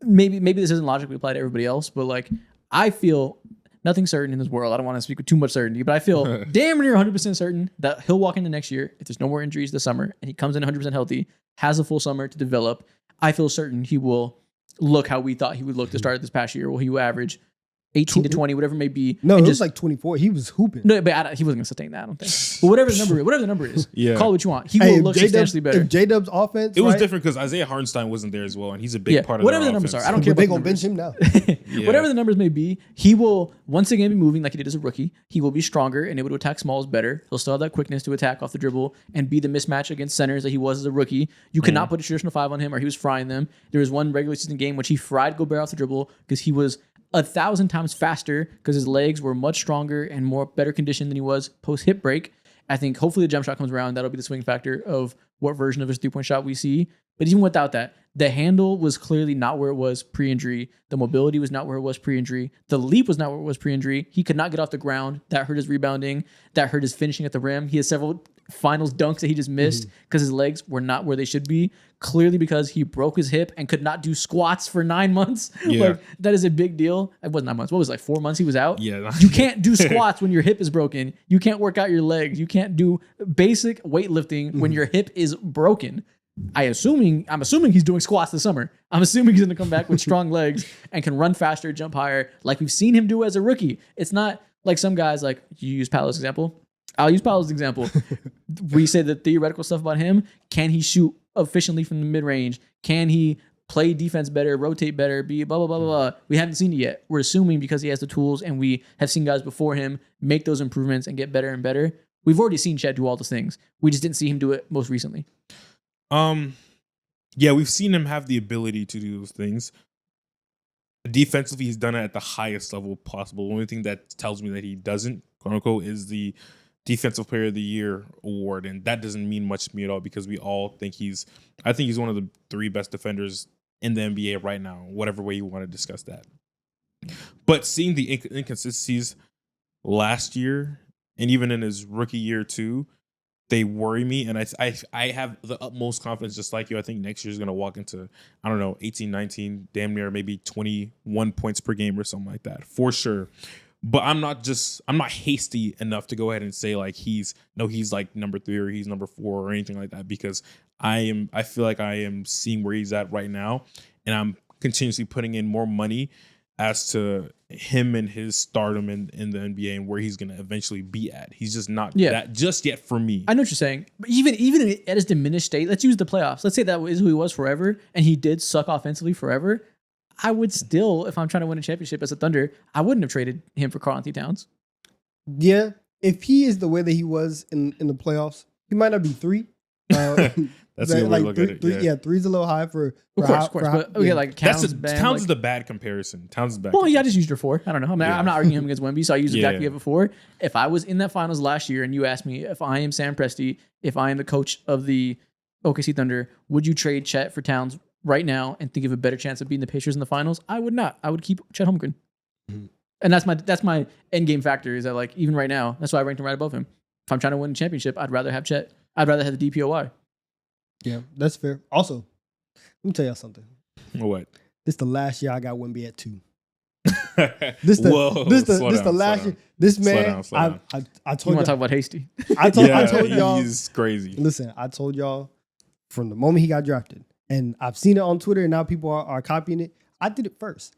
maybe this isn't logically applied to everybody else, but like I feel nothing certain in this world. I don't want to speak with too much certainty, but I feel damn near 100% certain that he'll walk into next year, if there's no more injuries this summer, and he comes in 100% healthy, has a full summer to develop. I feel certain he will look how we thought he would look to start this past year. Will he average 18 to 20, whatever it may be. No, and it was like 24. He was hooping. no, but he wasn't gonna sustain that. I don't think. But whatever the number is, Yeah. call it what you want. He Hey, will if look J-Dubs- substantially better. If J-Dub's offense, It was right, different because Isaiah Hartenstein wasn't there as well, and he's a big part of whatever their the numbers offense. are, I don't care But they about gonna the bench numbers. him now. Yeah. Whatever the numbers may be, he will once again be moving like he did as a rookie. He will be stronger and able to attack smalls better. He'll still have that quickness to attack off the dribble and be the mismatch against centers that he was as a rookie. You could not put a traditional 5 on him, or he was frying them. There was one regular season game which he fried Gobert off the dribble because he was 1,000 times faster because his legs were much stronger and more better conditioned than he was post hip break. I think hopefully the jump shot comes around. That'll be the swing factor of what version of his 3-point shot we see. But even without that, the handle was clearly not where it was pre-injury. The mobility was not where it was pre-injury. The leap was not where it was pre-injury. He could not get off the ground. That hurt his rebounding. That hurt his finishing at the rim. He has several finals dunks that he just missed because his legs were not where they should be. Clearly because he broke his hip and could not do squats for 9 months. Yeah. Like, that is a big deal. It wasn't 9 months. What was it, like 4 months he was out? Yeah. You can't do squats when your hip is broken. You can't work out your legs. You can't do basic weightlifting when your hip is broken. I'm assuming he's doing squats this summer. I'm assuming he's going to come back with strong legs and can run faster, jump higher, like we've seen him do as a rookie. It's not like some guys, like you use Paolo's example. I'll use Paolo's example. We say the theoretical stuff about him. Can he shoot efficiently from the mid range? Can he play defense better, rotate better, be blah, blah, blah, blah, blah. We haven't seen it yet. We're assuming because he has the tools and we have seen guys before him make those improvements and get better and better. We've already seen Chet do all those things. We just didn't see him do it most recently. Yeah, we've seen him have the ability to do those things. Defensively, he's done it at the highest level possible. The only thing that tells me that he doesn't, quote unquote, is the Defensive Player of the Year award, and that doesn't mean much to me at all because we all think I think he's one of the 3 best defenders in the NBA right now, whatever way you want to discuss that. But seeing the inconsistencies last year and even in his rookie year too, they worry me, and I have the utmost confidence, just like you. I think next year's going to walk into, I don't know, 18, 19, damn near maybe 21 points per game or something like that, for sure. But I'm not hasty enough to go ahead and say like he's like number 3 or he's number 4 or anything like that, because I feel like I am seeing where he's at right now, and I'm continuously putting in more money as to him and his stardom in the NBA and where he's going to eventually be at. He's just not that just yet for me. I know what you're saying. But even at his diminished state, let's use the playoffs. Let's say that is who he was forever, and he did suck offensively forever. I would still, if I'm trying to win a championship as a Thunder, I wouldn't have traded him for Karl-Anthony Towns. Yeah, if he is the way that he was in the playoffs, he might not be 3. That's the way to look at it. Yeah, 3's a little high for. Of course. But okay, like Towns, Towns is the bad comparison. Towns is bad. Well, yeah, I just used your 4. I don't know. I'm not arguing him against Wemby, so I used exactly it before. If I was in that finals last year and you asked me if I am Sam Presti, if I am the coach of the OKC Thunder, would you trade Chet for Towns right now and think of a better chance of beating the Pacers in the finals? I would not. I would keep Chet Holmgren. Mm-hmm. And that's my end game factor, is that like even right now, that's why I ranked him right above him. If I'm trying to win a championship, I'd rather have Chet. I'd rather have the DPOY. Yeah, that's fair. Also, let me tell y'all something. What? This the last year I got Wemby at 2. This the last year. This man, I told you want to talk about Hasty? I told y'all. He's crazy. Listen, I told y'all from the moment he got drafted, and I've seen it on Twitter, and now people are copying it. I did it first.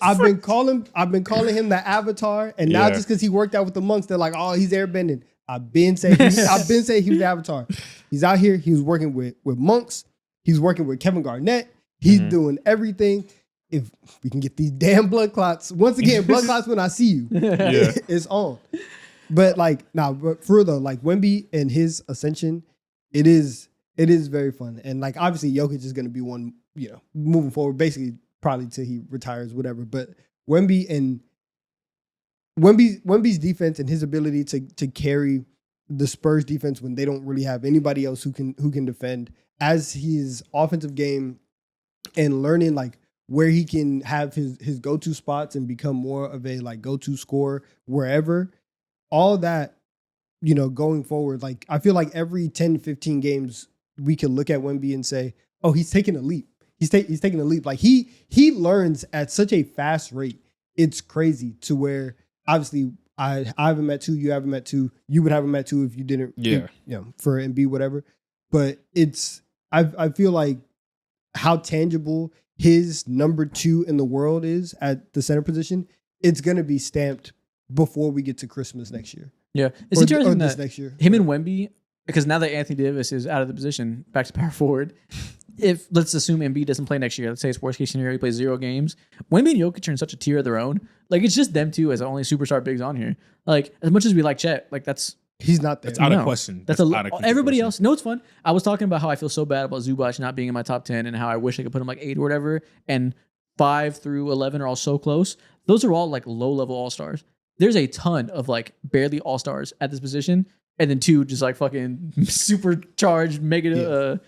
I've been calling him the Avatar, and now just because he worked out with the monks, they're like, oh, he's airbending. I've been saying he was the Avatar. He's out here. He was working with monks. He's working with Kevin Garnett. He's doing everything. If we can get these damn blood clots, once again, blood clots when I see you, it's on. But but for real though, like Wemby and his ascension, it is very fun. And like obviously Jokic is going to be one, moving forward, basically probably till he retires, whatever. But Wemby's defense and his ability to carry the Spurs defense when they don't really have anybody else who can defend, as his offensive game and learning like where he can have his go-to spots and become more of a like go-to scorer wherever, all that, going forward, like I feel like every 10, 15 games we can look at Wemby and say, oh, he's taking a leap. He's taking a leap. Like he learns at such a fast rate. It's crazy, to where obviously I haven't met 2, you haven't met 2, you would have met 2 if you didn't, for Embiid, whatever. But I feel like how tangible his number 2 in the world is at the center position, it's gonna be stamped before we get to Christmas next year. Yeah, it's Or interesting this that next year. him and Wemby, because now that Anthony Davis is out of the position, back to power forward. If let's assume Embiid doesn't play next year, let's say it's worst case scenario, he plays 0 games. Wemby and Jokic are in such a tier of their own. Like it's just them two as the only superstar bigs on here. Like as much as we like Chet, like that's He's not there. It's out No. of question. That's out of everybody question. else. No, it's fun. I was talking about how I feel so bad about Zubac not being in my top 10 and how I wish I could put him like 8 or whatever. And 5 through 11 are all so close. Those are all like low level all stars. There's a ton of like barely all stars at this position, and then 2 just like fucking supercharged mega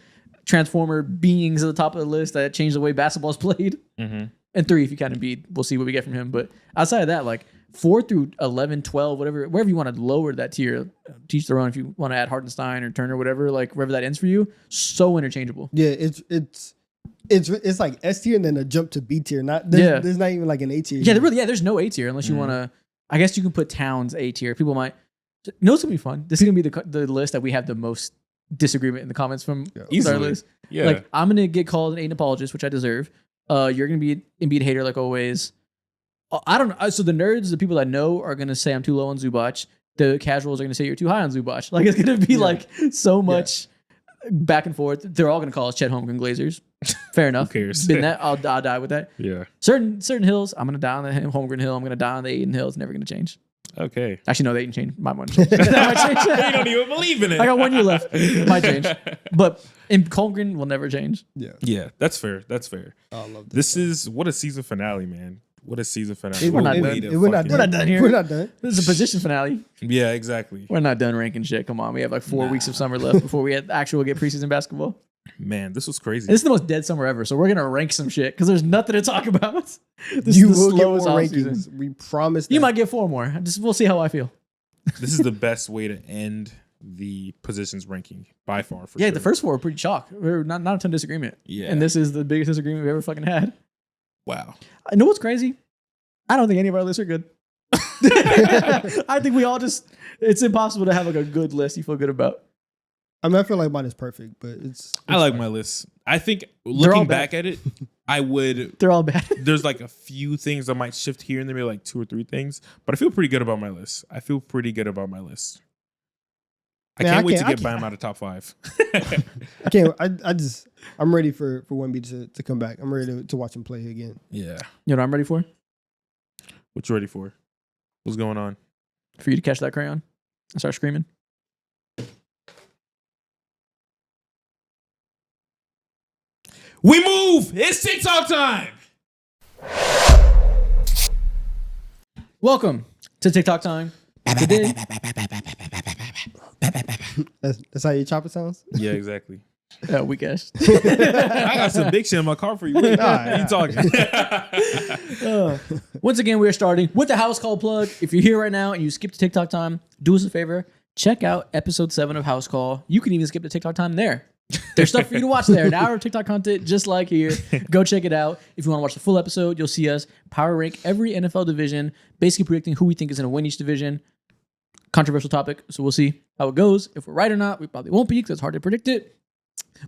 transformer beings at the top of the list that change the way basketball's played. Mm-hmm. And 3 if you kind of Embiid. We'll see what we get from him. But outside of that, like 4 through 11, 12, whatever, wherever you want to lower that tier, teach their own. If you want to add Hartenstein or Turner, whatever, like wherever that ends for you, so interchangeable. Yeah, it's like S tier and then a jump to B tier. There's not even like an A tier. Yeah, there's no A tier unless you want to. I guess you can put Towns A tier. People might. You know what's gonna be fun? This is gonna be the list that we have the most disagreement in the comments from our Easily. list. Yeah. Like I'm gonna get called an Aiden apologist, which I deserve. You're gonna be an Embiid hater like always. I don't know. So the nerds, the people that know, are gonna say I'm too low on Zubac. The casuals are gonna say you're too high on Zubac. Like it's gonna be like so much back and forth. They're all gonna call us Chet Holmgren Glazers. Fair enough. Who cares? Been that. I'll die with that. Yeah. Certain hills, I'm gonna die on the Holmgren hill. I'm gonna die on the Aiden hill. It's never gonna change. Okay. Actually, no, they didn't change. Might want to change. That might change. You don't even believe in it. I got 1 year left. Might change, but in Holmgren will never change. Yeah, that's fair. That's fair. I love This is what a season finale, man. What a season finale. We're not Way done. to We're not fucking- We're not done here. We're not done. This is a position finale. Yeah, exactly. We're not done ranking shit. Come on, we have like 4 weeks of summer left before we actually get preseason basketball. Man, this was crazy. And this is the most dead summer ever, so we're gonna rank some shit because there's nothing to talk about. This You is the will get more slowest offseason. rankings. We promise. You that. might get 4 more. We'll see how I feel. This is the best way to end the positions ranking by far. For Yeah, sure. the first 4 were pretty chalk. We're not a ton of disagreement. Yeah. And this is the biggest disagreement we've ever fucking had. Wow. I know what's crazy? I don't think any of our lists are good. I think we all it's impossible to have like a good list you feel good about. I mean, I feel like mine is perfect, but it's I like my list. I think looking all back at it, I would. They're all bad. There's like a few things I might shift here and there, maybe like 2 or 3 things, but I feel pretty good about my list. I Man, can't wait to I get Bam out of top 5. I can't. I'm ready for Wemby to come back. I'm ready to watch him play again. Yeah. You know what I'm ready for? What you ready for? What's going on? For you to catch that crayon and start screaming. We move. It's TikTok time. Welcome to TikTok time. Today, That's how your chopper sounds. Yeah, exactly. weak ass. I got some big shit in my car for you. What are you talking? Once again, we are starting with the house call plug. If you're here right now and you skip to TikTok time, do us a favor. Check out episode 7 of House Call. You can even skip to TikTok time there. There's stuff for you to watch there. An hour of TikTok content just like here. Go check it out. If you want to watch the full episode, you'll see us power rank every NFL division, basically predicting who we think is going to win each division. Controversial topic, so we'll see how it goes. If we're right or not, we probably won't be because it's hard to predict it.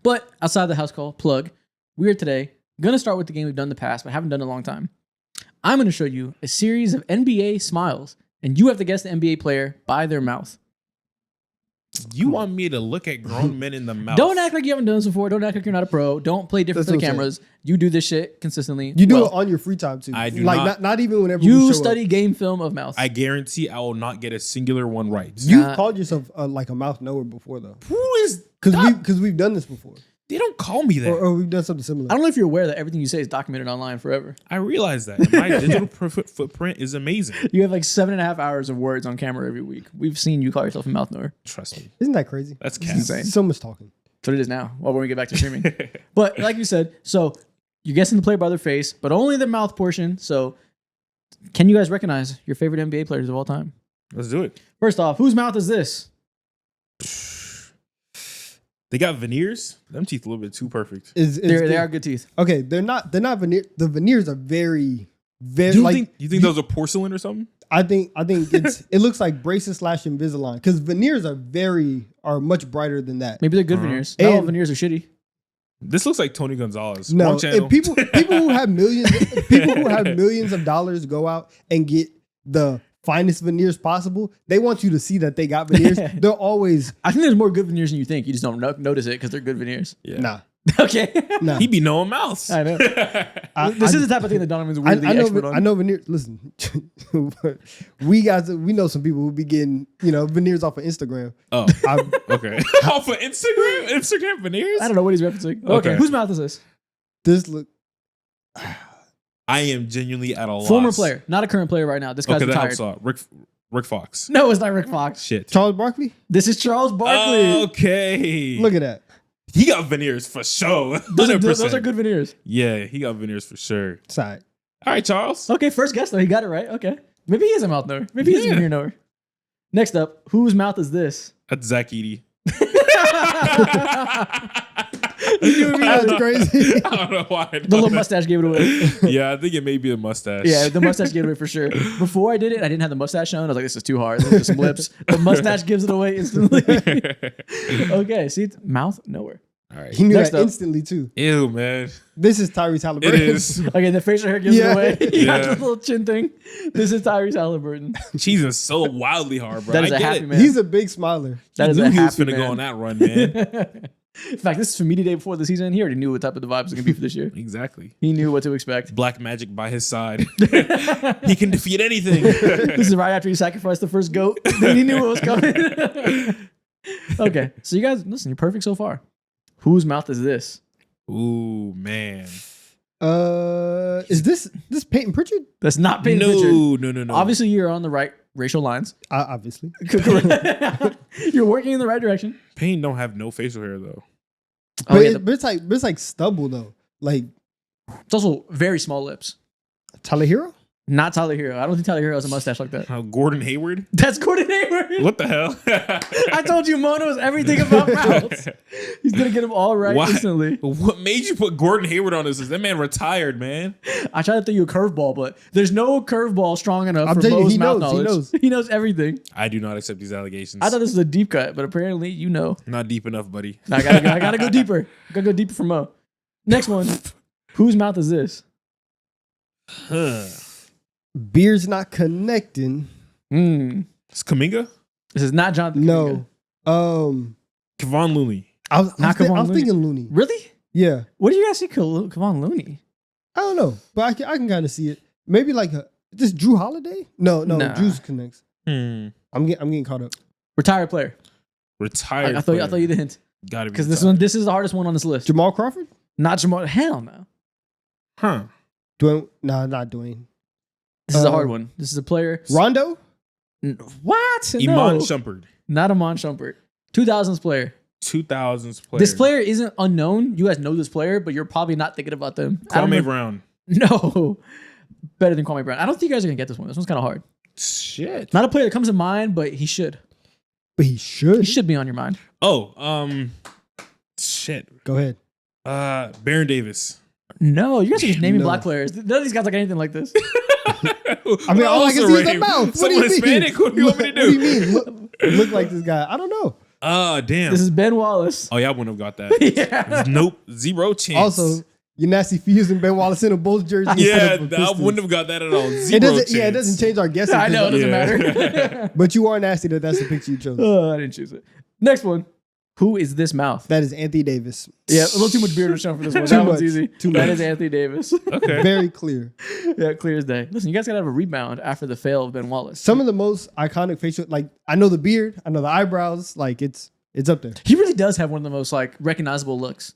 But outside the house call plug, we are today going to start with the game we've done in the past, but haven't done in a long time. I'm going to show you a series of NBA smiles, and you have to guess the NBA player by their mouth. You want me to look at grown men in the mouth? Don't act like you haven't done this before. Don't act like you're not a pro. Don't play different That's for the what I'm cameras. You do this shit consistently. You do well. it on your free time too. I do like not. not even whenever we You show study Up. game film of mouth. I guarantee I will not get a singular one right. You've called yourself like a mouth knower before though, Who is? because we've done this before, They don't call me that. or we've done something similar. I don't know if you're aware that everything you say is documented online forever. I realize that. My digital footprint is amazing. You have like 7.5 hours of words on camera every week. We've seen you call yourself a mouth knower. Trust me. Isn't that crazy? That's It's cat. insane. So much talking. That's what it is now. Well, when we get back to streaming. But like you said, so you're guessing the player by their face, but only the mouth portion. So can you guys recognize your favorite NBA players of all time? Let's do it. First off, whose mouth is this? They got veneers. Them teeth a little bit too perfect. They are good teeth. Okay, they're not veneer. The veneers are very You like. think those are porcelain or something? I think it looks like braces / Invisalign because veneers are much brighter than that. Maybe they're good veneers. Not all And- veneers are shitty. This looks like Tony Gonzalez. No, Wrong channel. if people who have millions of dollars go out and get the finest veneers possible, they want you to see that they got veneers. They're always I think there's more good veneers than you think. You just don't notice it because they're good veneers. Yeah. nah. Okay. Nah. He be knowing mouths. I know. I- This I- is the type of thing that Donovan's I, weirdly I know, expert on. I know veneers. Listen, we know some people who be getting veneers off of Instagram. Oh, I, okay. Off of Instagram? Instagram veneers? I don't know what he's referencing. Okay. Okay. Whose mouth is this? this look. I am genuinely at a loss. Former player, not a current player right now. This guy's Okay, that retired. helps out. Rick Fox. No, it's not Rick Fox. Shit. Charles Barkley. This is Charles Barkley. Okay. Look at that. He got veneers for sure. Those are 100%. good veneers. Yeah, he got veneers for sure. Side. All right, Charles. Okay, first guess though. He got it right. Okay. Maybe he is a mouth knower. Maybe he is a Yeah. veneer knower. Next up, whose mouth is this? That's Zach Edey. That's crazy. I don't know why. I The know little that. mustache gave it away. Yeah, I think it may be the mustache. Yeah, the mustache gave it away for sure. Before I did it, I didn't have the mustache shown. I was like, this is too hard. Just some lips. The mustache gives it away instantly. Okay, see, it's mouth nowhere. All right. He knew Next that up. instantly too. Ew, man. This is Tyrese Halliburton. It is. Okay, the facial hair gives Yeah. it away. You got Yeah. the little chin thing. This is Tyrese Halliburton. Cheesing so wildly hard, bro. That is I a get happy it. man. He's a big smiler. That is He a knew he was happy finna man. go on that run, man. In fact, this is for media day before the season. He already knew what type of the vibes was gonna be for this year. Exactly. He knew what to expect. Black magic by his side. He can defeat anything. This is right after he sacrificed the first goat. Then he knew what was coming. Okay, so you guys, listen, you're perfect so far. Whose mouth is this? Ooh, man. Is this Peyton Pritchard? That's not Peyton Pritchard. No. Obviously, you're on the right racial lines. Obviously. You're working in the right direction. Payne don't have no facial hair though. Oh, But, yeah, but it's like stubble though. Like it's also very small lips. Tyler Hero? Not Tyler Hero. I don't think Tyler Hero has a mustache like that. Gordon Hayward. That's Gordon Hayward. What the hell? I told you Mo knows everything about mouths. He's gonna get them all right Why? instantly. What made you put Gordon Hayward on this? That man retired, man. I tried to throw you a curveball, but there's no curveball strong enough I'm for telling you, Mo's he mouth knows, he knowledge. knows. He knows everything. I do not accept these allegations. I thought this was a deep cut, but apparently you know. Not deep enough, buddy. I gotta go deeper. Gotta go deeper for Mo. Next one. Whose mouth is this? Huh. Beard's not connecting. It's Kaminga? This is not Jonathan. No. Kuminga. Kevon Looney. I was Not Kevon Looney. thinking Looney. Really? Yeah. What do you guys see? Come on, Looney. I don't know, but I can kind of see it. Maybe like this Drew Holiday? No, Nah. Drew's connects. Hmm. I'm getting caught up. Retired player. Retired. I thought you the hint Gotta be because this retired. is the hardest one on this list. Jamal Crawford? Not Jamal. Hell no. Huh. Dwayne? Nah, not Dwayne. This is a hard one. This is a player. Rondo? What? Iman No. Shumpert. Not Amon Shumpert. 2000s player. 2000s player. This player isn't unknown. You guys know this player, but you're probably not thinking about them. I don't Kwame know- Brown. No. Better than Kwame Brown. I don't think you guys are going to get this one. This one's kind of hard. Shit. Not a player that comes to mind, but he should. But he should. He should be on your mind. Oh, shit. Go ahead. Baron Davis. No, you guys are just naming No. black players. None of these guys like anything like this. I mean, all I can see is the mouth. What do Someone you mean? Hispanic? What do you want me to What do you do? mean? Look like this guy. I don't know. Damn. This is Ben Wallace. Oh, yeah, I wouldn't have got that. Yeah. Nope. Zero chance. Also, you're nasty for using Ben Wallace in a Bulls jersey. yeah, instead of a I Pistons. wouldn't have got that at all. Zero It doesn't. chance. Yeah, it doesn't change our guessing. I know, it doesn't Yeah. matter. But you are nasty that that's the picture you chose. Oh, I didn't choose it. Next one. Who is this mouth? That is Anthony Davis. Yeah, a little too much beard was shown for this one. Too That one's much. easy. Too That much. is Anthony Davis. Okay. Very clear. Yeah, clear as day. Listen, you guys gotta have a rebound after the fail of Ben Wallace. Some of the most iconic facial, like I know the beard, I know the eyebrows, like it's up there. He really does have one of the most like recognizable looks.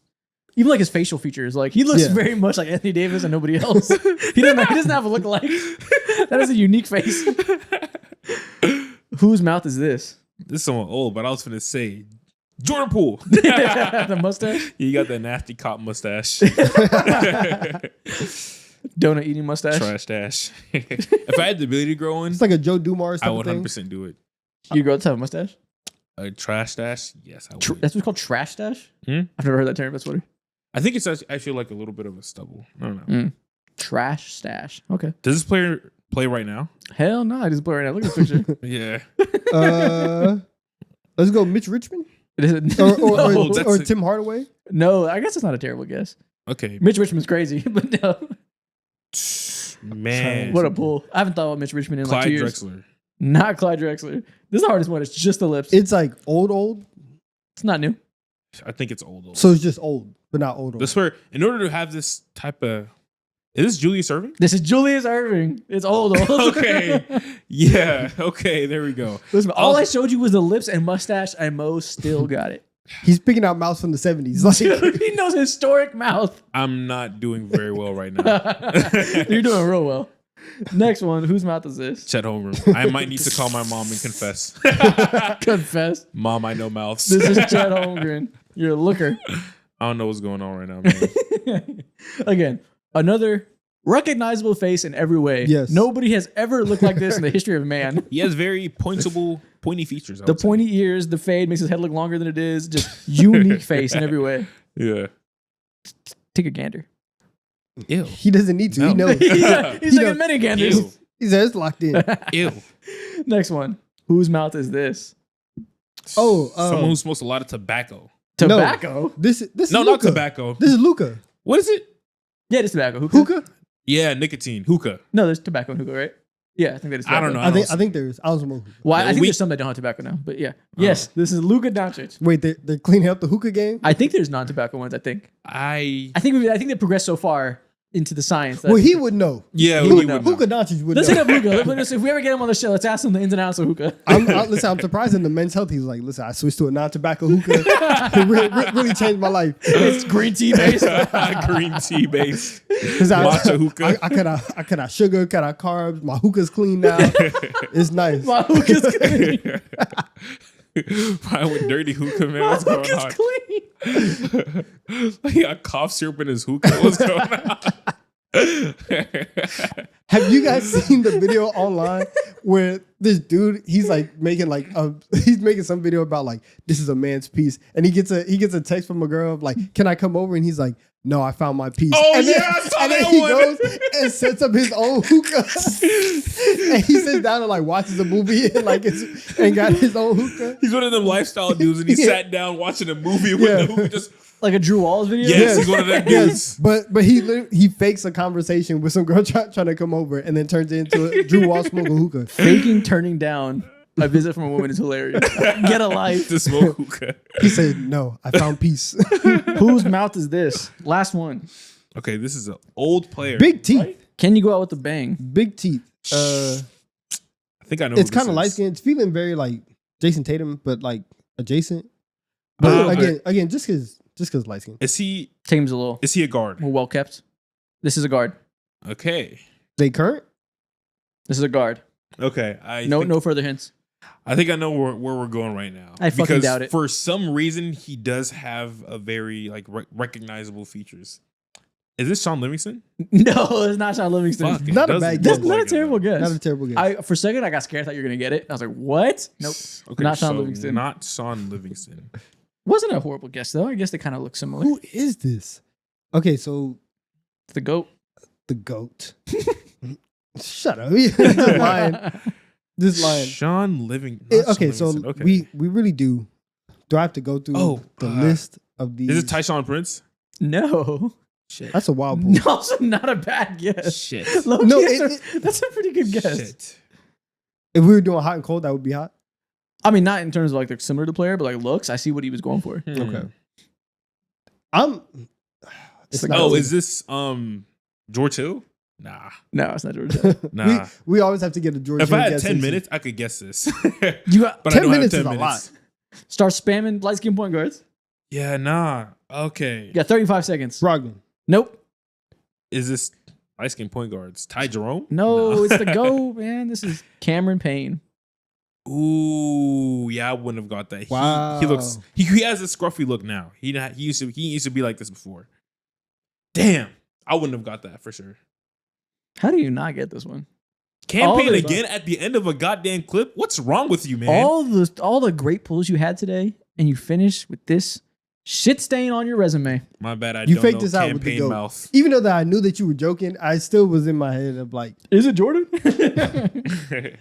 Even like his facial features, like he looks Yeah. very much like Anthony Davis and nobody else. He doesn't have a look like. That is a unique face. Whose mouth is this? This is someone old, but I was finna say Jordan Poole. The mustache, You got that nasty cop mustache. donut eating mustache. Trash dash. If I had the ability to grow one, It's like a Joe Dumars I type would of thing. 100% do it. You grow to have a mustache? A trash dash? Yes, I would. That's what's called trash stash. Hmm? I've never heard that term. That's funny. I think it's actually like a little bit of a stubble. I don't know. Trash stash. Okay. Does this player play right now? Hell no, I just play right now. Look at this picture. Yeah. Let's go, Mitch Richmond. It isn't. or No. that's or a- Tim Hardaway. No, I guess it's not a terrible guess. Okay, Mitch Richmond's crazy, but no. man. What a pull. I haven't thought about Mitch Richmond in like 2 Clyde years. Drexler. Not Clyde Drexler. This is the hardest one. It's just the lips. It's like old, It's not new. I think it's old. so it's just old, but not old. This where in order to have this type of, is this Julius Irving? This is Julius Irving. It's old. Okay, yeah, okay, there we go. Listen, all I showed you was the lips and mustache, and Mo still got it. He's picking out mouths from the 70s. Like, He knows historic mouth. I'm not doing very well right now. You're doing real well. Next one. Whose mouth is this? Chet Holmgren. I might need to call my mom and confess. Confess. Mom, I know mouths. This is Chet Holmgren. You're a looker. I don't know what's going on right now, man. Again, another recognizable face in every way. Yes. Nobody has ever looked like this in the history of man. He has very pointy features. I The would say. pointy ears, the fade makes his head look longer than it is. Just unique face in every way. Yeah. Take a gander. Ew. he doesn't need to. No. He knows. He's He taking knows. many ganders. Ew. He says it's locked in. Ew. Next one. Whose mouth is this? Oh, someone who smokes a lot of tobacco. Tobacco? This is No, not Luka. tobacco. This is Luca. What is it? Yeah, it is tobacco. Hookah? Hookah? Yeah, nicotine. Hookah. No, there's tobacco and hookah, right? Yeah, I think that is tobacco. I don't know. I think there is. I don't smoke hookah. Well, No, I think we- there's some that don't have tobacco now, but yeah. Yes, this is Luka Doncic. Wait, they're cleaning up the hookah game? I think there's non-tobacco ones. I think they progressed so far into the science. That Well, he would know. Yeah, He we would would know. know. Hookah Doncic would let's know. hit up Luka. If we ever get him on the show, let's ask him the ins and outs of hookah. Listen, I'm surprised in the men's health. He's like, listen, I switched to a non-tobacco hookah. It really changed my life. It's green tea based. Green tea base. 'Cause Matcha hookah. I cut out sugar, cut out carbs. My hookah's clean now. It's nice. My hookah's clean. Why with dirty hookah, man? What's going Hookah's on? clean. He got cough syrup in his hookah. What's going on? Have you guys seen the video online where this dude he's making some video about like this is a man's piece, and he gets a text from a girl of like, can I come over? And he's like, no, I found my piece. Oh, and yeah, I saw and then that he one. goes and sets up his own hookah, and he sits down and like watches a movie and got his own hookah. He's one of them lifestyle dudes, and he Yeah. sat down watching a movie with Yeah. the hookah just. Like a Drew Walls video? Yes, he's one of them dudes. But he fakes a conversation with some girl trying to come over, and then turns it into a Drew Wall smoking hookah. Faking turning down a visit from a woman is hilarious. Get a life. To smoke hookah. He said, "No, I found peace." Whose mouth is this? Last one. Okay, this is an old player. Big teeth, Can you go out with a bang? big teeth. I think I know. It's who this kind of is. light skinned. It's feeling very like Jason Tatum, but like adjacent. Oh, But okay. again, just because light skin. Is he? Tatum's a little Is he a guard? more well kept. This is a guard. Okay. They current. This is a guard. Okay. No further hints. I think I know where we're going right now. I fucking because doubt it. For some reason, he does have a very like recognizable features. Is this Sean Livingston? No, it's not Sean Livingston. Fuck, it Not a doesn't bad That's guess. look not a like it, terrible though. guess. Not a terrible guess. For a second, I got scared. I thought you were gonna get it. I was like, "What? Nope." Okay, Not Sean so Livingston. Not Sean Livingston. Wasn't a horrible guess though. I guess they kind of look similar. Who is this? Okay, so It's the goat. the goat. Shut up. This lion. This lion. Sean Livingston. Okay, so we really do. Do I have to go through the list of these? Is it Tyshawn Prince? No. Shit. That's a wild pool. No, also not a bad guess. Shit. Low-key, No, that's a pretty good guess. Shit. If we were doing hot and cold, that would be hot. I mean, not in terms of like they're similar to player, but like looks. I see what he was going for. Okay. I'm. It's like, not Oh, Tatum. is this George Hill? Nah. No, it's not George Hill. Nah. we always have to get a George. If I Hill had guess 10 into- minutes, I could guess this. You got But 10 I don't minutes have 10 is a minutes. start spamming light skin point guards. Yeah, nah. Okay. You got 35 seconds. Brogdon. Nope. Is this light skin point guards? Ty Jerome? No, it's the go, man. This is Cameron Payne. Ooh, yeah, I wouldn't have got that. Wow. He looks he has a scruffy look now. He used to be like this before. Damn. I wouldn't have got that for sure. How do you not get this one? Campaign the- again at the end of a goddamn clip? What's wrong with you, man? All the great pulls you had today, and you finish with this shit stain on your resume. My bad, I You don't faked know this out with the campaign goat. mouth. Even though that I knew that you were joking, I still was in my head of like, Is it Jordan? I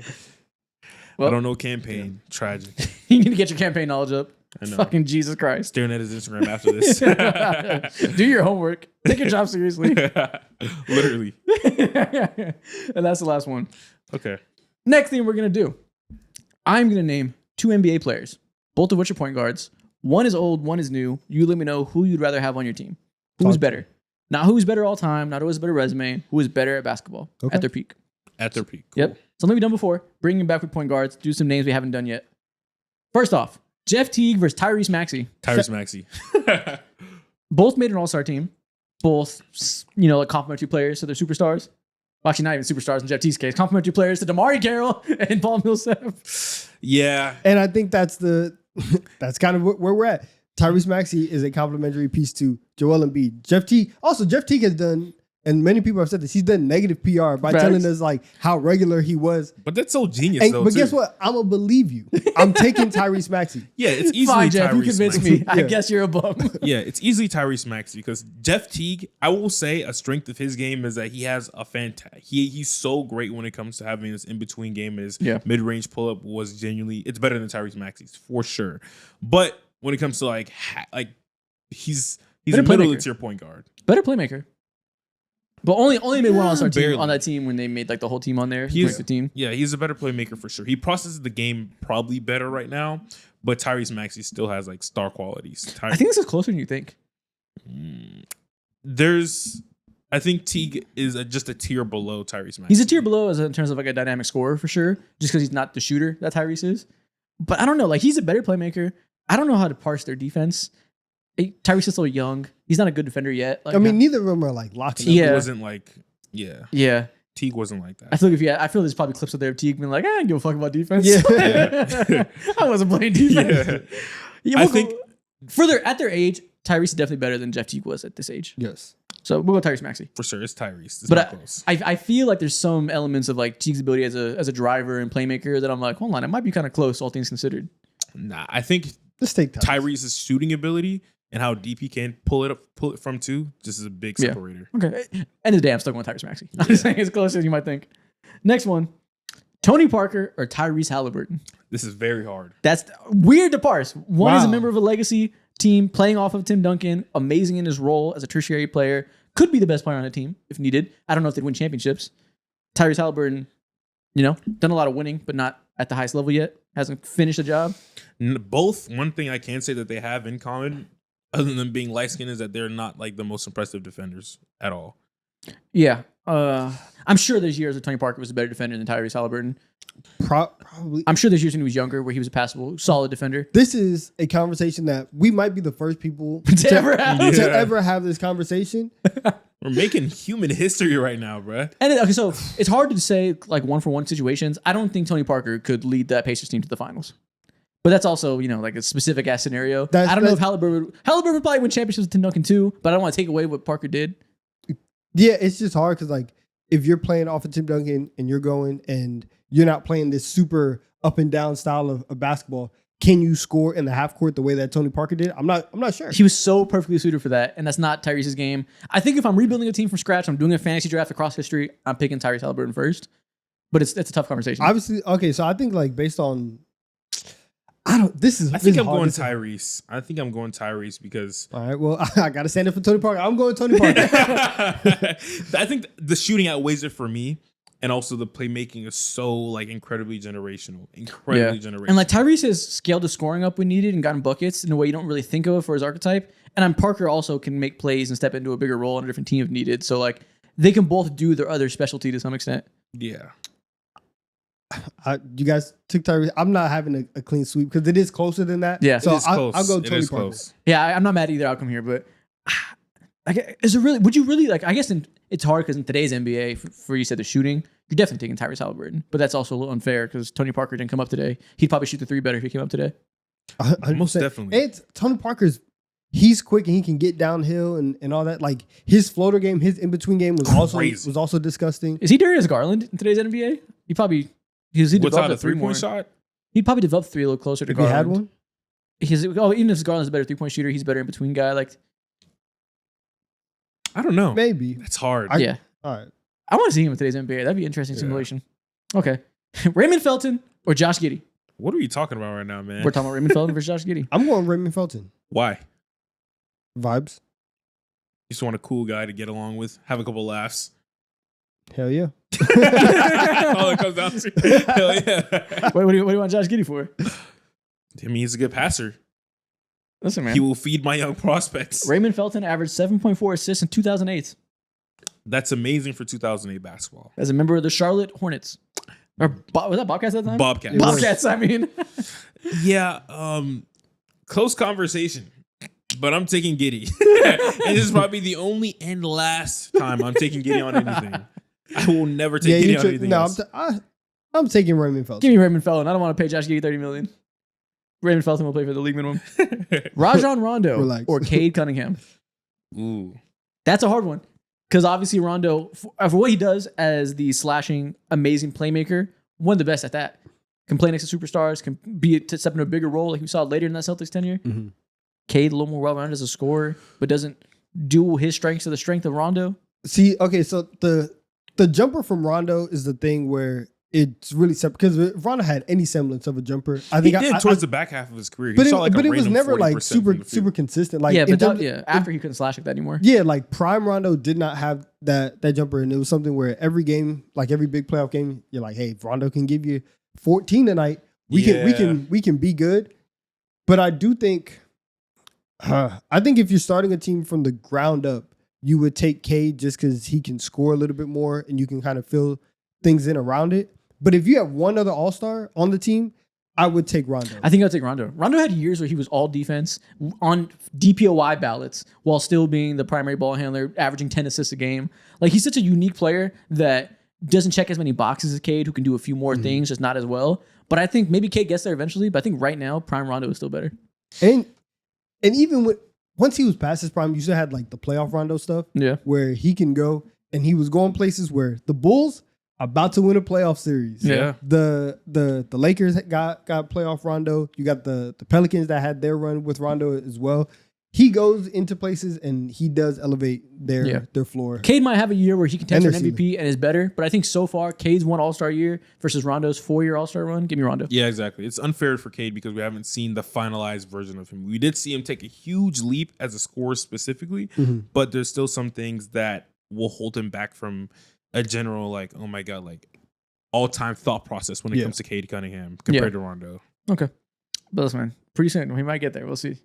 Well- don't know campaign. Tragic. You need to get your campaign knowledge up. I know. Fucking Jesus Christ. Staring at his Instagram after this. Do your homework. Take your job seriously. Literally. And that's the last one. Okay. Next thing we're going to do. I'm going to name 2 NBA players, both of which are point guards. One is old, one is new. You let me know who you'd rather have on your team. Who's better? Not who's better all time, not who has a better resume, who is better at basketball at their peak. At their peak. Cool. Yep. Something we've done before. Bring them back with point guards. Do some names we haven't done yet. First off, Jeff Teague versus Tyrese Maxey. Tyrese Maxey. Both made an all-star team. Both, like complimentary players to their superstars. Well, actually, not even superstars in Jeff Teague's case. Complimentary players to DeMarre Carroll and Paul Millsap. Yeah. And I think that's kind of where we're at. Tyrese Maxey is a complimentary piece to Joel Embiid. Jeff Teague has done, and many people have said this, he's done negative PR by telling us like how regular he was. But that's so genius, though. But guess what? I'm gonna believe you. I'm taking Tyrese Maxey. Yeah, it's easily Fine, Jeff, you Tyrese convinced Maxey. me. I guess you're a bum. Yeah, it's easily Tyrese Maxey because Jeff Teague, I will say a strength of his game is that he has a he's so great when it comes to having this in-between game. His mid-range pull-up was genuinely, it's better than Tyrese Maxey's for sure. But when it comes to he's a middle tier point guard. Better playmaker. But only made one all-star team on that team when they made like the whole team on there. The team. Yeah, he's a better playmaker for sure. He processes the game probably better right now, but Tyrese Maxey still has like star qualities. I think this is closer than you think. I think Teague is just a tier below Tyrese Maxey. He's a tier below in terms of like a dynamic scorer for sure, just because he's not the shooter that Tyrese is. But I don't know, like he's a better playmaker. I don't know how to parse their defense. Tyrese is still young. He's not a good defender yet. Like, I mean, neither of them are like locking up. Teague wasn't like, yeah. Teague wasn't like that. I feel there's probably clips of there of Teague being like, I don't give a fuck about defense. Yeah. I wasn't playing defense. Yeah. I think further at their age, Tyrese is definitely better than Jeff Teague was at this age. Yes. So we'll go Tyrese Maxey. For sure, it's Tyrese. It's But close. I feel like there's some elements of like Teague's ability as a driver and playmaker that I'm like, hold on, it might be kind of close, all things considered. Nah, I think let's take Tyrese's shooting ability and how deep he can pull it from two just is a big separator. Okay. End of the day, I'm still going Tyrese Maxey. I'm just saying it's closer as you might think. Next one, Tony Parker or Tyrese Halliburton. This is very hard. That's weird to parse. One is a member of a legacy team playing off of Tim Duncan, amazing in his role as a tertiary player, could be the best player on the team if needed. I don't know if they'd win championships. Tyrese Halliburton, done a lot of winning, but not at the highest level yet. Hasn't finished the job. Both, one thing I can say that they have in common, other than being light-skinned, is that they're not like the most impressive defenders at all. Yeah. I'm sure there's years where Tony Parker was a better defender than Tyrese Halliburton. Probably. I'm sure there's years when he was younger where he was a passable, solid defender. This is a conversation that we might be the first people to ever have this conversation. We're making human history right now, bruh. And so it's hard to say like 1-for-1 situations. I don't think Tony Parker could lead that Pacers team to the finals. But that's also, like a specific ass scenario. I don't know if Halliburton would probably win championships with Tim Duncan too, but I don't want to take away what Parker did. Yeah, it's just hard because like if you're playing off of Tim Duncan and you're going and you're not playing this super up and down style of basketball, can you score in the half court the way that Tony Parker did? I'm not sure. He was so perfectly suited for that, and that's not Tyrese's game. I think if I'm rebuilding a team from scratch, I'm doing a fantasy draft across history, I'm picking Tyrese Halliburton first. But it's a tough conversation. Obviously, okay, so I think like based on I think I'm going Tyrese. I think I'm going Tyrese because all right, well, I gotta stand up for Tony Parker. I'm going Tony Parker. I think the shooting outweighs it for me. And also the playmaking is so like incredibly generational. Generational. And like Tyrese has scaled the scoring up when needed and gotten buckets in a way you don't really think of for his archetype. And Parker also can make plays and step into a bigger role on a different team if needed. So like they can both do their other specialty to some extent. Yeah. You guys took Tyrese. I'm not having a clean sweep because it is closer than that. Yeah. So I'll go Tony Parker. Close. Yeah, I'm not mad at either outcome here, but would you really like, I guess it's hard because in today's NBA, for you said the shooting, you're definitely taking Tyrese Halliburton, but that's also a little unfair because Tony Parker didn't come up today. He'd probably shoot the three better if he came up today. Most definitely. And Tony Parker's, he's quick and he can get downhill and all that. Like his floater game, his in between game was also disgusting. Is he Darius Garland in today's NBA? He developed a 3-point shot. He'd probably develop three a little closer to if Garland. He had one. Even if Garland's a better 3-point shooter, he's a better in between guy. Like I don't know. Maybe it's hard. Yeah. All right. I want to see him in today's NBA. That'd be an interesting simulation. Okay. Raymond Felton or Josh Giddey? What are you talking about right now, man? We're talking about Raymond Felton versus Josh Giddey. I'm going Raymond Felton. Why? Vibes. You just want a cool guy to get along with, have a couple laughs. Hell yeah. All it comes down to. Hell yeah. Wait, what do you want Josh Giddey for? I mean, he's a good passer. Listen, man. He will feed my young prospects. Raymond Felton averaged 7.4 assists in 2008 That's amazing for 2008 basketball. as a member of the Charlotte Hornets. Or was that Bobcats at the time? Bobcats. Bobcats, I mean. Yeah, close conversation, but I'm taking Giddey. And this is probably the only and last time I'm taking Giddey on anything. I will never take Giddey on anything else. I'm taking Raymond Felton. Give me Raymond Felton. I don't want to pay Josh Giddey $30 million. Raymond Felton will play for the league minimum. Rajon Rondo Relax. or Cade Cunningham. Ooh. That's a hard one. Because obviously Rondo, for what he does as the slashing, amazing playmaker, one of the best at that. Can play next to superstars, can be to step into a bigger role like we saw later in that Celtics tenure. Mhm. Cade, a little more well-rounded as a scorer, but doesn't duel his strengths to the strength of Rondo. See, okay, so the jumper from Rondo is the thing where it's really separate because if Rondo had any semblance of a jumper, I He think did towards the back half of his career. He but shot like it a was random never like 40% super from the field. consistent. Like Yeah, in but terms- after he couldn't slash like that anymore. yeah, like prime Rondo did not have that jumper, and it was something where every game, like every big playoff game, you're like, hey, if Rondo can give you 14 tonight, we can be good. But I do think, I think if you're starting a team from the ground up, you would take Cade just because he can score a little bit more, and you can kind of fill things in around it. But if you have one other All-Star on the team, I would take Rondo. I think I'd take Rondo. Rondo had years where he was all defense on DPOY ballots while still being the primary ball handler, averaging 10 assists a game. Like, he's such a unique player that doesn't check as many boxes as Cade, who can do a few more things, just not as well. But I think maybe Cade gets there eventually, but I think right now, prime Rondo is still better. And even once he was past his prime, you still had like the playoff Rondo stuff. Yeah. Where he can go, and he was going places where the Bulls about to win a playoff series. Yeah. The Lakers got playoff Rondo. You got the Pelicans that had their run with Rondo as well. He goes into places and he does elevate their floor. Cade might have a year where he contends for an And their MVP and is better, but I think so far, Cade's one All-Star year versus Rondo's 4-year All-Star run. Give me Rondo. Yeah, exactly. It's unfair for Cade because we haven't seen the finalized version of him. We did see him take a huge leap as a scorer specifically, but there's still some things that will hold him back from a general, like, oh my God, like all-time thought process when it comes to Cade Cunningham compared to Rondo. Okay. But listen, man, pretty soon we might get there. We'll see.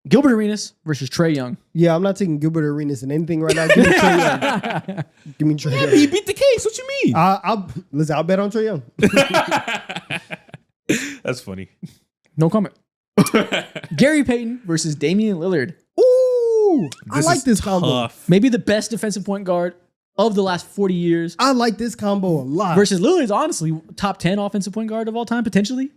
Gilbert Arenas versus Trae Young. Yeah, I'm not taking Gilbert Arenas in anything right now. Give me Trae Young. Give me Trae Young. He beat the case. What you mean? I'll bet on Trae Young. That's funny. No comment. Gary Payton versus Damian Lillard. Ooh, I like is this combo. tough. Maybe the best defensive point guard of the last 40 years. I like this combo a lot. Versus Lillard's honestly top 10 offensive point guard of all time, potentially.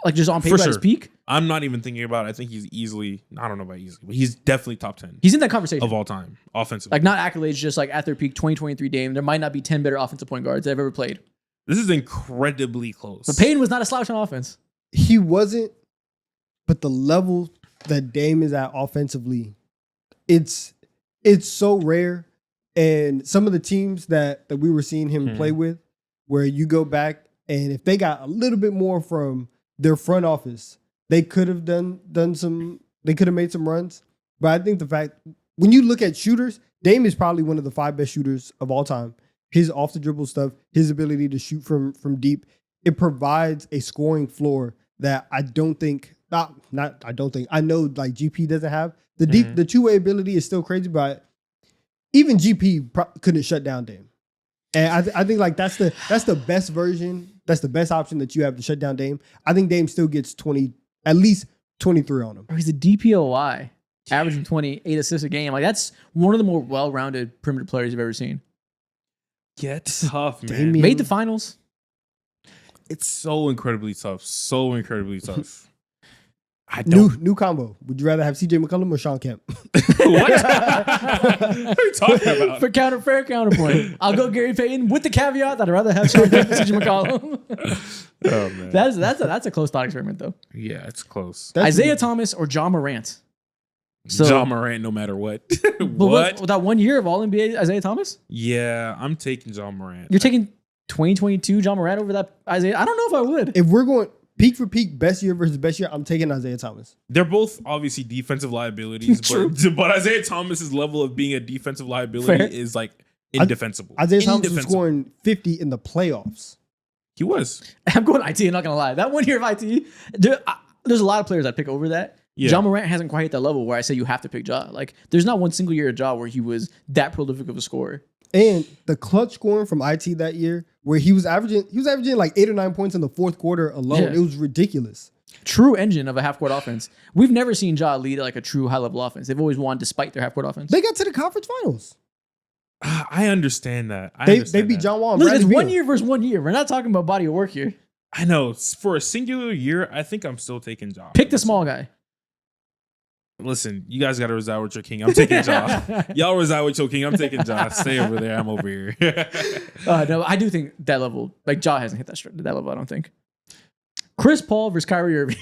Like just on paper For at his sure. peak. I'm not even thinking about it. I think he's easily, I don't know about easily, but he's definitely top 10 He's in that conversation. of all time offensively. Like not accolades, just like at their peak 2023 Dame. There might not be 10 better offensive point guards that have ever played. This is incredibly close. But Payton was not a slouch on offense. He wasn't, but the level that Dame is at offensively, it's so rare. And some of the teams that we were seeing him play with, where you go back and if they got a little bit more from their front office, they could have made some runs. But I think the fact, when you look at shooters, Dame is probably one of the 5 best shooters of all time. His off the dribble stuff, his ability to shoot from deep, it provides a scoring floor that I know like GP doesn't have. The two-way ability is still crazy, but even GP couldn't shut down Dame. And I think like that's the best version. That's the best option that you have to shut down Dame. I think Dame still gets at least 23 on him. Or he's a DPOY, averaging 28 assists a game. Like that's one of the more well-rounded perimeter players you've ever seen. Yeah, it's tough, man. Damian- Made the finals. It's so incredibly tough. So incredibly tough. I don't. New combo. Would you rather have CJ McCollum or Sean Kemp? What? What are you talking about? For fair counterpoint. I'll go Gary Payton with the caveat that I'd rather have Sean Kemp than CJ McCollum. Oh, man. That's a close thought experiment though. Yeah, it's close. Isaiah Thomas or John Morant. So John Morant, no matter what. but What? with that 1 year of All NBA Isaiah Thomas, Yeah, I'm taking John Morant. you're taking 2022 John Morant over that Isaiah. I don't know if I would. If we're going, peak for peak, best year versus best year, I'm taking Isaiah Thomas. They're both obviously defensive liabilities, but Isaiah Thomas's level of being a defensive liability Fair. is like indefensible. Isaiah Thomas was scoring 50 in the playoffs. He was. I'm going IT. I'm not gonna lie. That 1 year of IT, there's a lot of players I'd pick over that. Yeah. Ja Morant hasn't quite hit that level where I say you have to pick Ja. Like, there's not one single year of Ja where he was that prolific of a scorer. And the clutch scoring from IT that year, where he was averaging like 8 or 9 points in the fourth quarter alone. Yeah. It was ridiculous. True engine of a half court offense. We've never seen Ja lead like a true high level offense. They've always won despite their half court offense. They got to the conference finals. I understand that. They beat John Wall. And Listen, it's Bradley 1 Beal. year versus 1 year. We're not talking about body of work here. I know. For a singular year, I think I'm still taking Ja. Pick the small guy. Listen, you guys got to reside with your king. I'm taking Ja. Y'all reside with your king. I'm taking Ja. Stay over there. I'm over here. No, I do think that level, like Ja hasn't hit that level, I don't think. Chris Paul versus Kyrie Irving.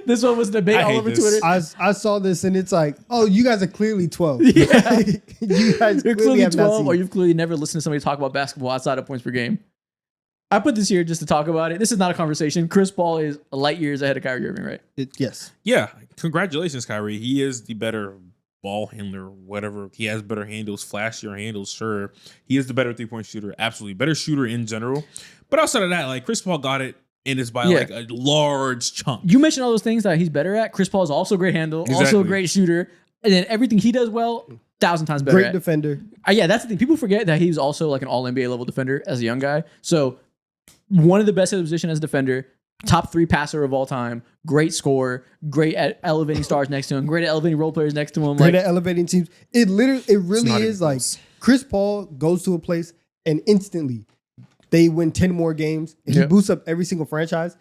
This one was a debate I all hate over this. Twitter. I saw this and it's like, oh, you guys are clearly 12. Yeah. You guys You're clearly clearly have not 12, seen or it. you've clearly never listened to somebody talk about basketball outside of points per game. I put this here just to talk about it. This is not a conversation. Chris Paul is light years ahead of Kyrie Irving, right? Yes. Yeah. Congratulations, Kyrie. He is the better ball handler, whatever. He has better handles, flashier handles, sure. He is the better 3-point shooter, absolutely. Better shooter in general. But outside of that, like Chris Paul got it, and it's by like a large chunk. You mentioned all those things that he's better at. Chris Paul is also a great handle, also a Exactly. great shooter, and then everything he does well, 1,000 times better Great at. defender. Yeah, that's the thing. People forget that he's also like an all NBA level defender as a young guy. So one of the best at the position as a defender, top 3 passer of all time, great scorer, great at elevating stars next to him, great at elevating role players next to him. Great Like, at elevating teams. It really not is even like close. Chris Paul goes to a place and instantly they win 10 more games and he boosts up every single franchise.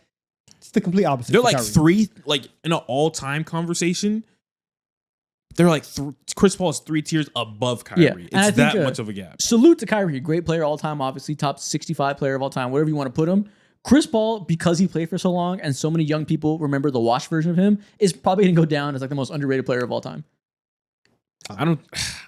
It's the complete opposite. They're for like Kyrie. 3, like in an all-time conversation. They're like Chris Paul is 3 tiers above Kyrie. Yeah, and It's I think, that much of a gap. salute to Kyrie, great player all time, obviously top 65 player of all time, whatever you want to put him. Chris Paul, because he played for so long and so many young people remember the washed version of him, is probably going to go down as like the most underrated player of all time. I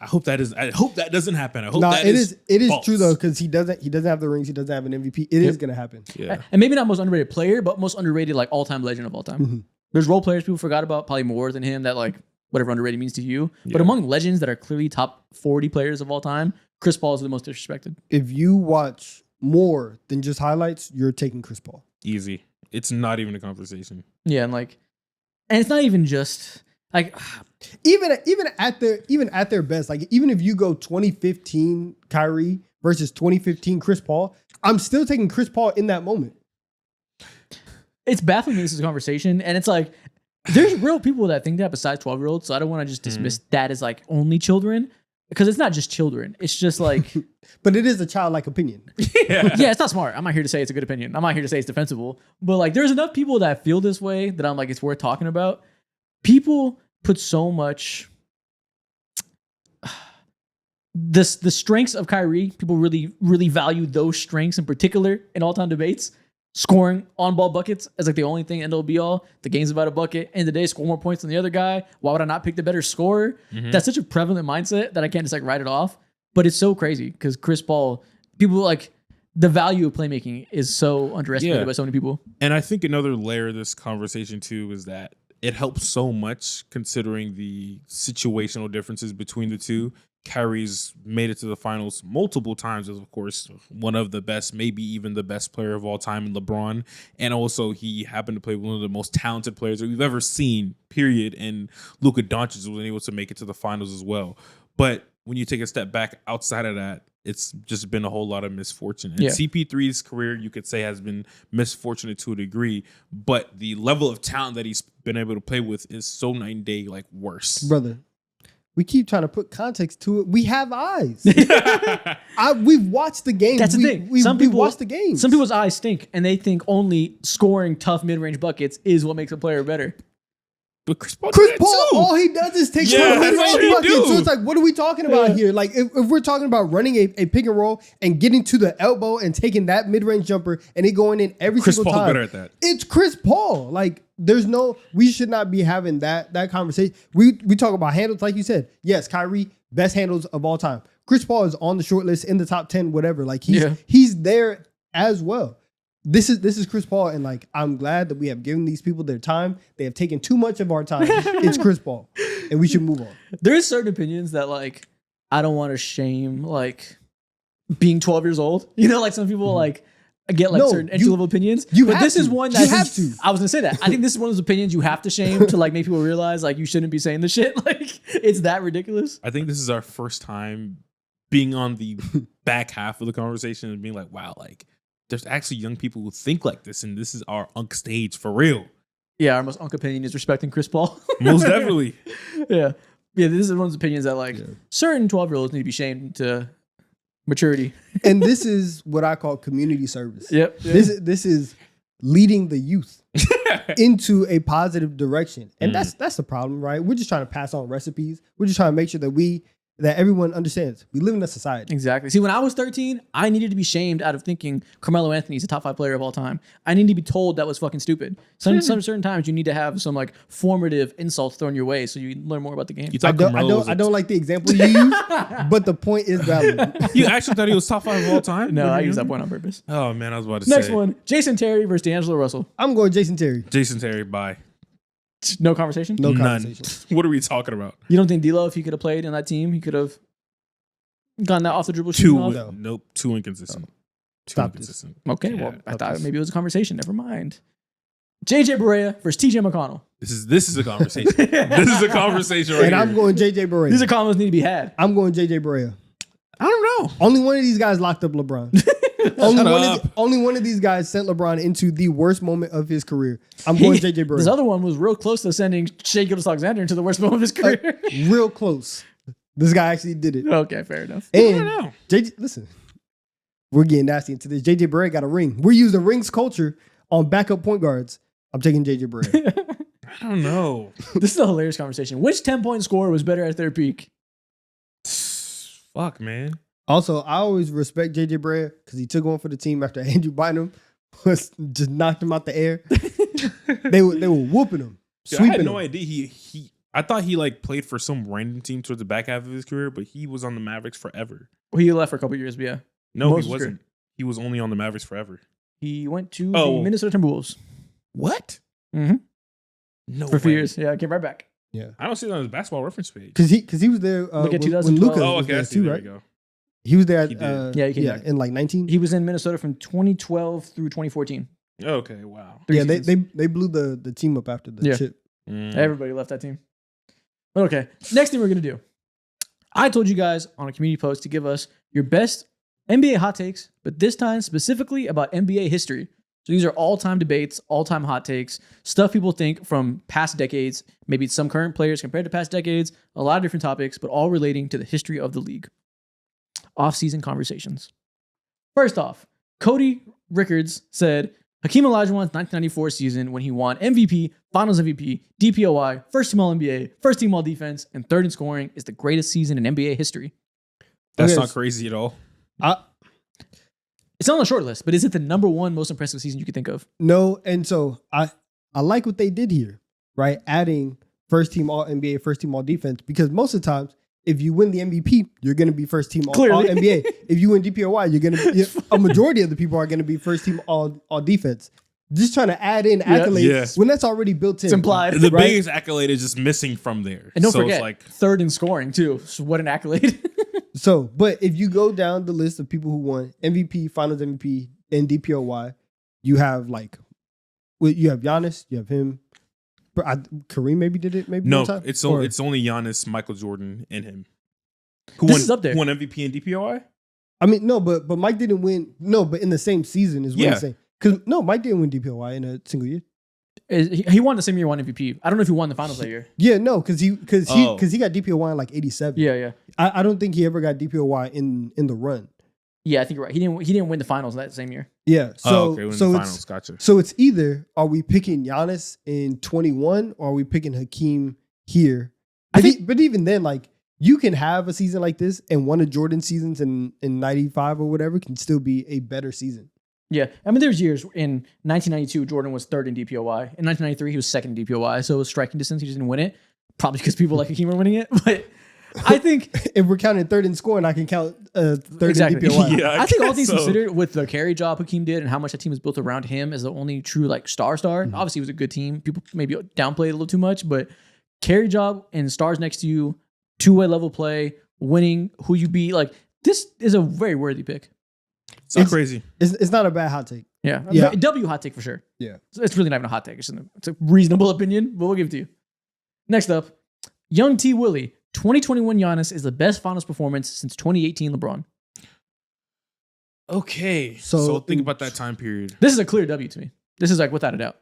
hope that doesn't happen. I hope No, that it is false. true though, because he doesn't have the rings, he doesn't have an MVP. It is gonna happen. Yeah. And maybe not most underrated player, but most underrated like all-time legend of all time. Mhm. There's role players people forgot about, probably more than him, that like whatever underrated means to you. But Yeah. among legends that are clearly top 40 players of all time, Chris Paul is the most disrespected. If you watch more than just highlights, you're taking Chris Paul. Easy. It's not even a conversation. Yeah, and it's not even just like Even at their best, like even if you go 2015 Kyrie versus 2015 Chris Paul, I'm still taking Chris Paul in that moment. it's baffling me this is a conversation, and it's like there's real people that think that besides 12-year-olds, so I don't want to just dismiss that as like only children, because it's not just children. It's just like But it is a childlike opinion. yeah, it's not smart. I'm not here to say it's a good opinion. I'm not here to say it's defensible. But like there's enough people that feel this way that I'm like it's worth talking about. People put so much the strengths of Kyrie, people really value those strengths in particular in all-time debates. Scoring on-ball buckets as like the only thing end all be all. The game's about a bucket. End of the day, score more points than the other guy. Why would I not pick the better scorer? That's such a prevalent mindset that I can't just like write it off. But it's so crazy because Chris Paul, people like the value of playmaking is so underestimated by so many people. And I think another layer of this conversation too is that it helps so much considering the situational differences between the two. Kyrie's made it to the finals multiple times as, of course, one of the best, maybe even the best player of all time in LeBron. And also he happened to play one of the most talented players that we've ever seen, period. And Luka Doncic was able to make it to the finals as well. But when you take a step back outside of that, it's just been a whole lot of misfortune. And CP3's career, you could say, has been misfortunate to a degree, but the level of talent that he's been able to play with is so night and day, like worse. Brother, we keep trying to put context to it. We have eyes. We've watched the game. That's the thing. We've watched the game. Some people's eyes stink and they think only scoring tough mid-range buckets is what makes a player better. But Chris Paul, all he does is take Yeah, one that's all he bucket. do. So it's like, what are we talking about here? Like, if we're talking about running a pick and roll and getting to the elbow and taking that mid-range jumper and it going in every Chris single Paul's time. better at that. It's Chris Paul. Like, we should not be having that conversation. We talk about handles, like you said. Yes, Kyrie, best handles of all time. Chris Paul is on the short list in the top 10, whatever. Like he's there as well. this is Chris Paul, and like I'm glad that we have given these people their time. They have taken too much of our time. It's Chris Paul, and we should move on. There's certain opinions that like I don't want to shame like being 12 years old. You know, like some people like get like No, certain entry level opinions. you but have this is to. one You that have to. I was gonna say that. I think this is one of those opinions you have to shame to like make people realize like you shouldn't be saying this shit. Like it's that ridiculous. I think this is our first time being on the back half of the conversation and being like, wow, like there's actually young people who think like this, and this is our unk stage for real. Yeah, our most unk opinion is respecting Chris Paul. Most definitely. Yeah. Yeah, this is one of those opinions that like certain 12-year-olds need to be shamed to maturity. And this is what I call community service. Yep. This is leading the youth into a positive direction, and that's the problem, right? We're just trying to pass on recipes. We're just trying to make sure that everyone understands we live in a society. Exactly. See, when I was 13, I needed to be shamed out of thinking Carmelo Anthony is a top 5 player of all time. I needed to be told that was fucking stupid. Some certain times you need to have some like formative insults thrown your way so you learn more about the game. You I thought don't, Carmelo was I don't like the example you use, but the point is valid. You actually thought he was top 5 of all time? No, I used that point on purpose. Oh man, I was about to Next say. one, Jason Terry versus D'Angelo Russell. I'm going Jason Terry. Jason Terry, bye. No conversation? No None. conversation. What are we talking about? You don't think D'Lo, if he could have played in that team, he could have gotten that off the dribble shooting off? No. Nope, too inconsistent. Too Stop this. inconsistent. Okay, Yeah, well, I fuck thought this. maybe it was a conversation. Never mind. JJ Barea versus TJ McConnell. This is a conversation. This is a conversation right And here. I'm going JJ Barea. These are combos need to be had. I'm going JJ Barea. I don't know. Only one of these guys locked up LeBron. only one of these guys sent LeBron into the worst moment of his career. I'm going JJ Barea. This other one was real close to sending Shai Gilgeous-Alexander into the worst moment of his career. Real close. This guy actually did it. Okay, fair enough. And know. JJ, listen, we're getting nasty into this. JJ Barea got a ring. We're using rings culture on backup point guards. I'm taking JJ Barea. I don't know. This is a hilarious conversation. Which 10-point scorer was better at their peak? Fuck, man. Also, I always respect JJ Barea because he took one for the team after Andrew Bynum was just knocked him out the air. they were whooping him, Dude, I sweeping had no him. idea I thought he like played for some random team towards the back half of his career, but he was on the Mavericks forever. Well, he left for a couple years, but yeah. No, Most he of his wasn't. He was only on the Mavericks forever. He went to Oh. the Minnesota Timberwolves What? Mhm. No for a few way. years. Yeah, came right back. I don't see that on his basketball reference page. Because he was there Look at when 2012. Luka Oh, was okay. I there see. too, There right? you go. He was there. He did. Yeah, he came back. in like 19. He was in Minnesota from 2012 through 2014. Okay. Wow. Three Yeah, seasons. they blew the team up after the Yeah. chip. Everybody left that team. But okay, next thing we're going to do. I told you guys on a community post to give us your best NBA hot takes, but this time specifically about NBA history. So these are all-time debates, all-time hot takes, stuff people think from past decades, maybe some current players compared to past decades, a lot of different topics, but all relating to the history of the league. Off-season conversations. First off, Cody Rickards said, Hakeem Olajuwon's 1994 season when he won MVP, Finals MVP, DPOI, first team All-NBA, first team All-Defense, and third in scoring is the greatest season in NBA history. That's Okay, not crazy at all. It's not on the short list, but is it the number one most impressive season you could think of? No, and so I like what they did here, right? Adding first team All NBA, first team All Defense, because most of the times, if you win the MVP, you're going to be first team All Clearly. NBA. If you win DPOY, you're going to be a majority of the people are going to be first team All Defense. Just trying to add in accolades Yeah. when that's already built in. It's implied. The Right? biggest accolade is just missing from there. And don't so forget, it's like third in scoring too. So what an accolade. So, but if you go down the list of people who won MVP, Finals MVP, and DPOY, you have you have Giannis, you have him. Kareem maybe did it. Maybe no, one time? it's Or- only Giannis, Michael Jordan, and him. Who This won, is up there. Who won MVP and DPOI? I mean, no, but Mike didn't win. No, but in the same season is what Yeah. I'm saying. Because no, Mike didn't win DPOY in a single year. He won the same year, won MVP. I don't know if he won the finals that year. Yeah, no, because he Oh. got DPOY in like 87. Yeah. I don't think he ever got DPOY in the run. Yeah, I think you're right. He didn't win the finals that same year. Yeah, so Oh, okay, when so the it's finals, gotcha. so it's either are we picking Giannis in 21 or are we picking Hakeem here? But even then, like you can have a season like this and one of Jordan's seasons in 95 or whatever can still be a better season. Yeah, I mean, there's years in 1992, Jordan was third in DPOY. In 1993, he was second in DPOY, so it was striking distance. He just didn't win it, probably because people like Hakeem were winning it. But I think If we're counting third in scoring, I can count third exactly. in DPOY. Yeah, I think all guess things so. considered, with the carry job Hakeem did and how much that team was built around him as the only true like star. Obviously, it was a good team. People maybe downplayed it a little too much, but carry job and stars next to you, two-way level play, winning, who you beat, like this is a very worthy pick. It's not crazy. It's not a bad hot take. Yeah, Yeah. W hot take for sure. Yeah. So it's really not even a hot take. It's a reasonable opinion, but we'll give it to you. Next up, Young T. Willie. 2021 Giannis is the best finals performance since 2018 LeBron. Okay. So- So think about that time period. This is a clear W to me. This is like without a doubt.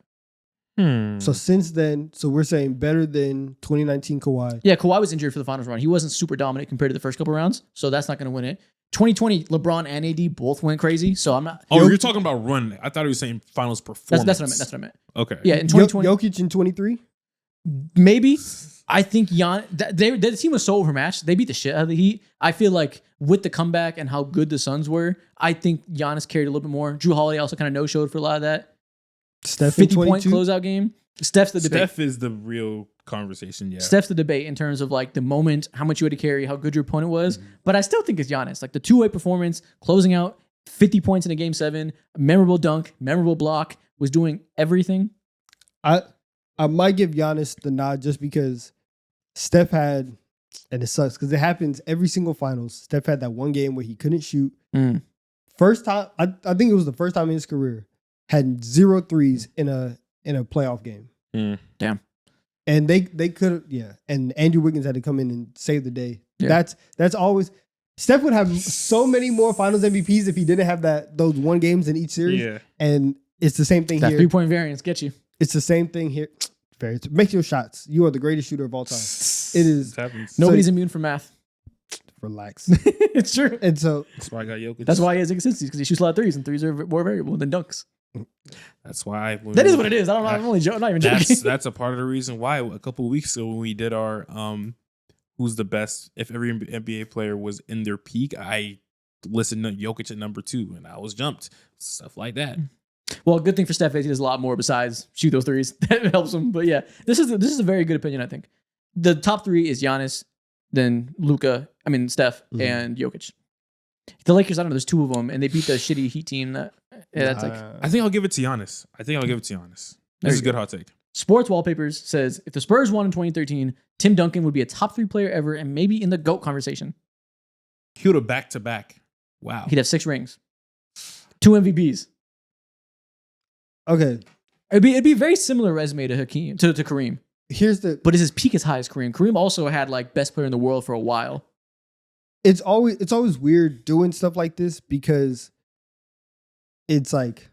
So since then, so we're saying better than 2019 Kawhi. Yeah, Kawhi was injured for the finals run. He wasn't super dominant compared to the first couple rounds, so that's not going to win it. 2020, LeBron and AD both went crazy, so I'm not. Oh, you're talking about run. I thought he was saying finals performance. That's what I meant. That's what I meant. Okay. Yeah, in 2020, Jokic in 23. maybe. I think the team was so overmatched. They beat the shit out of the Heat. I feel like with the comeback and how good the Suns were, I think Giannis carried a little bit more. Drew Holiday also kind of no-showed for a lot of that. Steph in 50-point 22. closeout game. Steph's the debate. Steph is the real conversation. Yeah. Steph's the debate in terms of like the moment, how much you had to carry, how good your opponent was. But I still think it's Giannis. Like the two-way performance, closing out 50 points in a game 7, memorable dunk, memorable block, was doing everything. I might give Giannis the nod just because Steph had, and it sucks because it happens every single finals. Steph had that one game where he couldn't shoot. Mm. First time, I think it was the first time in his career, had 0 threes in a playoff game. Damn. And they could, yeah. And Andrew Wiggins had to come in and save the day. Yeah. That's always. Steph would have so many more Finals MVPs if he didn't have those one games in each series. Yeah. And it's the same thing That here. 3-point variance get you. It's the same thing here. Fair. Make your shots. You are the greatest shooter of all time. It is. It happens. Nobody's immune from math. Relax. It's true. And so That's why I got Jokic. That's why he has inconsistencies, because he shoots a lot of threes, and threes are more variable than dunks. That's why. That is what it is. I don't know. I'm only joking. Not even joking. That's a part of the reason why a couple of weeks ago when we did our who's the best, if every NBA player was in their peak, I listened to Jokic at number 2 and I was jumped. Stuff like that. Well, good thing for Steph is he does a lot more besides shoot those threes. That helps him. But yeah, this is a very good opinion, I think. The top 3 is Giannis, then Steph, and Jokic. The Lakers, I don't know, there's 2 of them, and they beat the shitty Heat team. That's like I think I'll give it to Giannis. This There is you a good hot take. Sports Wallpapers says, if the Spurs won in 2013, Tim Duncan would be a top 3 player ever and maybe in the GOAT conversation. He would have back-to-back. Wow. He'd have 6 rings, 2 MVPs. okay. It'd be a very similar resume to Hakeem, to Kareem. Here's the. But is his peak as high as Kareem? Kareem also had like best player in the world for a while. It's always weird doing stuff like this because it's like,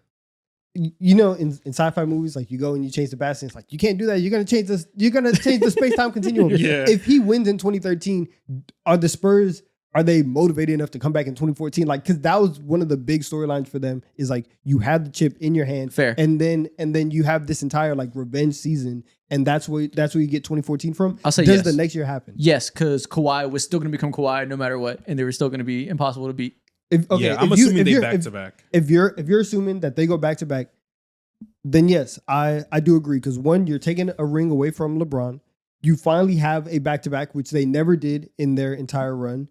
you know, in sci-fi movies, like you go and you change the basket. It's like you can't do that. You're gonna change this. You're gonna change the space-time continuum. Yeah. If he wins in 2013, are the Spurs? Are they motivated enough to come back in 2014? Like, because that was one of the big storylines for them. Is like you have the chip in your hand, Fair. and then you have this entire like revenge season, and that's where you get 2014 from. I'll say Does yes. the next year happen? Yes, because Kawhi was still going to become Kawhi no matter what, and they were still going to be impossible to beat. I'm assuming they back-to-back. If you're assuming that they go back to back, then yes, I do agree. Because one, you're taking a ring away from LeBron. You finally have a back to back, which they never did in their entire run.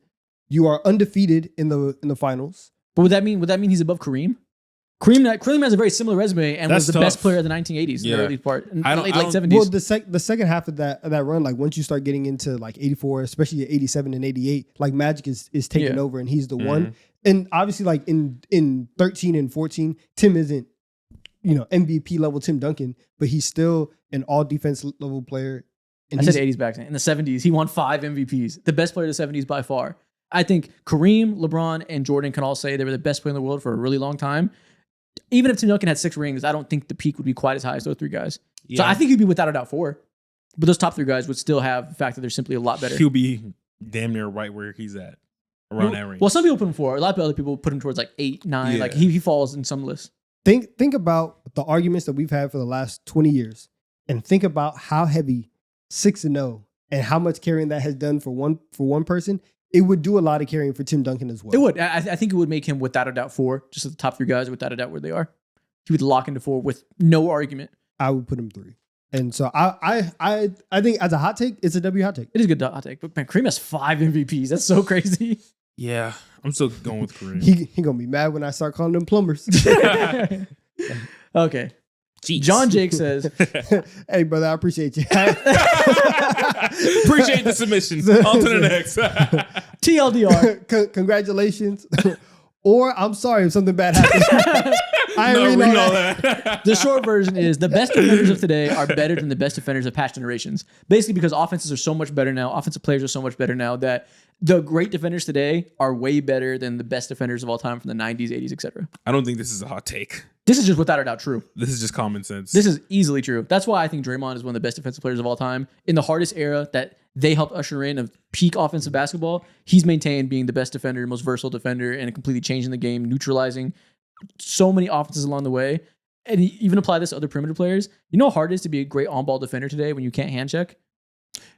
You are undefeated in the finals. But would that mean he's above Kareem? Kareem has a very similar resume and was That's the best tough. player of the 1980s in Yeah. the early part, in I the don't- late I don't- 70s. Well, the second half of that run, like once you start getting into like 84, especially 87 and 88, like Magic is taking Yeah. over and he's the one. And obviously, like in 13 and 14, Tim isn't, MVP level Tim Duncan, but he's still an all defense level player. And I said he's- 80s back then. In the 70s, he won 5 MVPs. The best player of the 70s by far. I think Kareem, LeBron, and Jordan can all say they were the best player in the world for a really long time. Even if Tim Duncan had 6 rings, I don't think the peak would be quite as high as those 3 guys. So I think he'd be without a doubt 4. But those top 3 guys would still have the fact that they're simply a lot better. He'll be damn near right where he's at. Around that range. Well, some people put him 4. A lot of other people put him towards like 8, 9. Yeah. Like he falls in some lists. Think about the arguments that we've had for the last 20 years, and think about how heavy 6-0 and how much carrying that has done for one person. It would do a lot of carrying for Tim Duncan as well. It would. I think it would make him without a doubt 4. Just the top 3 guys without a doubt where they are. He would lock into 4 with no argument. I would put him 3. And so I think as a hot take, it's a W hot take. It is a good hot take. But man, Kareem has 5 MVPs. That's so crazy. Yeah, I'm still going with Kareem. He gonna be mad when I start calling them plumbers. Okay. Jeez. John Jake says, Hey brother, I appreciate you. Appreciate the submissions. On to the next. TLDR. Congratulations. Or I'm sorry if something bad happens. I ain't No, reading we all know that. that. The short version is the best defenders of today are better than the best defenders of past generations. Basically, because offenses are so much better now, offensive players are so much better now that the great defenders today are way better than the best defenders of all time from the 90s, 80s, etc. I don't think this is a hot take. This is just without a doubt true. This is just common sense. This is easily true. That's why I think Draymond is one of the best defensive players of all time. In the hardest era that they helped usher in of peak offensive basketball, he's maintained being the best defender, most versatile defender, and completely changing the game, neutralizing so many offenses along the way. And he even apply this to other perimeter players. You know how hard it is to be a great on-ball defender today when you can't hand check?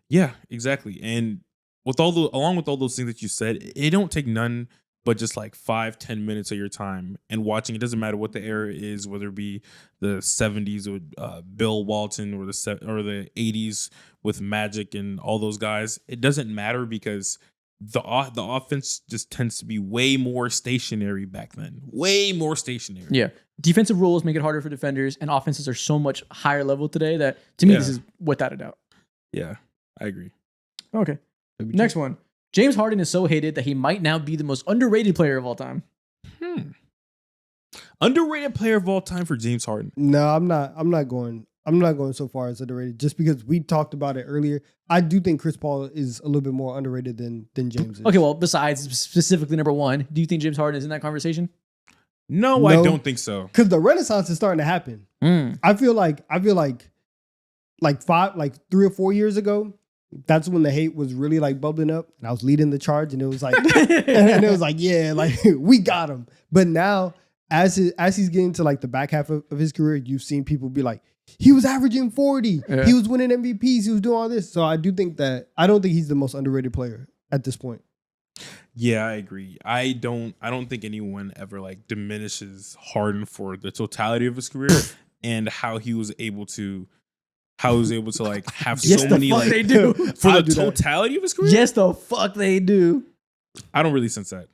Yeah, exactly. And with along with all those things that you said, it don't take none but just like 5-10 minutes of your time and watching. It doesn't matter what the era is, whether it be the 70s with Bill Walton or the 80s with Magic and all those guys. It doesn't matter because the offense just tends to be way more stationary back then. Way more stationary. Yeah. Defensive rules make it harder for defenders, and offenses are so much higher level today that, to me, Yeah. this is without a doubt. Yeah, I agree. Okay. Next one. James Harden is so hated that he might now be the most underrated player of all time. Underrated player of all time for James Harden. No, I'm not going so far as underrated just because we talked about it earlier. I do think Chris Paul is a little bit more underrated than James is. Okay, well, besides specifically number one, do you think James Harden is in that conversation? No, I don't think so. Because the renaissance is starting to happen. I feel like 3 or 4 years ago, that's when the hate was really like bubbling up, and I was leading the charge, and it was like, and it was like, yeah, like we got him. But now, as he's getting to like the back half of his career, you've seen people be like, he was averaging 40, he was winning MVPs, he was doing all this. So I don't think he's the most underrated player at this point. Yeah, I agree. I don't think anyone ever like diminishes Harden for the totality of his career and how he was able to like have Yes, so the many fuck like they do. for I the do that. totality of his career. Yes, the fuck they do. I don't really sense that.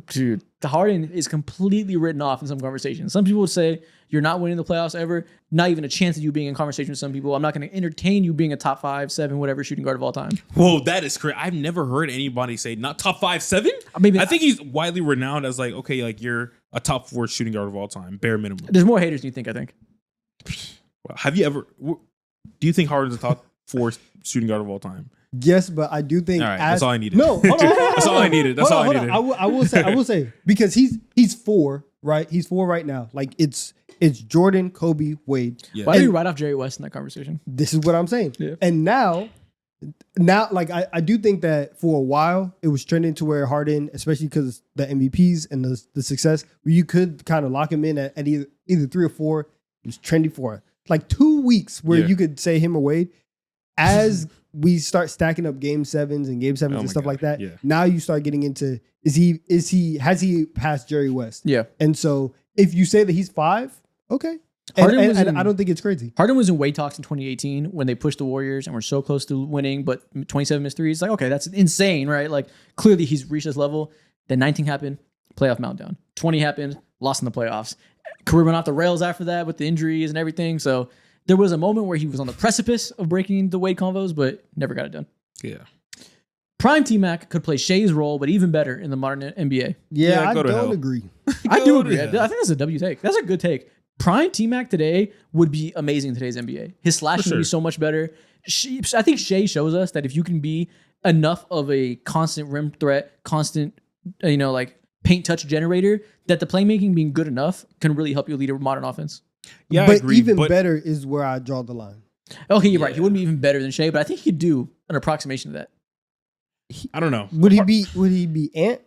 Dude, the Harden is completely written off in some conversations. Some people would say you're not winning the playoffs ever. Not even a chance of you being in conversation with some people. I'm not going to entertain you being a top 5, 7, whatever shooting guard of all time. Whoa, that is crazy. I've never heard anybody say not top 5, 7. Maybe I think he's widely renowned as like, okay, like you're a top 4 shooting guard of all time, bare minimum. there's more haters than you think, I think. Have you ever? Do you think Harden's a top 4 shooting guard of all time? Yes, but I do think All right, that's all I needed. No, hold on, That's all I needed. That's all I hold on. needed. I will say because he's 4, right? He's 4 right now. Like it's Jordan, Kobe, Wade. Yeah. Why do you write off Jerry West in that conversation? This is what I'm saying. Yeah. And now like I do think that for a while it was trending to where Harden, especially because the MVPs and the success, where you could kind of lock him in at either 3 or 4. It was trendy for like 2 weeks where Yeah. you could say him or Wade. As we start stacking up game 7s and game 7s Oh and my stuff God. like that, Yeah. now you start getting into has he passed Jerry West? Yeah. And so if you say that he's 5, okay. Harden was And in- I don't think it's crazy. Harden was in Wade talks in 2018 when they pushed the Warriors and were so close to winning, but 27 missed threes. Like, okay, that's insane, right? Like, clearly he's reached this level. Then 19 happened, playoff meltdown. 20 happened, lost in the playoffs. Career went off the rails after that with the injuries and everything. So there was a moment where he was on the precipice of breaking the Wade convos, but never got it done. Yeah. Prime T-Mac could play Shea's role, but even better in the modern NBA. Yeah, Yeah, I go to don't hell. agree. I do Go agree. to I hell. think that's a W take. That's a good take. Prime T-Mac today would be amazing in today's NBA. His slashing would be sure. so much better. I think Shea shows us that if you can be enough of a constant rim threat, constant, like paint touch generator, that the playmaking being good enough can really help you lead a modern offense. Yeah, I But agree. even but better is where I draw the line. Okay, you're right. He wouldn't be even better than Shea, but I think he'd do an approximation to that. I don't know. Would he be Ant?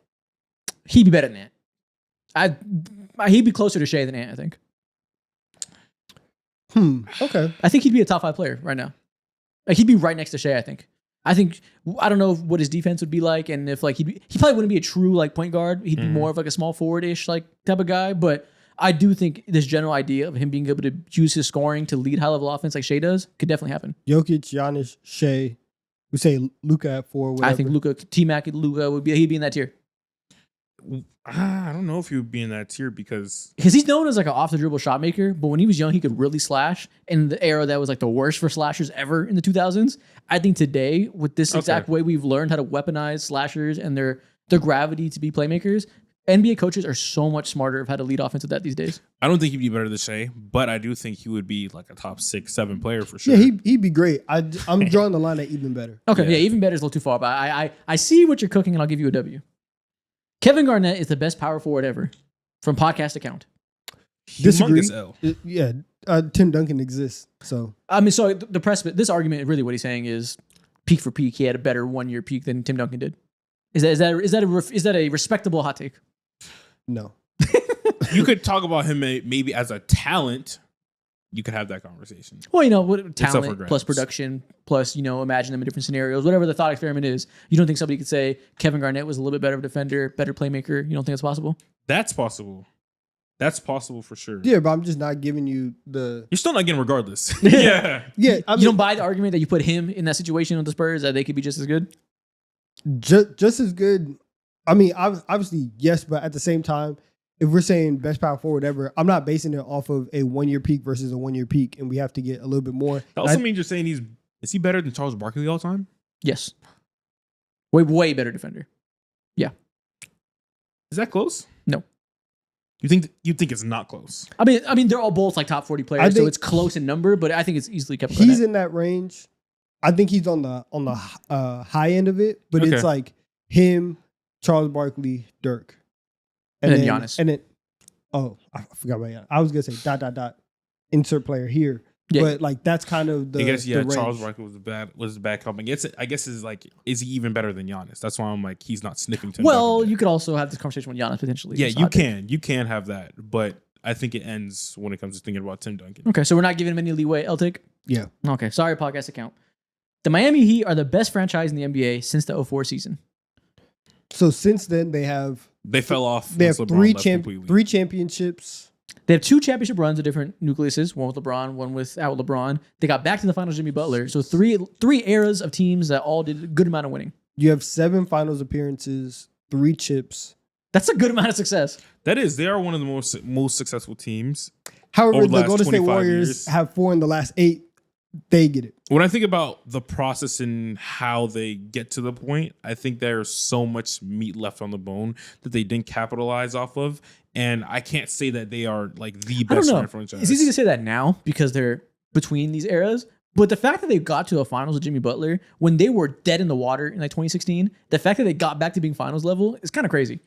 He'd be better than Ant. He'd be closer to Shea than Ant, I think. Okay. I think he'd be a top 5 player right now. Like he'd be right next to Shea, I think. I don't know what his defense would be like, and if like he probably wouldn't be a true like point guard. He'd be more of like a small forward-ish like type of guy. But I do think this general idea of him being able to use his scoring to lead high-level offense like Shea does could definitely happen. Jokic, Giannis, Shea. We say Luka at 4. Whatever. I think Luka, T-Mac, Luka he'd be in that tier. I don't know if he would be in that tier because He's known as like an off-the-dribble shot maker, but when he was young, he could really slash. In the era that was like the worst for slashers ever in the 2000s, I think today, with this exact way we've learned how to weaponize slashers and their gravity to be playmakers, NBA coaches are so much smarter of how to lead offense with that these days. I don't think he'd be better than Shea, but I do think he would be like a top 6, 7 player for sure. Yeah, he'd be great. I'm drawing the line at even better. Okay, Yeah. yeah, even better is a little too far, but I see what you're cooking, and I'll give you a W. Kevin Garnett is the best power forward ever from podcast account. Disagree. Humongous L. Yeah, Tim Duncan exists. So I mean, so the precedent, this argument, really what he's saying is peak for peak, he had a better 1 year peak than Tim Duncan did. Is that a respectable hot take? no. You could talk about him maybe as a talent. You could have that conversation. Well, what up for talent grabs. plus production plus, imagine them in different scenarios, whatever the thought experiment is. You don't think somebody could say Kevin Garnett was a little bit better of a defender, better playmaker? You don't think it's possible? That's possible. That's possible for sure. Yeah, but I'm just not giving you the. You're still not getting regardless. Yeah. Yeah, I You mean, don't buy the argument that you put him in that situation with the Spurs that they could be just as good? just as good. I mean, obviously yes, but at the same time, if we're saying best power forward ever, I'm not basing it off of a 1 year peak versus a 1 year peak, and we have to get a little bit more. That also means you're saying is he better than Charles Barkley all time? Yes. Way better defender. Is that close? No. You think it's not close? I mean, they're all both like top 40 players, so think it's close in number, but I think it's easily Kevin He's Garnett. in that range. I think he's on the high end of it, but Okay. it's like him, Charles Barkley, Dirk, And then Giannis. And then I forgot about Giannis. I was gonna say ... insert player here. Yeah. But like that's kind of the. I guess the range. Charles Barkley was a bad comp. I guess is like, is he even better than Giannis? That's why I'm like, he's not sniffing to. Well, you could also have this conversation with Giannis potentially. yeah, It's you not- can have that, but I think it ends when it comes to thinking about Tim Duncan. Okay, so we're not giving him any leeway. I'll take. Yeah. Okay, sorry, podcast account. The Miami Heat are the best franchise in the NBA since the 04 season. So since then they have They fell off. they have once LeBron left completely. three championships. They have 2 championship runs of different nucleuses, one with LeBron, one without LeBron. They got back to the finals, Jimmy Butler. So three eras of teams that all did a good amount of winning. You have 7 finals appearances, 3 chips. That's a good amount of success. That is, they are one of the most successful teams. However, Over the the last Golden State 25 Warriors years. have 4 in the last 8. They get it. When I think about the process and how they get to the point, I think there's so much meat left on the bone that they didn't capitalize off of. And I can't say that they are like the I don't best know. franchise. It's easy to say that now because they're between these eras. But the fact that they got to a finals with Jimmy Butler when they were dead in the water in like 2016, the fact that they got back to being finals level is kind of crazy.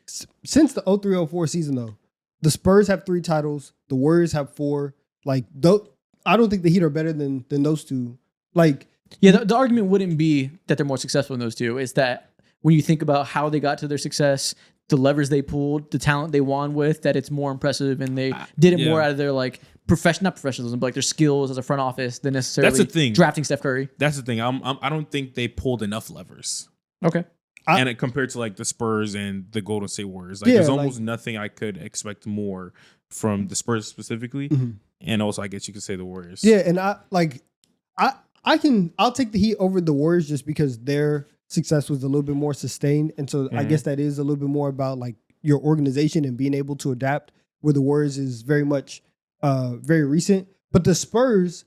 Since the 03-04 season, though, the Spurs have 3 titles. The Warriors have 4. Like, I don't think the Heat are better than those two. Like, Yeah, the argument wouldn't be that they're more successful than those two. It's that when you think about how they got to their success, the levers they pulled, the talent they won with, that it's more impressive and they did it more out of their like not professionalism, but like their skills as a front office than necessarily That's the thing. drafting Steph Curry. That's the thing. I don't think they pulled enough levers. Okay. And it compared to like the Spurs and the Golden State Warriors, like Yeah, there's like- almost nothing I could expect more from the Spurs specifically, and also I guess you could say the Warriors. yeah, and I'll take the Heat over the Warriors just because their success was a little bit more sustained. And so I guess that is a little bit more about like your organization and being able to adapt, where the Warriors is very much very recent. But the Spurs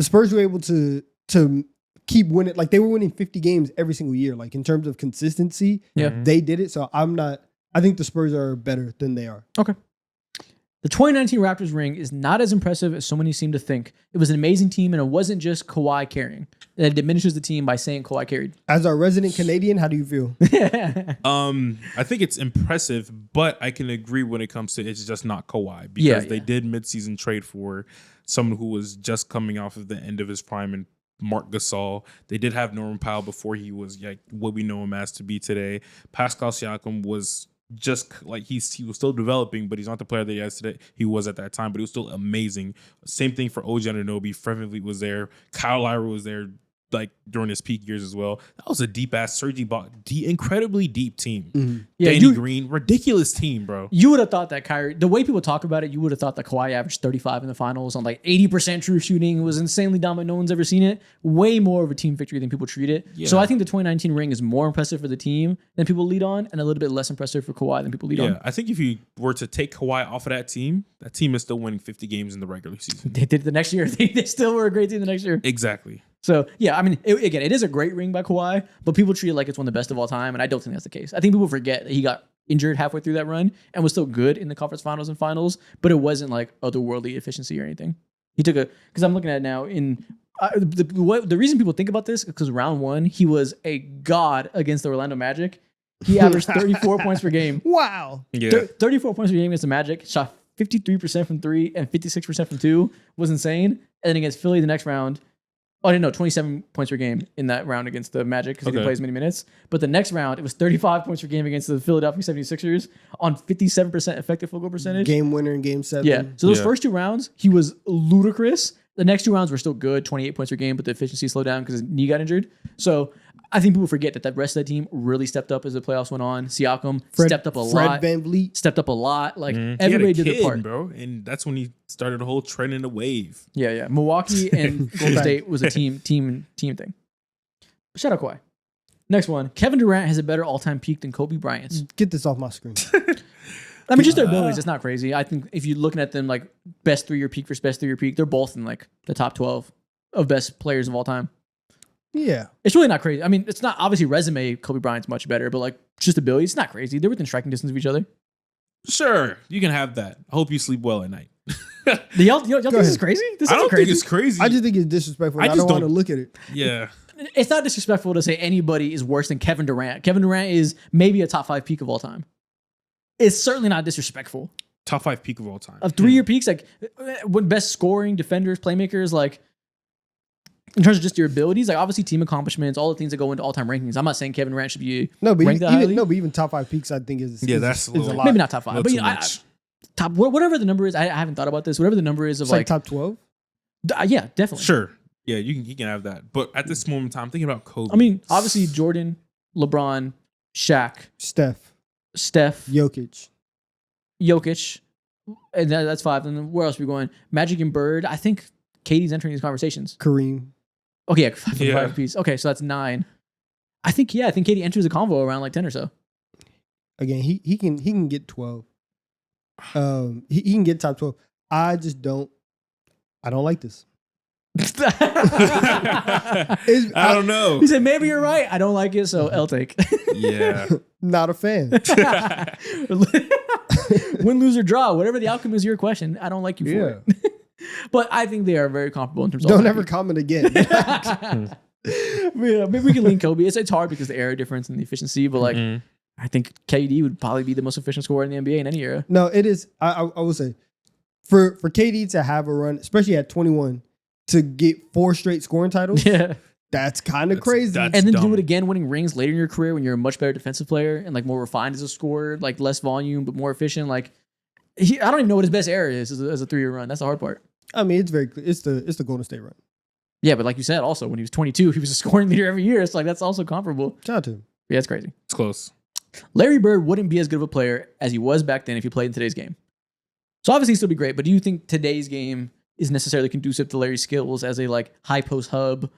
were able to keep winning. Like they were winning 50 games every single year. Like in terms of consistency, Yeah. they did it. So I think the Spurs are better than they are. Okay. The 2019 Raptors ring is not as impressive as so many seem to think. It was an amazing team, and it wasn't just Kawhi carrying. It diminishes the team by saying Kawhi carried. As our resident Canadian, how do you feel? I think it's impressive, but I can agree when it comes to it's just not Kawhi because they did midseason trade for someone who was just coming off of the end of his prime and Mark Gasol. They did have Norman Powell before he was like what we know him as to be today. Pascal Siakam was just like he was still developing, but he's not the player that he was at that time, but he was still amazing. Same thing for OG Anunoby. Fred VanVleet was there. Kyle Lowry was there. like during his peak years as well. That was a deep ass Serge Ibaka, incredibly deep team. Mhm. Yeah, Danny Green, ridiculous team, bro. You would have thought that Kyrie, the way people talk about it, you would have thought that Kawhi averaged 35 in the finals on like 80% true shooting, was insanely dominant. No one's ever seen it. Way more of a team victory than people treat it. So Yeah. I think the 2019 ring is more impressive for the team than people lead on, and a little bit less impressive for Kawhi than people lead Yeah, on. I think if you were to take Kawhi off of that team is still winning 50 games in the regular season. They did it the next year. They still were a great team the next year. Exactly. So yeah, I mean, again, it is a great ring by Kawhi, but people treat it like it's one of the best of all time, and I don't think that's the case. I think people forget that he got injured halfway through that run and was still good in the conference finals and finals, but it wasn't like otherworldly efficiency or anything. He took because I'm looking at it now in the reason people think about this is because round one he was a god against the Orlando Magic. He averaged 34 points per game. Wow. Yeah. 34 points per game against the Magic. Shot 53% from 3 and 56% from 2. Was insane. And then against Philly the next round. Oh, I didn't know, 27 points per game in that round against the Magic because he didn't play as many minutes. But the next round, it was 35 points per game against the Philadelphia 76ers on 57% effective field goal percentage. Game winner in game 7. Yeah. So those Yeah. first two rounds, he was ludicrous. The next two rounds were still good, 28 points per game, but the efficiency slowed down because his knee got injured. So I think people forget that the rest of that team really stepped up as the playoffs went on. Siakam stepped up a Fred lot. VanVleet. Stepped up a lot. Like He had a everybody did their kid, part. bro. And that's when he started the whole trend in the wave. Yeah. Milwaukee and Golden State was a team thing. But shout out Kawhi. Next one. Kevin Durant has a better all-time peak than Kobe Bryant's. Get this off my screen. I mean, just their abilities. It's not crazy. I think if you're looking at them like best 3-year peak versus best 3-year peak, they're both in like the top 12 of best players of all time. Yeah. It's really not crazy. I mean, it's not obviously resume. Kobe Bryant's much better, but like just ability, it's not crazy. They're within striking distance of each other. Sure, you can have that. I hope you sleep well at night. Y'all think this is crazy? This I isn't don't crazy. think it's crazy. I just think it's disrespectful. I I just don't want to don't- look at it. yeah. It's not disrespectful to say anybody is worse than Kevin Durant. Kevin Durant is maybe a top 5 peak of all time. It's certainly not disrespectful. Top 5 peak of all time. Of 3-year peaks, like when best scoring, defenders, playmakers, like in terms of just your abilities, like obviously team accomplishments, all the things that go into all-time rankings. I'm not saying Kevin Durant should be No, but ranked that highly. even top 5 peaks, I think is Yeah, is, that's a is a little- lot. Maybe not top 5, Little but too you know, much. top whatever the number is. I haven't thought about this. Whatever the number is of It's like like top 12. Yeah, definitely. Sure. Yeah, you can have that. But at this moment in time, I'm thinking about Kobe. I mean, obviously Jordan, LeBron, Shaq, Steph, Steph, Jokic. Jokic, and that's 5. And then where else are we going? Magic and Bird. I think Katie's entering these conversations. Kareem. Okay, yeah, 5 Yeah. piece. Okay, so that's 9. I think Katie enters the convo around like 10 or so. Again, he can get 12. He can get top 12. I just don't like this. It's- I don't know. He said, maybe you're right. I don't like it, so I'll take. Yeah. Not a fan. Win, lose, or draw, whatever the outcome is your question, I don't like you for Yeah. it. But I think they are very comparable in terms of Don't all-time ever comment again. yeah, maybe we can lean Kobe. It's hard because the era difference and the efficiency, but like Mhm. I think KD would probably be the most efficient scorer in the NBA in any era. No, it is. I will say, for KD to have a run, especially at 21, to get 4 straight scoring titles, Yeah, that's kind of That's- crazy. that's- and then do dumb. it again, winning rings later in your career when you're a much better defensive player and like more refined as a scorer, like less volume but more efficient. Like I don't even know what his best era is as a 3-year run. That's the hard part. I mean, it's very clear. It's the Golden State run. Yeah, but like you said, also when he was 22, he was a scoring leader every year. It's like that's also comparable. Shout out to him. Yeah, it's crazy. It's close. Larry Bird wouldn't be as good of a player as he was back then if he played in today's game. So obviously he'd still be great, but do you think today's game is necessarily conducive to Larry's skills as a like high post hub,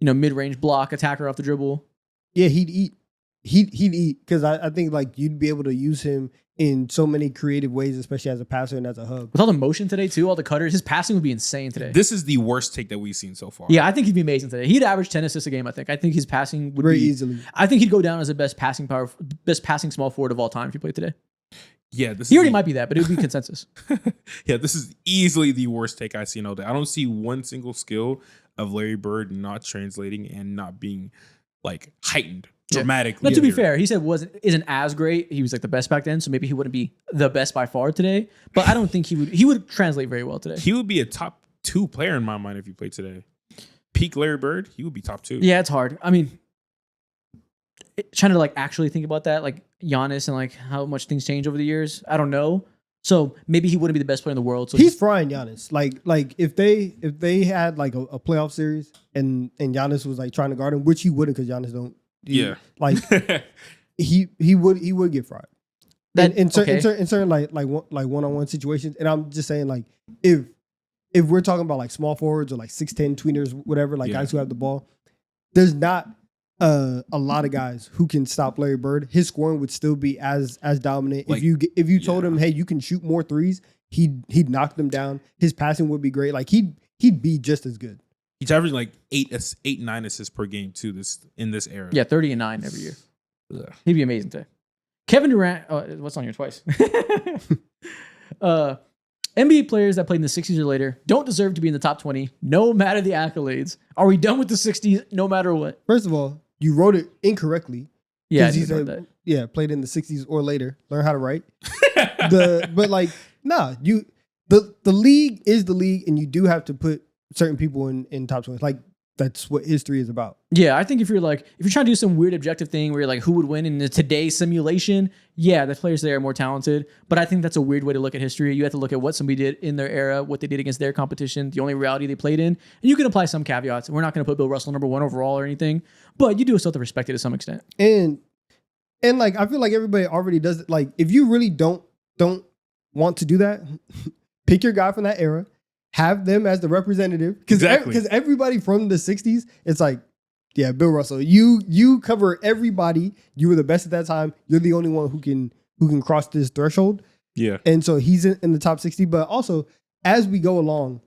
mid-range block attacker off the dribble? Yeah, he'd eat. He'd eat because I think like you'd be able to use him in so many creative ways, especially as a passer and as a hub. With all the motion today too, all the cutters, his passing would be insane today. This is the worst take that we've seen so far. Yeah, I think he'd be amazing today. He'd average 10 assists a game, I think. I think his passing would Very be easily. I think he'd go down as the best passing small forward of all time if he played today. Yeah, this He is already the- might be that, but it would be consensus. Yeah, this is easily the worst take I see all day. I don't see one single skill of Larry Bird not translating and not being like heightened dramatically. Now, to be here. fair, he said isn't as great. He was like the best back then, so maybe he wouldn't be the best by far today. But I don't think he would translate very well today. he would be a top 2 player in my mind if he played today. Peak Larry Bird, he would be top 2. Yeah, it's hard. I mean, trying to like actually think about that, like Giannis and like how much things change over the years. I don't know. So maybe he wouldn't be the best player in the world. So He's frying Giannis. Like if they had like a playoff series and Giannis was like trying to guard him, which he wouldn't because Giannis don't. Yeah. Like he would get fried. That- in certain okay. in certain like one-on-one situations. And I'm just saying like if we're talking about like small forwards or like 6'10" tweeners, whatever, like Yeah. guys who have the ball, there's not a lot of guys who can stop Larry Bird. His scoring would still be as dominant. Like, if you told him, hey, you can shoot more threes, he'd knock them down. His passing would be great. Like he'd be just as good. He's averaging like 9 assists per game too. In this era. yeah, 30 and 9 every year. Ugh. He'd be amazing today. Kevin Durant. Oh, what's on here twice? NBA players that played in the 60s or later don't deserve to be in the top 20, no matter the accolades. Are we done with the 60s, no matter what? First of all, you wrote it incorrectly. Yeah, I 'Cause he did know said, that. yeah, played in the 60s or later. Learn how to write. But like, nah, the league is the league, and you do have to put certain people in top 20. Like that's what history is about. Yeah, I think if you're trying to do some weird objective thing where you're like, who would win in the today's simulation? Yeah, the players there are more talented, but I think that's a weird way to look at history. You have to look at what somebody did in their era, what they did against their competition, the only reality they played in, and you can apply some caveats. We're not going to put Bill Russell number 1 overall or anything, but you do still have to respect it to some extent. And like I feel like everybody already does it. Like if you really don't want to do that, pick your guy from that era, have them as the representative. Exactly. Because everybody from the 60s, it's like, yeah, Bill Russell, you cover everybody. You were the best at that time. You're the only one who can cross this threshold. Yeah. And so he's in the top 60. But also, as we go along,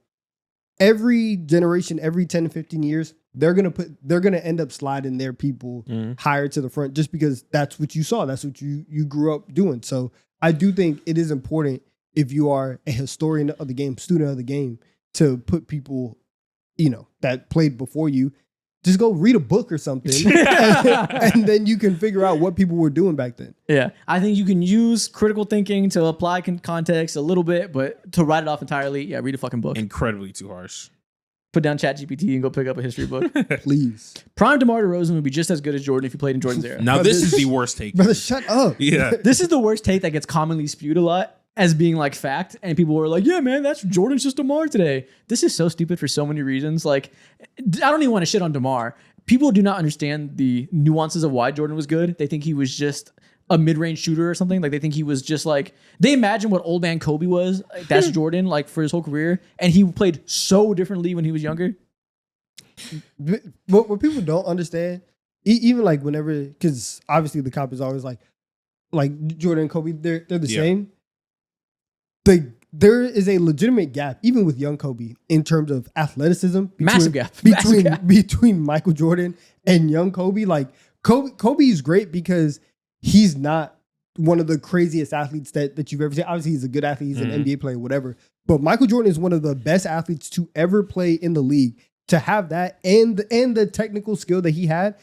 every generation, every 10 to 15 years, they're gonna end up sliding their people higher to the front just because that's what you saw. That's what you grew up doing. So I do think it is important if you are a historian of the game, student of the game, to put people, that played before you. Just go read a book or something, and then you can figure out what people were doing back then. Yeah, I think you can use critical thinking to apply context a little bit, but to write it off entirely, yeah, read a fucking book. Incredibly too harsh. Put down ChatGPT and go pick up a history book. Please, Prime DeMar DeRozan would be just as good as Jordan if he played in Jordan's era. Now this is the worst take. brother, shut up. Yeah. This is the worst take that gets commonly spewed a lot as being like fact, and people were like, yeah, man, that's Jordan's just DeMar today. This is so stupid for so many reasons. Like, I don't even want to shit on DeMar. People do not understand the nuances of why Jordan was good. They think he was just a mid-range shooter or something. Like, they think he was just like, they imagine what old man Kobe was. Like, that's Jordan, like, for his whole career. And he played so differently when he was younger. What people don't understand, even like whenever, because obviously the cop is always like Jordan and Kobe, they're the Yeah. same. There is a legitimate gap, even with young Kobe, in terms of athleticism. Massive gap. Massive gap. Between Michael Jordan and young Kobe. Like Kobe is great because he's not one of the craziest athletes that you've ever seen. Obviously, he's a good athlete. He's an NBA player, whatever. But Michael Jordan is one of the best athletes to ever play in the league. To have that and the technical skill that he had,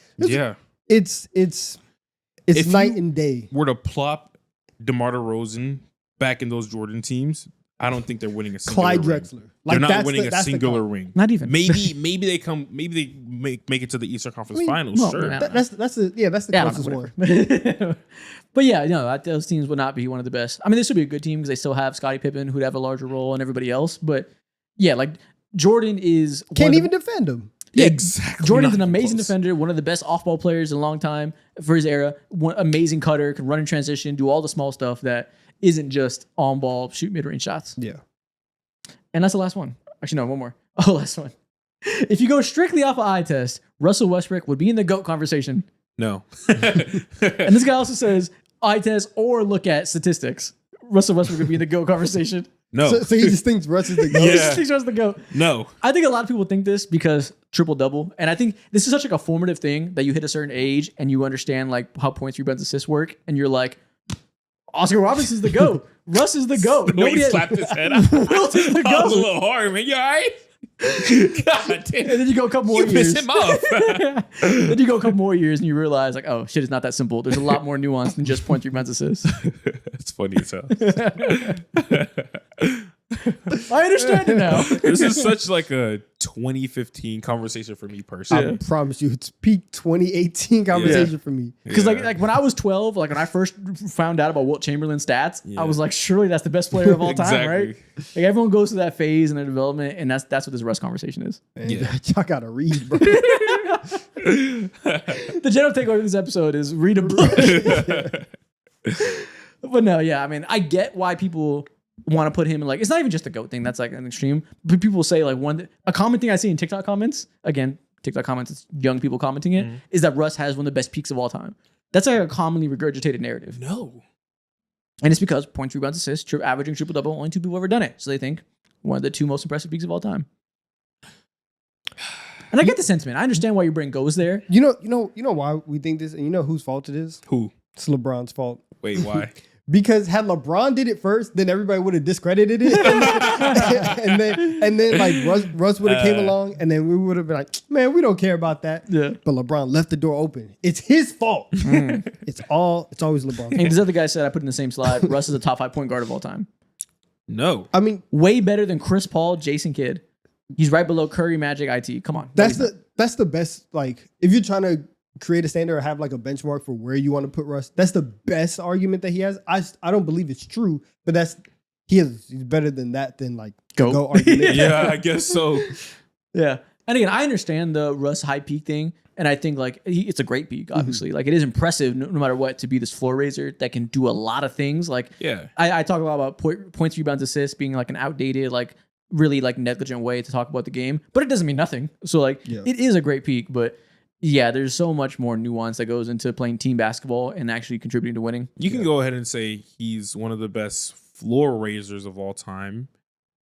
it's If night you and day. Were to plop DeMar DeRozan back in those Jordan teams, I don't think they're winning a single Clyde ring. Drexler, They're not that's winning a that's the singular comp. ring. Not even. Maybe they make it to the Eastern Conference Finals. well, Sure. yeah. That's the Yeah, I closest don't know, one. whatever. But yeah, those teams would not be one of the best. I mean, this would be a good team because they still have Scottie Pippen, who'd have a larger role, and everybody else. But yeah, like Jordan is Can't even defend him. Yeah, Exactly. Jordan's Not an even amazing close. defender, one of the best off-ball players in a long time for his era. One amazing cutter, can run in transition, do all the small stuff that isn't just on-ball, shoot mid-range shots. Yeah. And that's the last one. Actually, no, one more. Oh, last one. If you go strictly off of eye test, Russell Westbrook would be in the GOAT conversation. No. And this guy also says eye test or look at statistics. Russell Westbrook would be in the GOAT conversation. No. So he just thinks Russ is the GOAT. He Yeah. just thinks Russell's the GOAT. No. I think a lot of people think this because triple-double. And I think this is such like a formative thing that you hit a certain age and you understand like how points, rebounds, assists work. And you're like, Oscar Robinson's the GOAT. Russ is the GOAT. The way he slapped his head out. Wilt is the That was a GOAT. little hard, man. You all right? God damn. And then you go a couple more You years. pissed him off. Then you go a couple more years and you realize like, oh shit, it's not that simple. There's a lot more nuance than just point, rebounds, assists. It's funny as hell. I understand it now. This is such like a 2015 conversation for me personally. I promise you, it's peak 2018 conversation for me. Because Yeah. like when I was 12, like when I first found out about Wilt Chamberlain's stats, Yeah. I was like, surely that's the best player of all time, Exactly. right? Like everyone goes through that phase in their development, and that's what this Russ conversation is. Man, Yeah. y'all gotta read, bro. The general takeaway of this episode is read a book. But no, yeah, I mean, I get why people want to put him in like, it's not even just a GOAT thing. That's like an extreme. But people say like a common thing I see in TikTok comments, again, TikTok comments, it's young people commenting it, is that Russ has one of the best peaks of all time. That's like a commonly regurgitated narrative. No. And it's because points, rebounds, assists, averaging triple double, only 2 people have ever done it. So they think one of the 2 most impressive peaks of all time. And I get the sentiment. I understand why your brain goes there. You know why we think this, and you know whose fault it is? Who? It's LeBron's fault. Wait, why? Because had LeBron did it first, then everybody would have discredited it, and then like Russ would have came along, and then we would have been like, man, we don't care about that. Yeah. But LeBron left the door open. It's his fault. It's always LeBron. And this other guy said, I put in the same slide, Russ is a top 5 point guard of all time. No. I mean, Way better than Chris Paul, Jason Kidd. He's right below Curry, Magic, IT. Come on. that's the best. Like, if you're trying to create a standard or have like a benchmark for where you want to put Russ, that's the best argument that he has. I don't believe it's true, but he's better than that than like Go. argument. Yeah, I guess so. Yeah. And again, I understand the Russ high peak thing. And I think like it's a great peak, obviously. Like it is impressive no matter what to be this floor raiser that can do a lot of things. Like Yeah. I talk a lot about points, rebounds, assists being like an outdated, like really like negligent way to talk about the game, but it doesn't mean nothing. So like it is a great peak, but yeah, there's so much more nuance that goes into playing team basketball and actually contributing to winning. You can go ahead and say he's one of the best floor raisers of all time,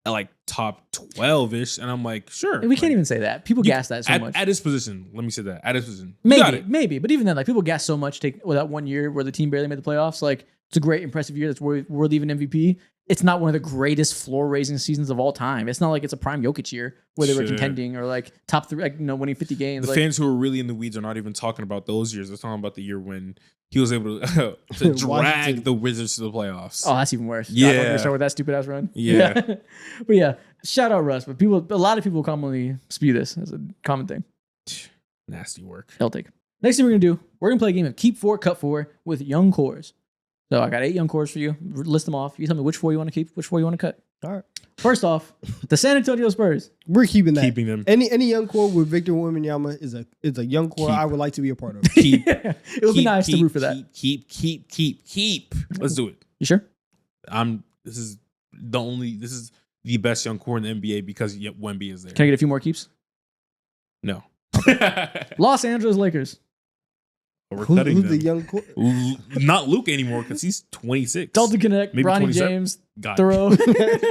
at like top 12-ish. And I'm like, sure. And we can't even say that. People gas that so much. At his position, let me say that. At his position. You got it. Maybe. But even then, like people gas so much that 1 year where the team barely made the playoffs. Like it's a great, impressive year. That's world even MVP. It's not one of the greatest floor raising seasons of all time. It's not like it's a prime Jokic year where they were contending or like top 3, like winning 50 games. The like, fans who are really in the weeds are not even talking about those years. They're talking about the year when he was able to drag Washington. the Wizards to the playoffs. Oh, that's even worse. Yeah. I'm gonna start with that stupid ass run. Yeah. But yeah, shout out Russ. But a lot of people commonly spew this as a common thing. Nasty work. I'll take. Next thing we're gonna do, we're gonna play a game of Keep 4, Cut 4 with young cores. So I got 8 young cores for you. List them off. You tell me which 4 you want to keep, which 4 you want to cut. All right, First off, the San Antonio Spurs. we're keeping that. Keeping them. Any young core with Victor Wembanyama is a young core Keep. I would like to be a part of. Keep. It would be nice to root for that. Keep. Let's do it. You sure? This is the best young core in the NBA because Wemby is there. Can I get a few more keeps? No. Los Angeles Lakers. We're Who's cutting the them. young core? Not Luke anymore because he's 26. Dalton Connect, Maybe Bronny 27? James, God. Thoreau.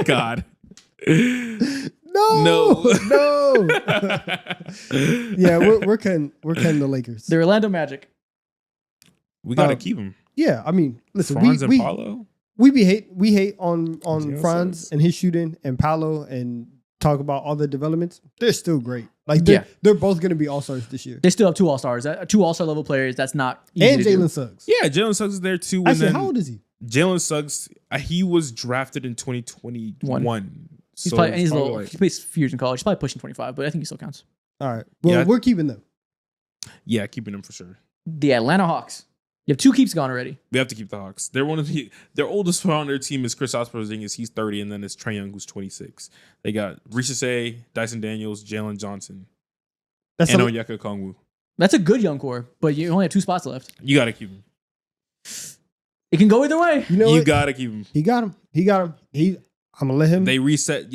God. No. Yeah, we're cutting the Lakers. The Orlando Magic. We got to keep him. Yeah, I mean, listen, Franz and we Paolo? we hate on Yeah, Franz so- and his shooting and Paolo and talk about all the developments. They're still great. Like Yeah. they're both going to be all-stars this year. They still have 2 All-Stars. 2 All-Star level players. That's not easy And to do. Jalen Suggs. Yeah, Jalen Suggs is there too. And Actually, then how old is he? Jalen Suggs, he was drafted in 2021. He's So probably, and he's a probably little, like- he plays a few years in college. He's probably pushing 25, but I think he still counts. All right. Well, Yeah. we're keeping them. yeah, keeping him for sure. The Atlanta Hawks. You have 2 keeps gone already. We have to keep the Hawks. They're one of their oldest player on their team is Kristaps Porzingis. He's 30, and then it's Trae Young, who's 26. They got Risa, Dyson Daniels, Jalen Johnson, That's and a, Onyeka Okongwu. That's a good young core, but you only have 2 spots left. You got to keep him. It can go either way. you know You what? got to keep him. He got him. I'm gonna let him. They reset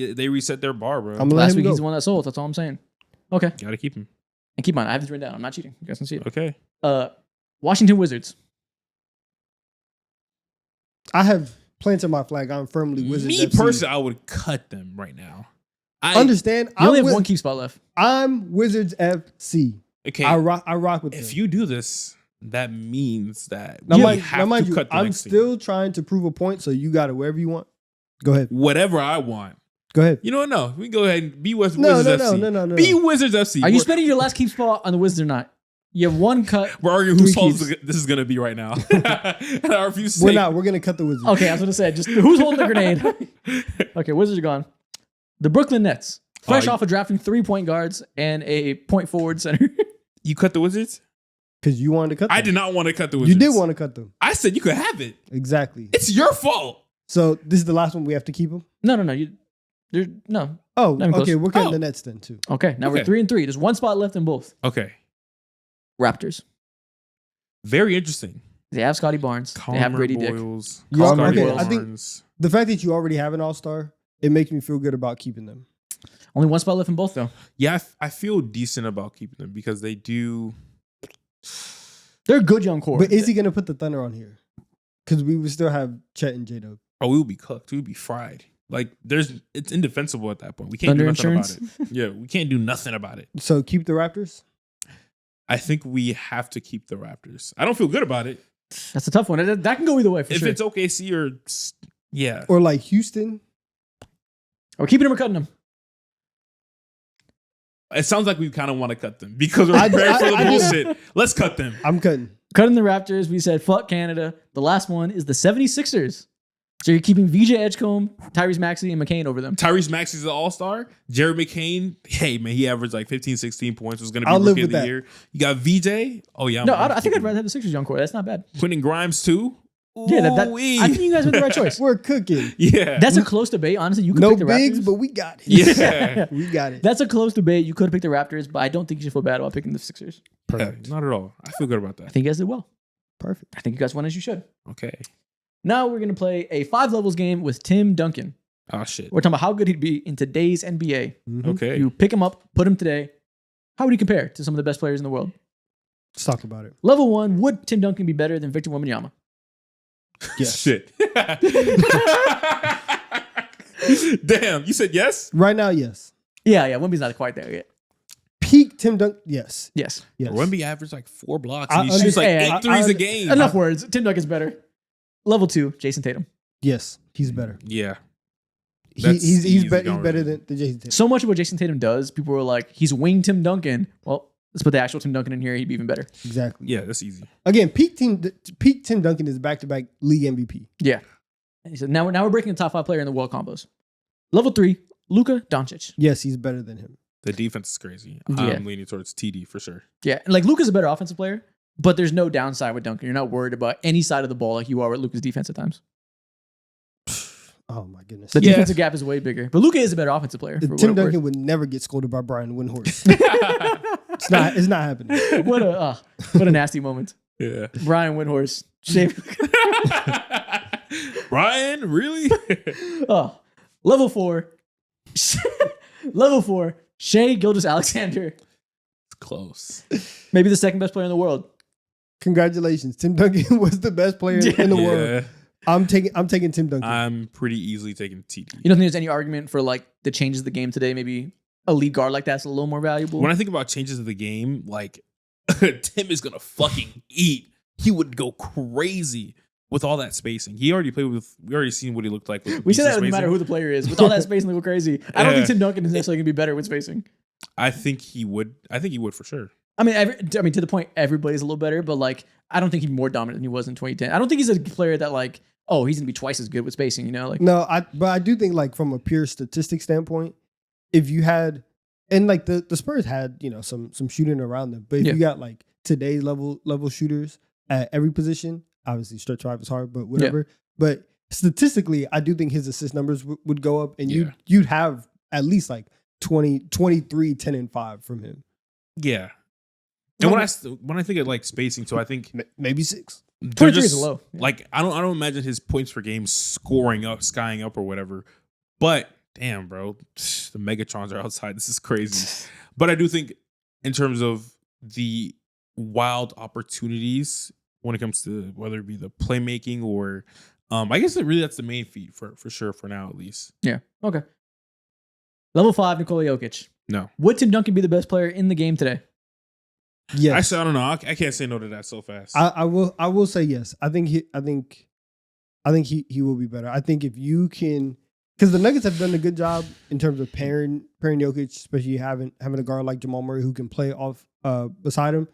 their bar, bro. I'm gonna let Last him week go. he's the one that sold. That's all I'm saying. Okay. Got to keep him. And keep in mind, I have this written down. I'm not cheating. You guys can see it. Okay. Washington Wizards. I have planted my flag. I'm firmly Wizards. Me FC. personally, I would cut them right now. I Understand? You only have I'm 1 keep spot left. I'm Wizards FC. Okay. I rock with if them. you do this, that means that Now, you mind, have now mind to you, cut the I'm next team. still trying to prove a point, so you got it wherever you want. Go ahead. Whatever I want. Go ahead. You know what? No, we can go ahead and be with No, Wizards no, FC. no. Be Wizards FC. Are you spending your last keep spot on the Wizards or not? You have one cut. We're arguing Three whose fault keeps. this is gonna be right now. And I refuse to We're say- not. We're gonna cut the Wizards. Okay, I was gonna say, just who's holding the grenade? Okay, Wizards are gone. The Brooklyn Nets, fresh Oh, off of drafting 3 point guards and a point forward center. You cut the Wizards? Because you wanted to cut them. I did not want to cut the You Wizards. did want to cut them. I said you could have it. Exactly. It's your fault. So this is the last one we have to keep them. No. No. Oh, Not even okay. close. We're cutting Oh. the Nets then too. Okay, now we're Okay. 3 and 3. There's one spot left in both. Okay. Raptors. Very interesting. They have Scotty Barnes. They have Calmer Grady Dick. Boyles. You are- Scotty okay, I think- Barnes. The fact that you already have an All Star, it makes me feel good about keeping them. Only one spot left in both, though. Yeah, I feel decent about keeping them because they do. They're a good young core. But is he gonna put the Thunder on here? Because we would still have Chet and J Dub. Oh, we will be cooked. We will be fried. Like it's indefensible at that point. We can't Thunder do nothing insurance? about it. Yeah, we can't do nothing about it. So keep the Raptors. I think we have to keep the Raptors. I don't feel good about it. That's a tough one. That can go either way for If sure. it's OKC or yeah, Or like Houston. We're keeping them or cutting them. it sounds like we kind of want to cut them because we're I- prepared for the I- I- bullshit. Let's cut them. I'm cutting. Cutting the Raptors. We said fuck Canada. The last one is the 76ers. So you're keeping VJ Edgecombe, Tyrese Maxey, and McCain over them. Tyrese Maxey's an all-star. Jared McCain, hey man, he averaged like 15, 16 points. Was going to be I'll live rookie of with the that. year. You got VJ. Oh yeah, No, I'm I think I'd keeping rather have the Sixers young core. That's not bad. Quentin Grimes too. Yeah, that Ooh-wee. I think you guys made the right choice. We're cooking. Yeah, That's a close debate. Honestly, you could No pick the bigs, Raptors. but we got it. yeah. We got it. That's a close debate. You could have picked the Raptors, but I don't think you should feel bad about picking the Sixers. Perfect. Not at all. I feel good about I that. think you guys did well. Perfect. I think you guys won as you should. Okay. Now we're going to play a 5 levels game with Tim Duncan. Oh shit. We're talking about how good he'd be in today's NBA. Mhm. Okay. You pick him up, put him today. How would he compare to some of the best players in the world? Let's talk about it. Level 1, would Tim Duncan be better than Victor Wembanyama? Yes. Shit. Damn. You said yes. Right now, yes. Yeah, Wemby's not quite there yet. Peak Tim Duncan. Yes. Yes. Yes. Wemby averaged like 4 blocks. I And he shoots like understand. 8 threes I- a game. Enough words. Tim Duncan's better. Level 2, Jason Tatum. Yes. He's better. Yeah. He, That's he's easy he's better conversation. than Jason Tatum. So much of what Jason Tatum does, people were like, he's wing Tim Duncan. Well, let's put the actual Tim Duncan in here. He'd be even better. Exactly. Yeah, that's easy. Again, peak Tim Duncan is back-to-back league MVP. Yeah. And he said, now we're breaking the top 5 player in the world combos. Level 3, Luka Doncic. Yes, he's better than him. The defense is crazy. Yeah. I'm leaning towards TD for sure. Yeah. And like Luka's a better offensive player, but there's no downside with Duncan. You're not worried about any side of the ball like you are with Luka's defense at times. Oh my goodness. The Yeah. defensive gap is way bigger. But Luka is a better offensive player. For Tim what Duncan would never get scolded by Brian Windhorst. it's It's not happening. what a nasty moment. Yeah. Brian Windhorst. Shave. Brian, really? Oh, level 4. Level 4. Shea Gilgeous-Alexander. Close. Maybe the second best player in the world. Congratulations. Tim Duncan was the best player in the world. I'm taking Tim Duncan. I'm pretty easily taking TD. You don't think there's any argument for like the changes of the game today? Maybe a lead guard like that's a little more valuable. When I think about changes of the game, like Tim is gonna fucking eat. He would go crazy with all that spacing. He already played with. We already seen what he looked like. With we say that no spacing. matter who the player is. With all that spacing, they go crazy. I don't Yeah. think Tim Duncan is necessarily going to be better with spacing. I think he would. I think he would for sure. I mean, to the point, everybody's a little better, but like, I don't think he'd be more dominant than he was in 2010. I don't think he's a player that like, oh, he's going to be twice as good with spacing, you know? Like, No, but I do think like from a pure statistic standpoint, if you had and like the Spurs had, you know, some shooting around them, but if Yeah. you got like today's level shooters at every position, obviously stretch five is hard, but whatever. But statistically, I do think his assist numbers would go up and Yeah. you'd have at least like 23, 10 and 5 from him. Yeah. And when I think of like spacing, so I think Maybe 6. they're 23 is just low. Yeah. like I don't imagine his points per game skying up or whatever. But damn, bro, the Megatrons are outside. This is crazy. But I do think in terms of the wild opportunities when it comes to whether it be the playmaking or I guess that's the main feat for sure for now at least. Yeah. Okay. Level 5, Nikola Jokic. No. Would Tim Duncan be the best player in the game today? Yes. Actually, I don't know. I can't say no to that so fast. I will say yes. I think he will be better. I think if you can, because the Nuggets have done a good job in terms of pairing Jokic, especially having a guard like Jamal Murray who can play off beside him.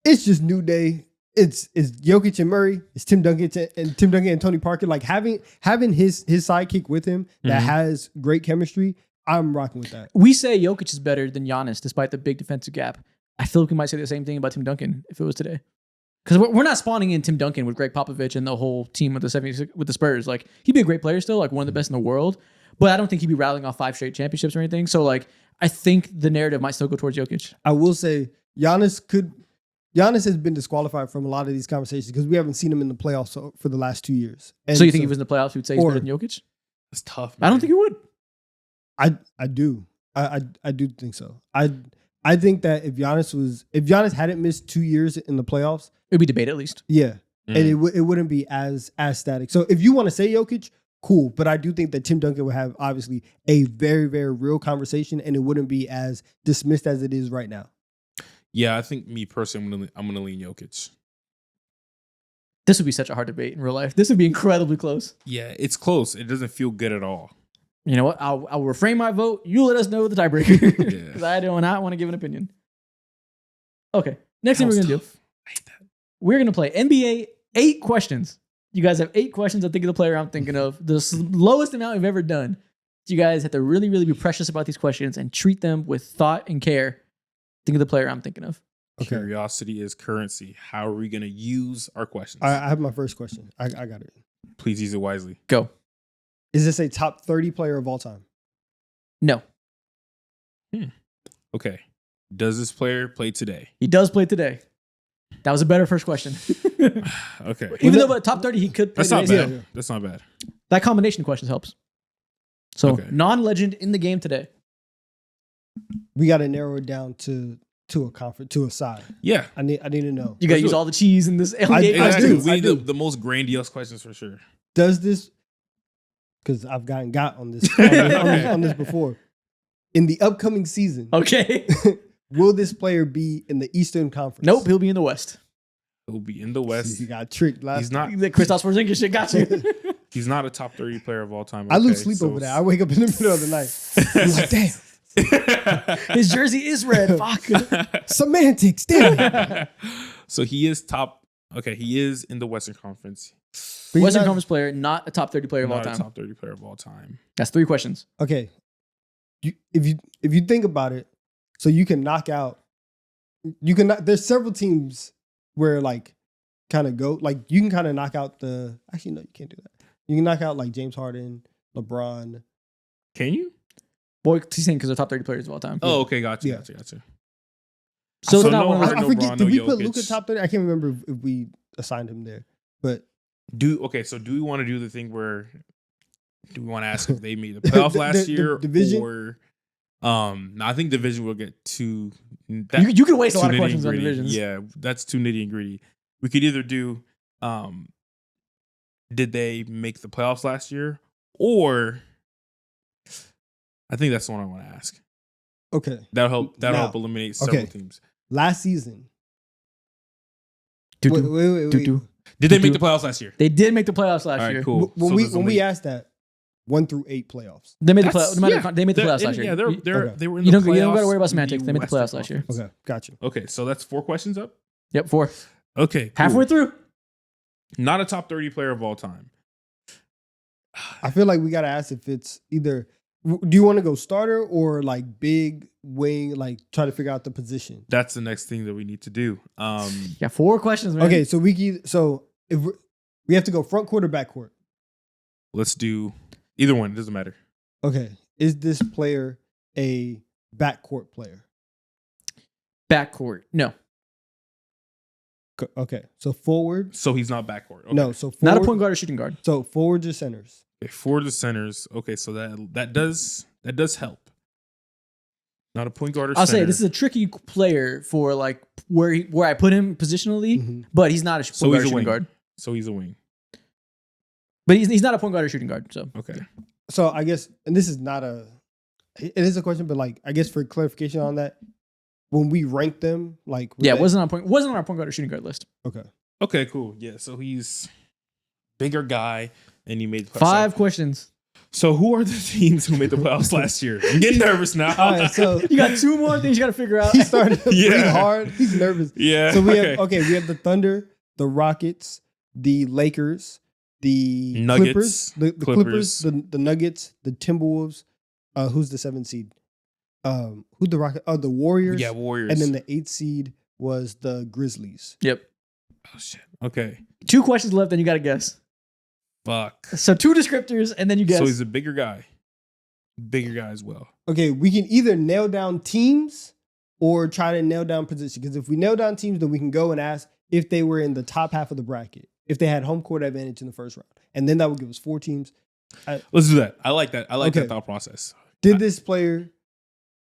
it's just new day. It's Jokic and Murray. It's Tim Duncan and Tony Parker. Like having his sidekick with him that has great chemistry. I'm rocking with that. We say Jokic is better than Giannis despite the big defensive gap. I feel like we might say the same thing about Tim Duncan if it was today. Because we're not spawning in Tim Duncan with Greg Popovich and the whole team with the Spurs. Like, he'd be a great player still, like one of the best in the world. But I don't think he'd be rattling off 5 straight championships or anything. So, like, I think the narrative might still go towards Jokic. I will say Giannis has been disqualified from a lot of these conversations because we haven't seen him in the playoffs for the last 2 years. And so you think he was in the playoffs, you'd say he's better than Jokic? It's tough, man. I don't think he would. I do. I do think so. I think that if Giannis hadn't missed 2 years in the playoffs, it would be debated at least. Yeah. And it wouldn't be as static. So if you want to say Jokic, cool. But I do think that Tim Duncan would have obviously a very, very real conversation and it wouldn't be as dismissed as it is right now. Yeah, I think me personally, I'm gonna lean Jokic. This would be such a hard debate in real life. This would be incredibly close. Yeah, it's close. It doesn't feel good at all. You know what? I'll refrain my vote. You let us know the tiebreaker. Because Yeah. I do not want to give an opinion. Okay. Next thing That we're was going to do. tough. I hate that. We're going to play NBA 8 questions. You guys have 8 questions. I think of the player I'm thinking of. The lowest amount we've ever done. So you guys have to really, really be precious about these questions and treat them with thought and care. Think of the player I'm thinking of. Okay. Curiosity is currency. How are we gonna use our questions? I have my first question. I got it. Please use it wisely. Go. Is this a top 30 player of all time? No. Okay. Does this player play today? He does play today. That was a better first question. Okay. Even though but top 30, he could play That's not today. bad. Yeah. That's not bad. That combination of questions helps. So, Okay. non-legend in the game today. We got to narrow it down to a conference, to a side. Yeah. I need to know. You got to Let's use do it. all the cheese in this NBA I Exactly. do. questions. We need do. the most grandiose questions for sure. Does this, because I've gotten on this on this before. In the upcoming season, Okay. will this player be in the Eastern Conference? Nope, he'll be in the West. He'll be in the West. He got tricked last He's not. The Kristaps Porzingis shit got you. He's not a top 30 player of all time. I lose okay? sleep So over that. I wake up in the middle of the night. I'm like, damn, His jersey is red. Fuck. semantics, damn it. So he is top. Okay, he is in the Western Conference. But he's Western not- Conference player, not a top 30 player of all Not a time. top 30 player of all time. That's 3 questions. Okay, if you think about it, so you can knock out. You can. There's several teams where like kind of go like you can kind of knock out the. Actually, no, you can't do that. You can knock out like James Harden, LeBron. Can you? Boy, he's saying because they're top 30 players of all time. Oh, okay, gotcha, Yeah. gotcha. So So it's not no one of Harden, those. I forget. LeBron, Did no we put Jokic. Luka top 30? I can't remember if we assigned him there, but So do we want to do the thing where do we want to ask if they made the playoff last the year division? or no, I think division will get too You can waste a too lot of nitty questions and on gritty. divisions. Yeah, that's too nitty and gritty. We could either do did they make the playoffs last year, or I think that's the one I want to ask. okay. That'll help. That'll Now, help eliminate several okay. teams. Last season, Do, wait, do. wait, do, do. Did they Do- make the playoffs last year? They did make the playoffs last All right, year. cool. When So we there's when only- we asked that 1 through 8 playoffs. They made the That's- playoffs. No matter yeah. they made the They're- playoffs last year. Yeah, You- they were in you the don't got to playoffs worry about in semantics. They made the Western playoffs last year. Conference. Okay, gotcha. Okay, so that's 4 questions up. Yep, 4. Okay, cool. Halfway through. Not a top 30 player of all time. I feel like we gotta ask if it's either. Do you want to go starter or like big wing? Like try to figure out the position. That's the next thing that we need to do. Yeah, 4 questions, man. Okay, so if we have to go front court or back court. Let's do either one. It doesn't matter. Okay, is this player a backcourt player? Backcourt. No. Okay, so forward. So he's not backcourt. Okay. No, so forward, Not a point guard or shooting guard. So forwards or centers. Okay, for the centers. Okay, so that does help. Not a point guard or I'll center. say this is a tricky player for like where I put him positionally, Mhm. but he's not a point So guard he's or a shooting wing. guard. So he's a wing. But he's not a point guard or shooting guard. So Okay. So I guess, and this is not it is a question, but like I guess for clarification on that, when we rank them, like yeah, wasn't on our point guard or shooting guard list. okay. Okay, cool. Yeah, so he's bigger guy and he made the 5 questions. So who are the teams who made the playoffs last year? I'm getting nervous now. All right, so You got 2 more things you got to figure out. he started to Yeah. breathe hard. He's nervous. Yeah. So we have the Thunder, the Rockets, the Lakers, the Nuggets, Clippers, the Clippers, the Nuggets, the Timberwolves. Who's the 7th seed? Who's the Rocket? Oh, the Warriors. Yeah, Warriors. And then the 8th seed was the Grizzlies. Yep. oh shit. Okay. 2 questions left, and you got to guess. Fuck. So 2 descriptors, and then you guess. So he's a bigger guy. Bigger guy as well. Okay, we can either nail down teams or try to nail down position. Because if we nail down teams, then we can go and ask if they were in the top half of the bracket, if they had home court advantage in the first round, and then that would give us 4 teams. Let's do that. I like that. I like Okay. that thought process. Did this player,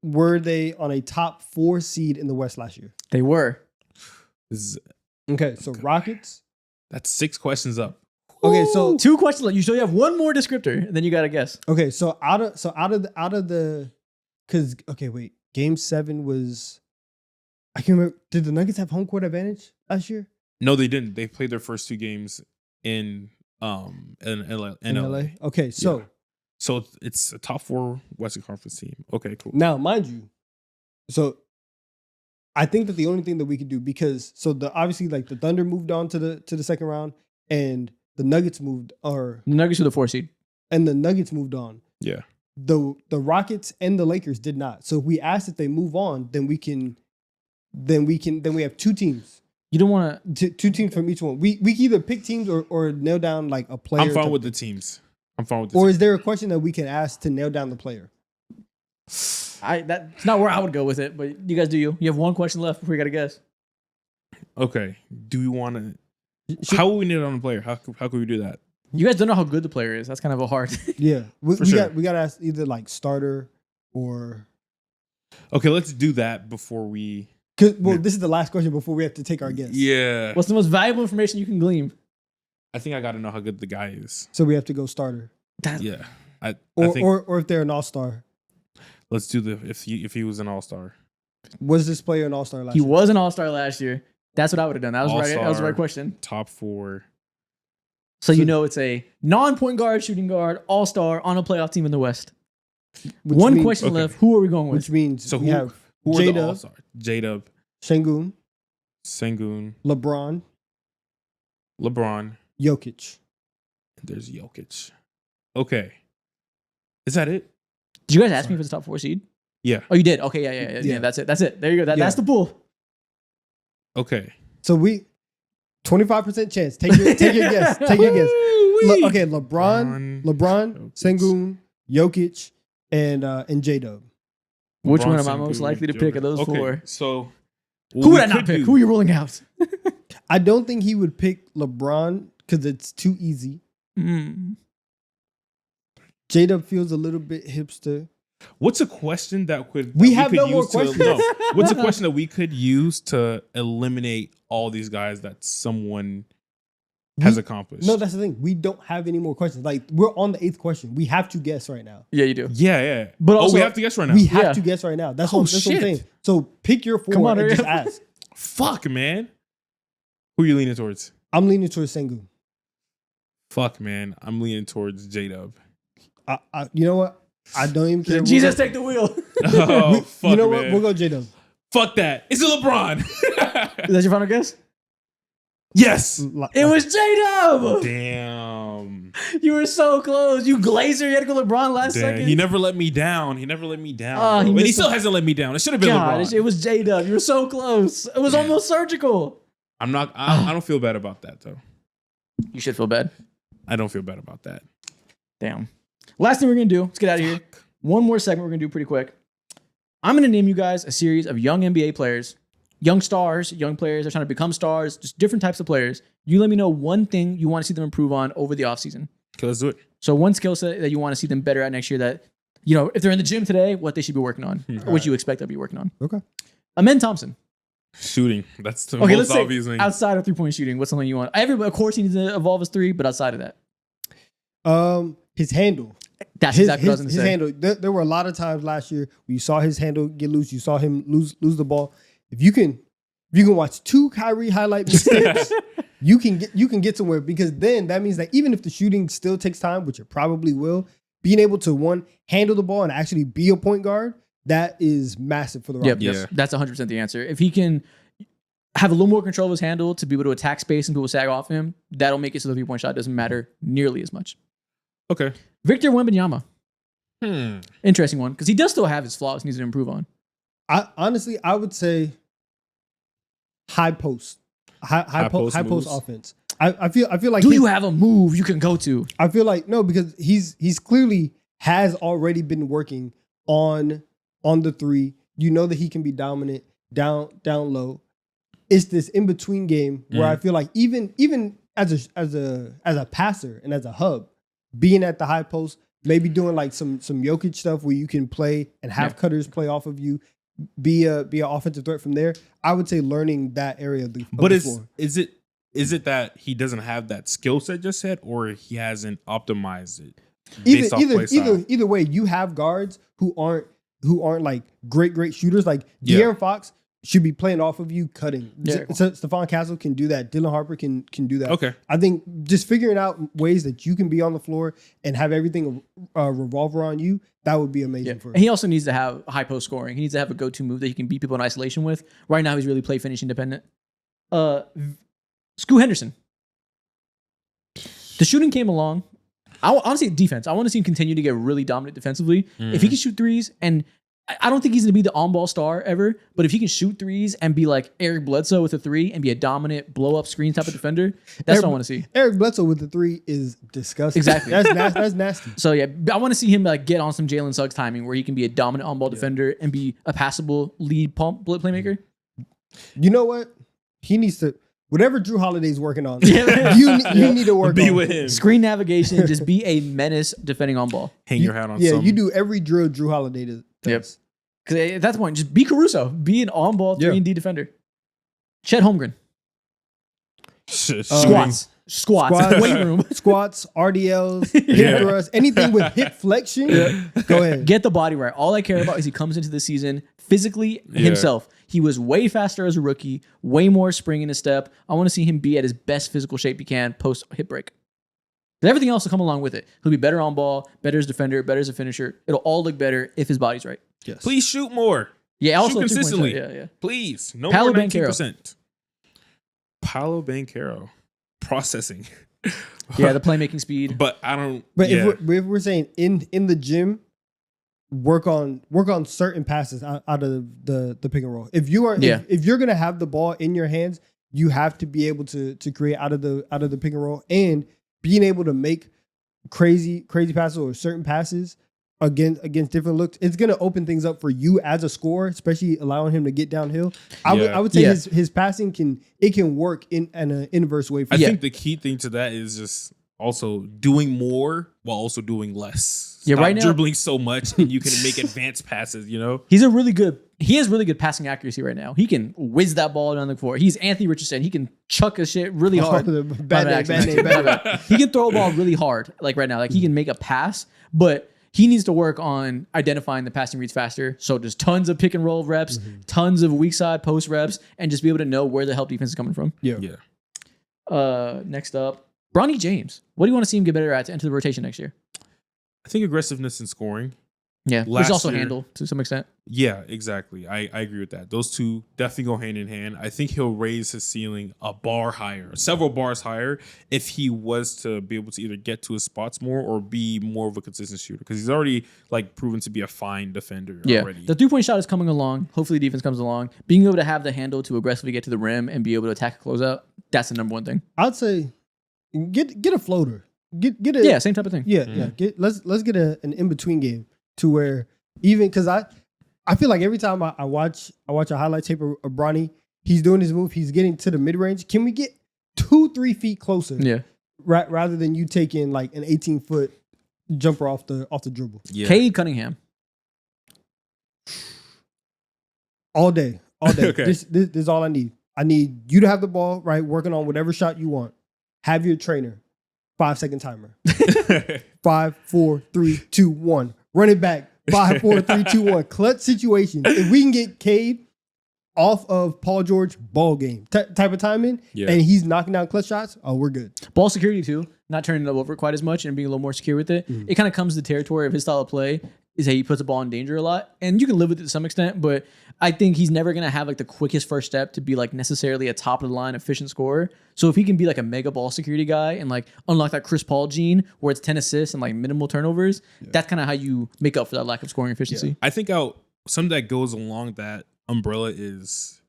were they on a top 4 seed in the West last year? They were. This is, Okay, so Rockets. that's 6 questions up. Okay, so 2 questions left. You have 1 more descriptor, and then you got to guess. okay, so out of the, because okay, wait, Game 7 was, I can remember. Did the Nuggets have home court advantage last year No, they didn't. They played their first 2 games in LA. in LA? Okay, so Yeah. So it's a top 4 Western Conference team. Okay, cool. now, mind you, so I think that the only thing that we could do, because so the obviously like the Thunder moved on to the second round, and the Nuggets moved, or The Nuggets were the 4 seed. and the Nuggets moved on. Yeah. The Rockets and the Lakers did not. So if we ask if they move on, then we have 2 teams. You don't want to. 2 teams from each one. We can either pick teams or nail down like a player. I'm fine to- with the teams. I'm fine with the Or teams. is there a question that we can ask to nail down the player? That's not where I would go with it, but you guys do you. You have 1 question left before you got to guess. Okay. Do we want to? How will we nail down the player? How can we do that? You guys don't know how good the player is. That's kind of a hard. Yeah, we sure. got to ask either like starter or. Okay, let's do that before we. Well, this is the last question before we have to take our guess. Yeah. What's the most valuable information you can glean? I think I got to know how good the guy is. So we have to go starter, Yeah. I or think or if they're an all star. let's do the if he was an all-star. Was this player an all star last He year? was an all-star last year. That's what I would have done. That was right. That was the All-star. right question. Top 4. So you know it's a non-point guard, shooting guard, all-star on a playoff team in the West. Which 1 means- question okay. left. Who are we going with? Which means So we who have are the J-Dub. all-star? J-Dub, Sengun, Sengun, LeBron, LeBron, Jokic. there's Jokic. Okay. Is that it? Did you guys ask me for the top 4 seed? Yeah. Oh, you did. Okay, yeah. Yeah. That's it. That's it. There you go. That's Yeah. the pool. Okay. So we 25% chance. Take your guess. Take your guess. Woo-wee. Okay, LeBron, Jokic. Sengun, Jokic, and J-Dub. Which LeBron, one am I Sengun, most likely to pick of those Okay, 4? So Who would I not pick? Who are you ruling out? I don't think he would pick LeBron because it's too easy. Mm. J-Dub feels a little bit hipster. What's a question that could We that have could no more use to- questions. no. What's a question that we could use to eliminate all these guys that someone has accomplished? No, that's the thing. We don't have any more questions. Like, we're on the 8th question. We have to guess right now. Yeah, you do. Yeah. But also- we have to guess right now. We have Yeah. to guess right now. That's Oh, what I'm shit. saying. So pick your 4 Come on, and hurry just up. ask. Fuck, man. Who are you leaning towards? I'm leaning towards Sengun. Fuck, man. I'm leaning towards J-Dub. You know what? I don't even care. Jesus, take the wheel. Oh, fuck, You know man. what? We'll go J-Dub. Fuck that. It's a LeBron. Is that your final guess? Yes. It was J-Dub. Damn. You were so close. You glazer. You had to go LeBron last Damn. second. He never let me down. He never let me down. Oh, bro. he And he missed still a- hasn't let me down. It should have been God, LeBron. it was J-Dub. You were so close. It was Yeah. almost surgical. I'm not. I don't feel bad about that though. You should feel bad. I don't feel bad about that. Damn. Last thing we're going to do, let's get out of here. One more segment we're going to do pretty quick. I'm going to name you guys a series of young NBA players, young stars, young players that are trying to become stars, just different types of players. You let me know one thing you want to see them improve on over the offseason. Okay, let's do it. So one skill set that you want to see them better at next year that, you know, if they're in the gym today, what they should be working on, what you expect they'll be working on. Okay. Amen Thompson. Shooting. That's the Okay, most let's say obvious thing. outside of 3-point shooting, what's something you want? Everybody, of course, he needs to evolve his 3, but outside of that, His handle. that's His, exactly what I was going his to say. handle. There were a lot of times last year where you saw his handle get loose. You saw him lose the ball. If you can watch 2 Kyrie highlight mistakes, you can get somewhere, because then that means that even if the shooting still takes time, which it probably will, being able to handle the ball and actually be a point guard, that is massive for the Rockets. Yep. That's 100% the answer. If he can have a little more control of his handle to be able to attack space and people sag off him, that'll make it so the 3-point shot doesn't matter nearly as much. Okay. Victor Wembanyama. Interesting one, because he does still have his flaws he needs to improve on. Honestly, I would say high post moves. offense. I feel like Do you have a move you can go to? I feel like no, because he's clearly has already been working on the three. You know that he can be dominant down low. It's this in between game where I feel like even as a passer and as a hub, being at the high post, maybe doing like some Jokic stuff where you can play and have cutters play off of you, be an offensive threat from there. I would say learning that area of the floor. Is it that he doesn't have that skill set just yet, or he hasn't optimized it? Either way, you have guards who aren't like great shooters. Like De'Aaron Fox should be playing off of you, cutting. Yeah. Stephon Castle can do that. Dylan Harper can do that. Okay. I think just figuring out ways that you can be on the floor and have everything revolve around you, that would be amazing for him. And he also needs to have high post scoring. He needs to have a go-to move that he can beat people in isolation with. Right now, he's really play finishing dependent. Scoot Henderson. The shooting came along. Honestly, defense. I want to see him continue to get really dominant defensively. If he can shoot threes, and I don't think he's going to be the on-ball star ever, but if he can shoot threes and be like Eric Bledsoe with a three and be a dominant blow-up screen type of defender, that's what I want to see. Eric Bledsoe with the three is disgusting. Exactly. That's nasty. So yeah, I want to see him like get on some Jalen Suggs timing where he can be a dominant on-ball defender and be a passable lead playmaker. You know what? He needs to. Whatever Drew Holiday's working on, you need to work Be on. with him. Screen navigation, just be a menace defending on ball. Hang your hat on. Yeah, something. you do every drill Drew Holiday does. Yep. Because at that point, just be Caruso, be an on-ball 3-and-D defender. Chet Holmgren, squats, weight room, squats, RDLs, hip thrusts, anything with hip flexion. Go ahead. Get the body right. All I care about is he comes into the season physically himself. He was way faster as a rookie, way more spring in his step. I want to see him be at his best physical shape he can post hip break. But everything else will come along with it. He'll be better on ball, better as a defender, better as a finisher. It'll all look better if his body's right. Yes. Please shoot more. Yeah, also shoot 2-point consistently. shot. Yeah. Please. No Paolo more Banchero. 19%. Paolo Banchero. Processing. Yeah, the playmaking speed. But I don't. But if we're saying in the gym, work on certain passes out of the pick and roll. If you are if you're gonna have the ball in your hands, you have to be able to create out of the pick and roll, and being able to make crazy passes or certain passes against different looks. It's gonna open things up for you as a scorer, especially allowing him to get downhill. I would say his passing can work in an inverse way. I think the key thing to that is just also doing more while also doing less. Yeah, Stop right now dribbling so much and you can make advanced passes. You know, he has really good passing accuracy right now. He can whiz that ball down the floor. He's Anthony Richardson. He can chuck a shit really hard. Bad name. He can throw a ball really hard. Like right now, like he can make a pass, but he needs to work on identifying the passing reads faster. So just tons of pick and roll reps, tons of weak side post reps, and just be able to know where the help defense is coming from. Yeah. Next up, Bronny James. What do you want to see him get better at to enter the rotation next year? I think aggressiveness in scoring. Yeah, Last there's also year- handle to some extent. Yeah, exactly. I agree with that. Those two definitely go hand in hand. I think he'll raise his ceiling a bar higher, several bars higher, if he was to be able to either get to his spots more or be more of a consistent shooter. Because he's already like proven to be a fine defender already. The 3-point shot is coming along. Hopefully, defense comes along. Being able to have the handle to aggressively get to the rim and be able to attack a closeout, that's the number one thing. I'd say get a floater. Get a Same type of thing. Yeah. Let's get an in between game to where even because I feel like every time I watch a highlight tape of Bronny, he's doing his move, he's getting to the mid range. Can we get 2-3 feet closer? Yeah. Rather than you taking like an 18-foot jumper off the dribble. Yeah. Cade Cunningham. All day. Okay. This is all I need. I need you to have the ball, right? Working on whatever shot you want. Have your trainer. 5-second timer. 5, 4, 3, 2, 1. Run it back. 5, 4, 3, 2, 1. Clutch situation. If we can get Cade off of Paul George ball game type of timing, and he's knocking down clutch shots, oh, we're good. Ball security too. not turning it over quite as much and being a little more secure with it. It kind of comes to the territory of his style of play is that he puts the ball in danger a lot. And you can live with it to some extent, but I think he's never going to have like the quickest first step to be like necessarily a top of the line efficient scorer. So if he can be like a mega ball security guy and like unlock that Chris Paul gene where it's 10 assists and like minimal turnovers, that's kind of how you make up for that lack of scoring efficiency. I think something that goes along that umbrella is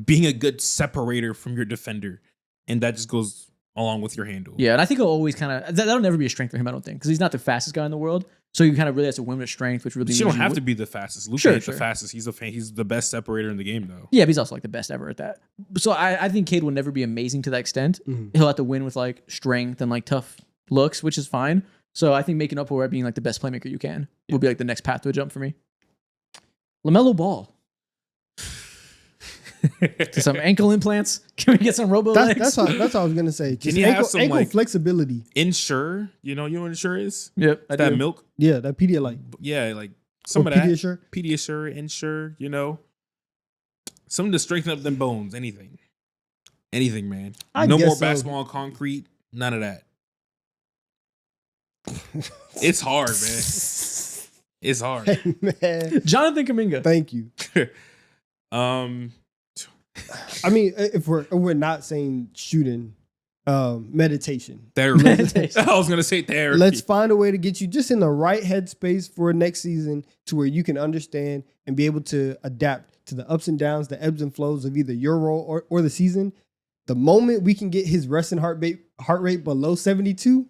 being a good separator from your defender. And that just goes along with your handle. Yeah, and I think he'll always kind of that'll never be a strength for him, I don't think, because he's not the fastest guy in the world. So you kind of really have to win with strength, which really You don't have to be the fastest. Luka Sure, ain't sure. the fastest. He's the best separator in the game, though. Yeah, but he's also like the best ever at that. So I think Cade will never be amazing to that extent. He'll have to win with like strength and like tough looks, which is fine. So I think making up for it being like the best playmaker you can will be like the next path to a jump for me. LaMelo Ball. To some ankle implants. Can we get some robo legs? That's what I was gonna say. Just you have some, ankle like- flexibility. Ensure, you know what Ensure is? Yep. I That do. milk. Yeah, that Pedialyte. Yeah, like some Or of that. Pediasure. Pediasure, Ensure, something to strengthen up them bones. Anything, man. I No guess more so. basketball on concrete. None of that. It's hard, man. It's hard. Man, Jonathan Kuminga. thank you. Um, I mean, if we're not saying shooting, meditation. therapy. Meditation. I was gonna say therapy. Let's find a way to get you just in the right headspace for next season to where you can understand and be able to adapt to the ups and downs, the ebbs and flows of either your role or the season. The moment we can get his resting heart rate below 72,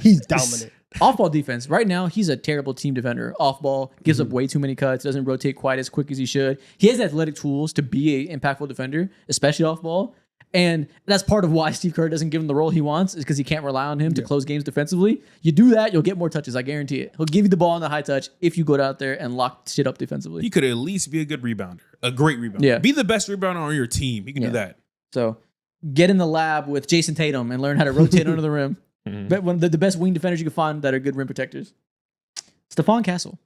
he's dominant. Off-ball defense. Right now, he's a terrible team defender. Off-ball, gives up way too many cuts, doesn't rotate quite as quick as he should. He has athletic tools to be an impactful defender, especially off-ball. And that's part of why Steve Kerr doesn't give him the role he wants, is because he can't rely on him to close games defensively. You do that, you'll get more touches, I guarantee it. He'll give you the ball on the high touch if you go out there and lock shit up defensively. He could at least be a good rebounder, a great rebounder. Yeah. Be the best rebounder on your team. He can do that. So get in the lab with Jason Tatum and learn how to rotate under the rim. But one of the best wing defenders you can find that are good rim protectors. Stephon Castle.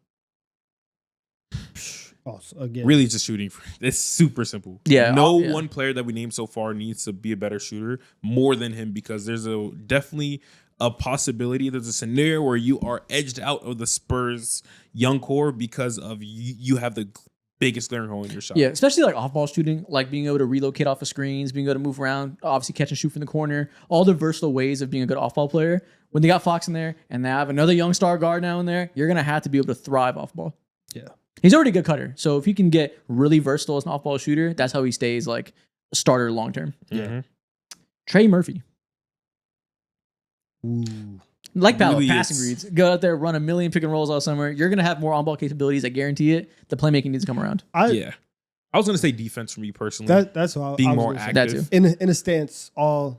Also, again, Really, just shooting. It's super simple. Yeah, No yeah. one player that we named so far needs to be a better shooter more than him, because there's definitely a possibility. There's a scenario where you are edged out of the Spurs young core because of you have the biggest glaring hole in your shot. Yeah, especially like off-ball shooting, like being able to relocate off of screens, being able to move around, obviously catch and shoot from the corner, all the versatile ways of being a good off-ball player. When they got Fox in there and they have another young star guard now in there, you're going to have to be able to thrive off-ball. Yeah. He's already a good cutter. So if he can get really versatile as an off-ball shooter, that's how he stays like a starter long-term. Mhm. Trey Murphy. Ooh. Like Paolo, Really passing is. reads. Go out there, run a million pick and rolls all summer. You're going to have more on-ball capabilities. I guarantee it. The playmaking needs to come around. Yeah. I was going to say defense for me personally. That's what being I was more gonna say. That active. too. In a stance all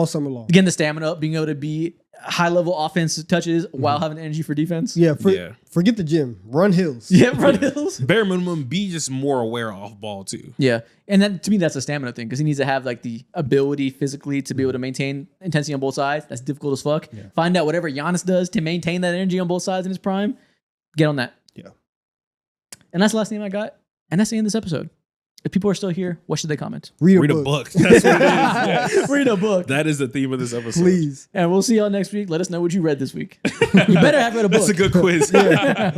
summer long. Getting the stamina up, being able to be high-level offense touches while having energy for defense. Yeah, Yeah. forget the gym. Run hills. Yeah, run hills. Bare minimum, be just more aware off ball too. Yeah, and then to me that's a stamina thing because he needs to have like the ability physically to be able to maintain intensity on both sides. That's difficult as fuck. Find out whatever Giannis does to maintain that energy on both sides in his prime. Get on that. Yeah. And that's the last name I got, and that's the end of this episode. If people are still here, what should they comment? Read Read a a book. book. That's what it is. Yes. Read a book. That is the theme of this episode. Please. And we'll see y'all next week. Let us know what you read this week. You better have read a book. That's a good quiz.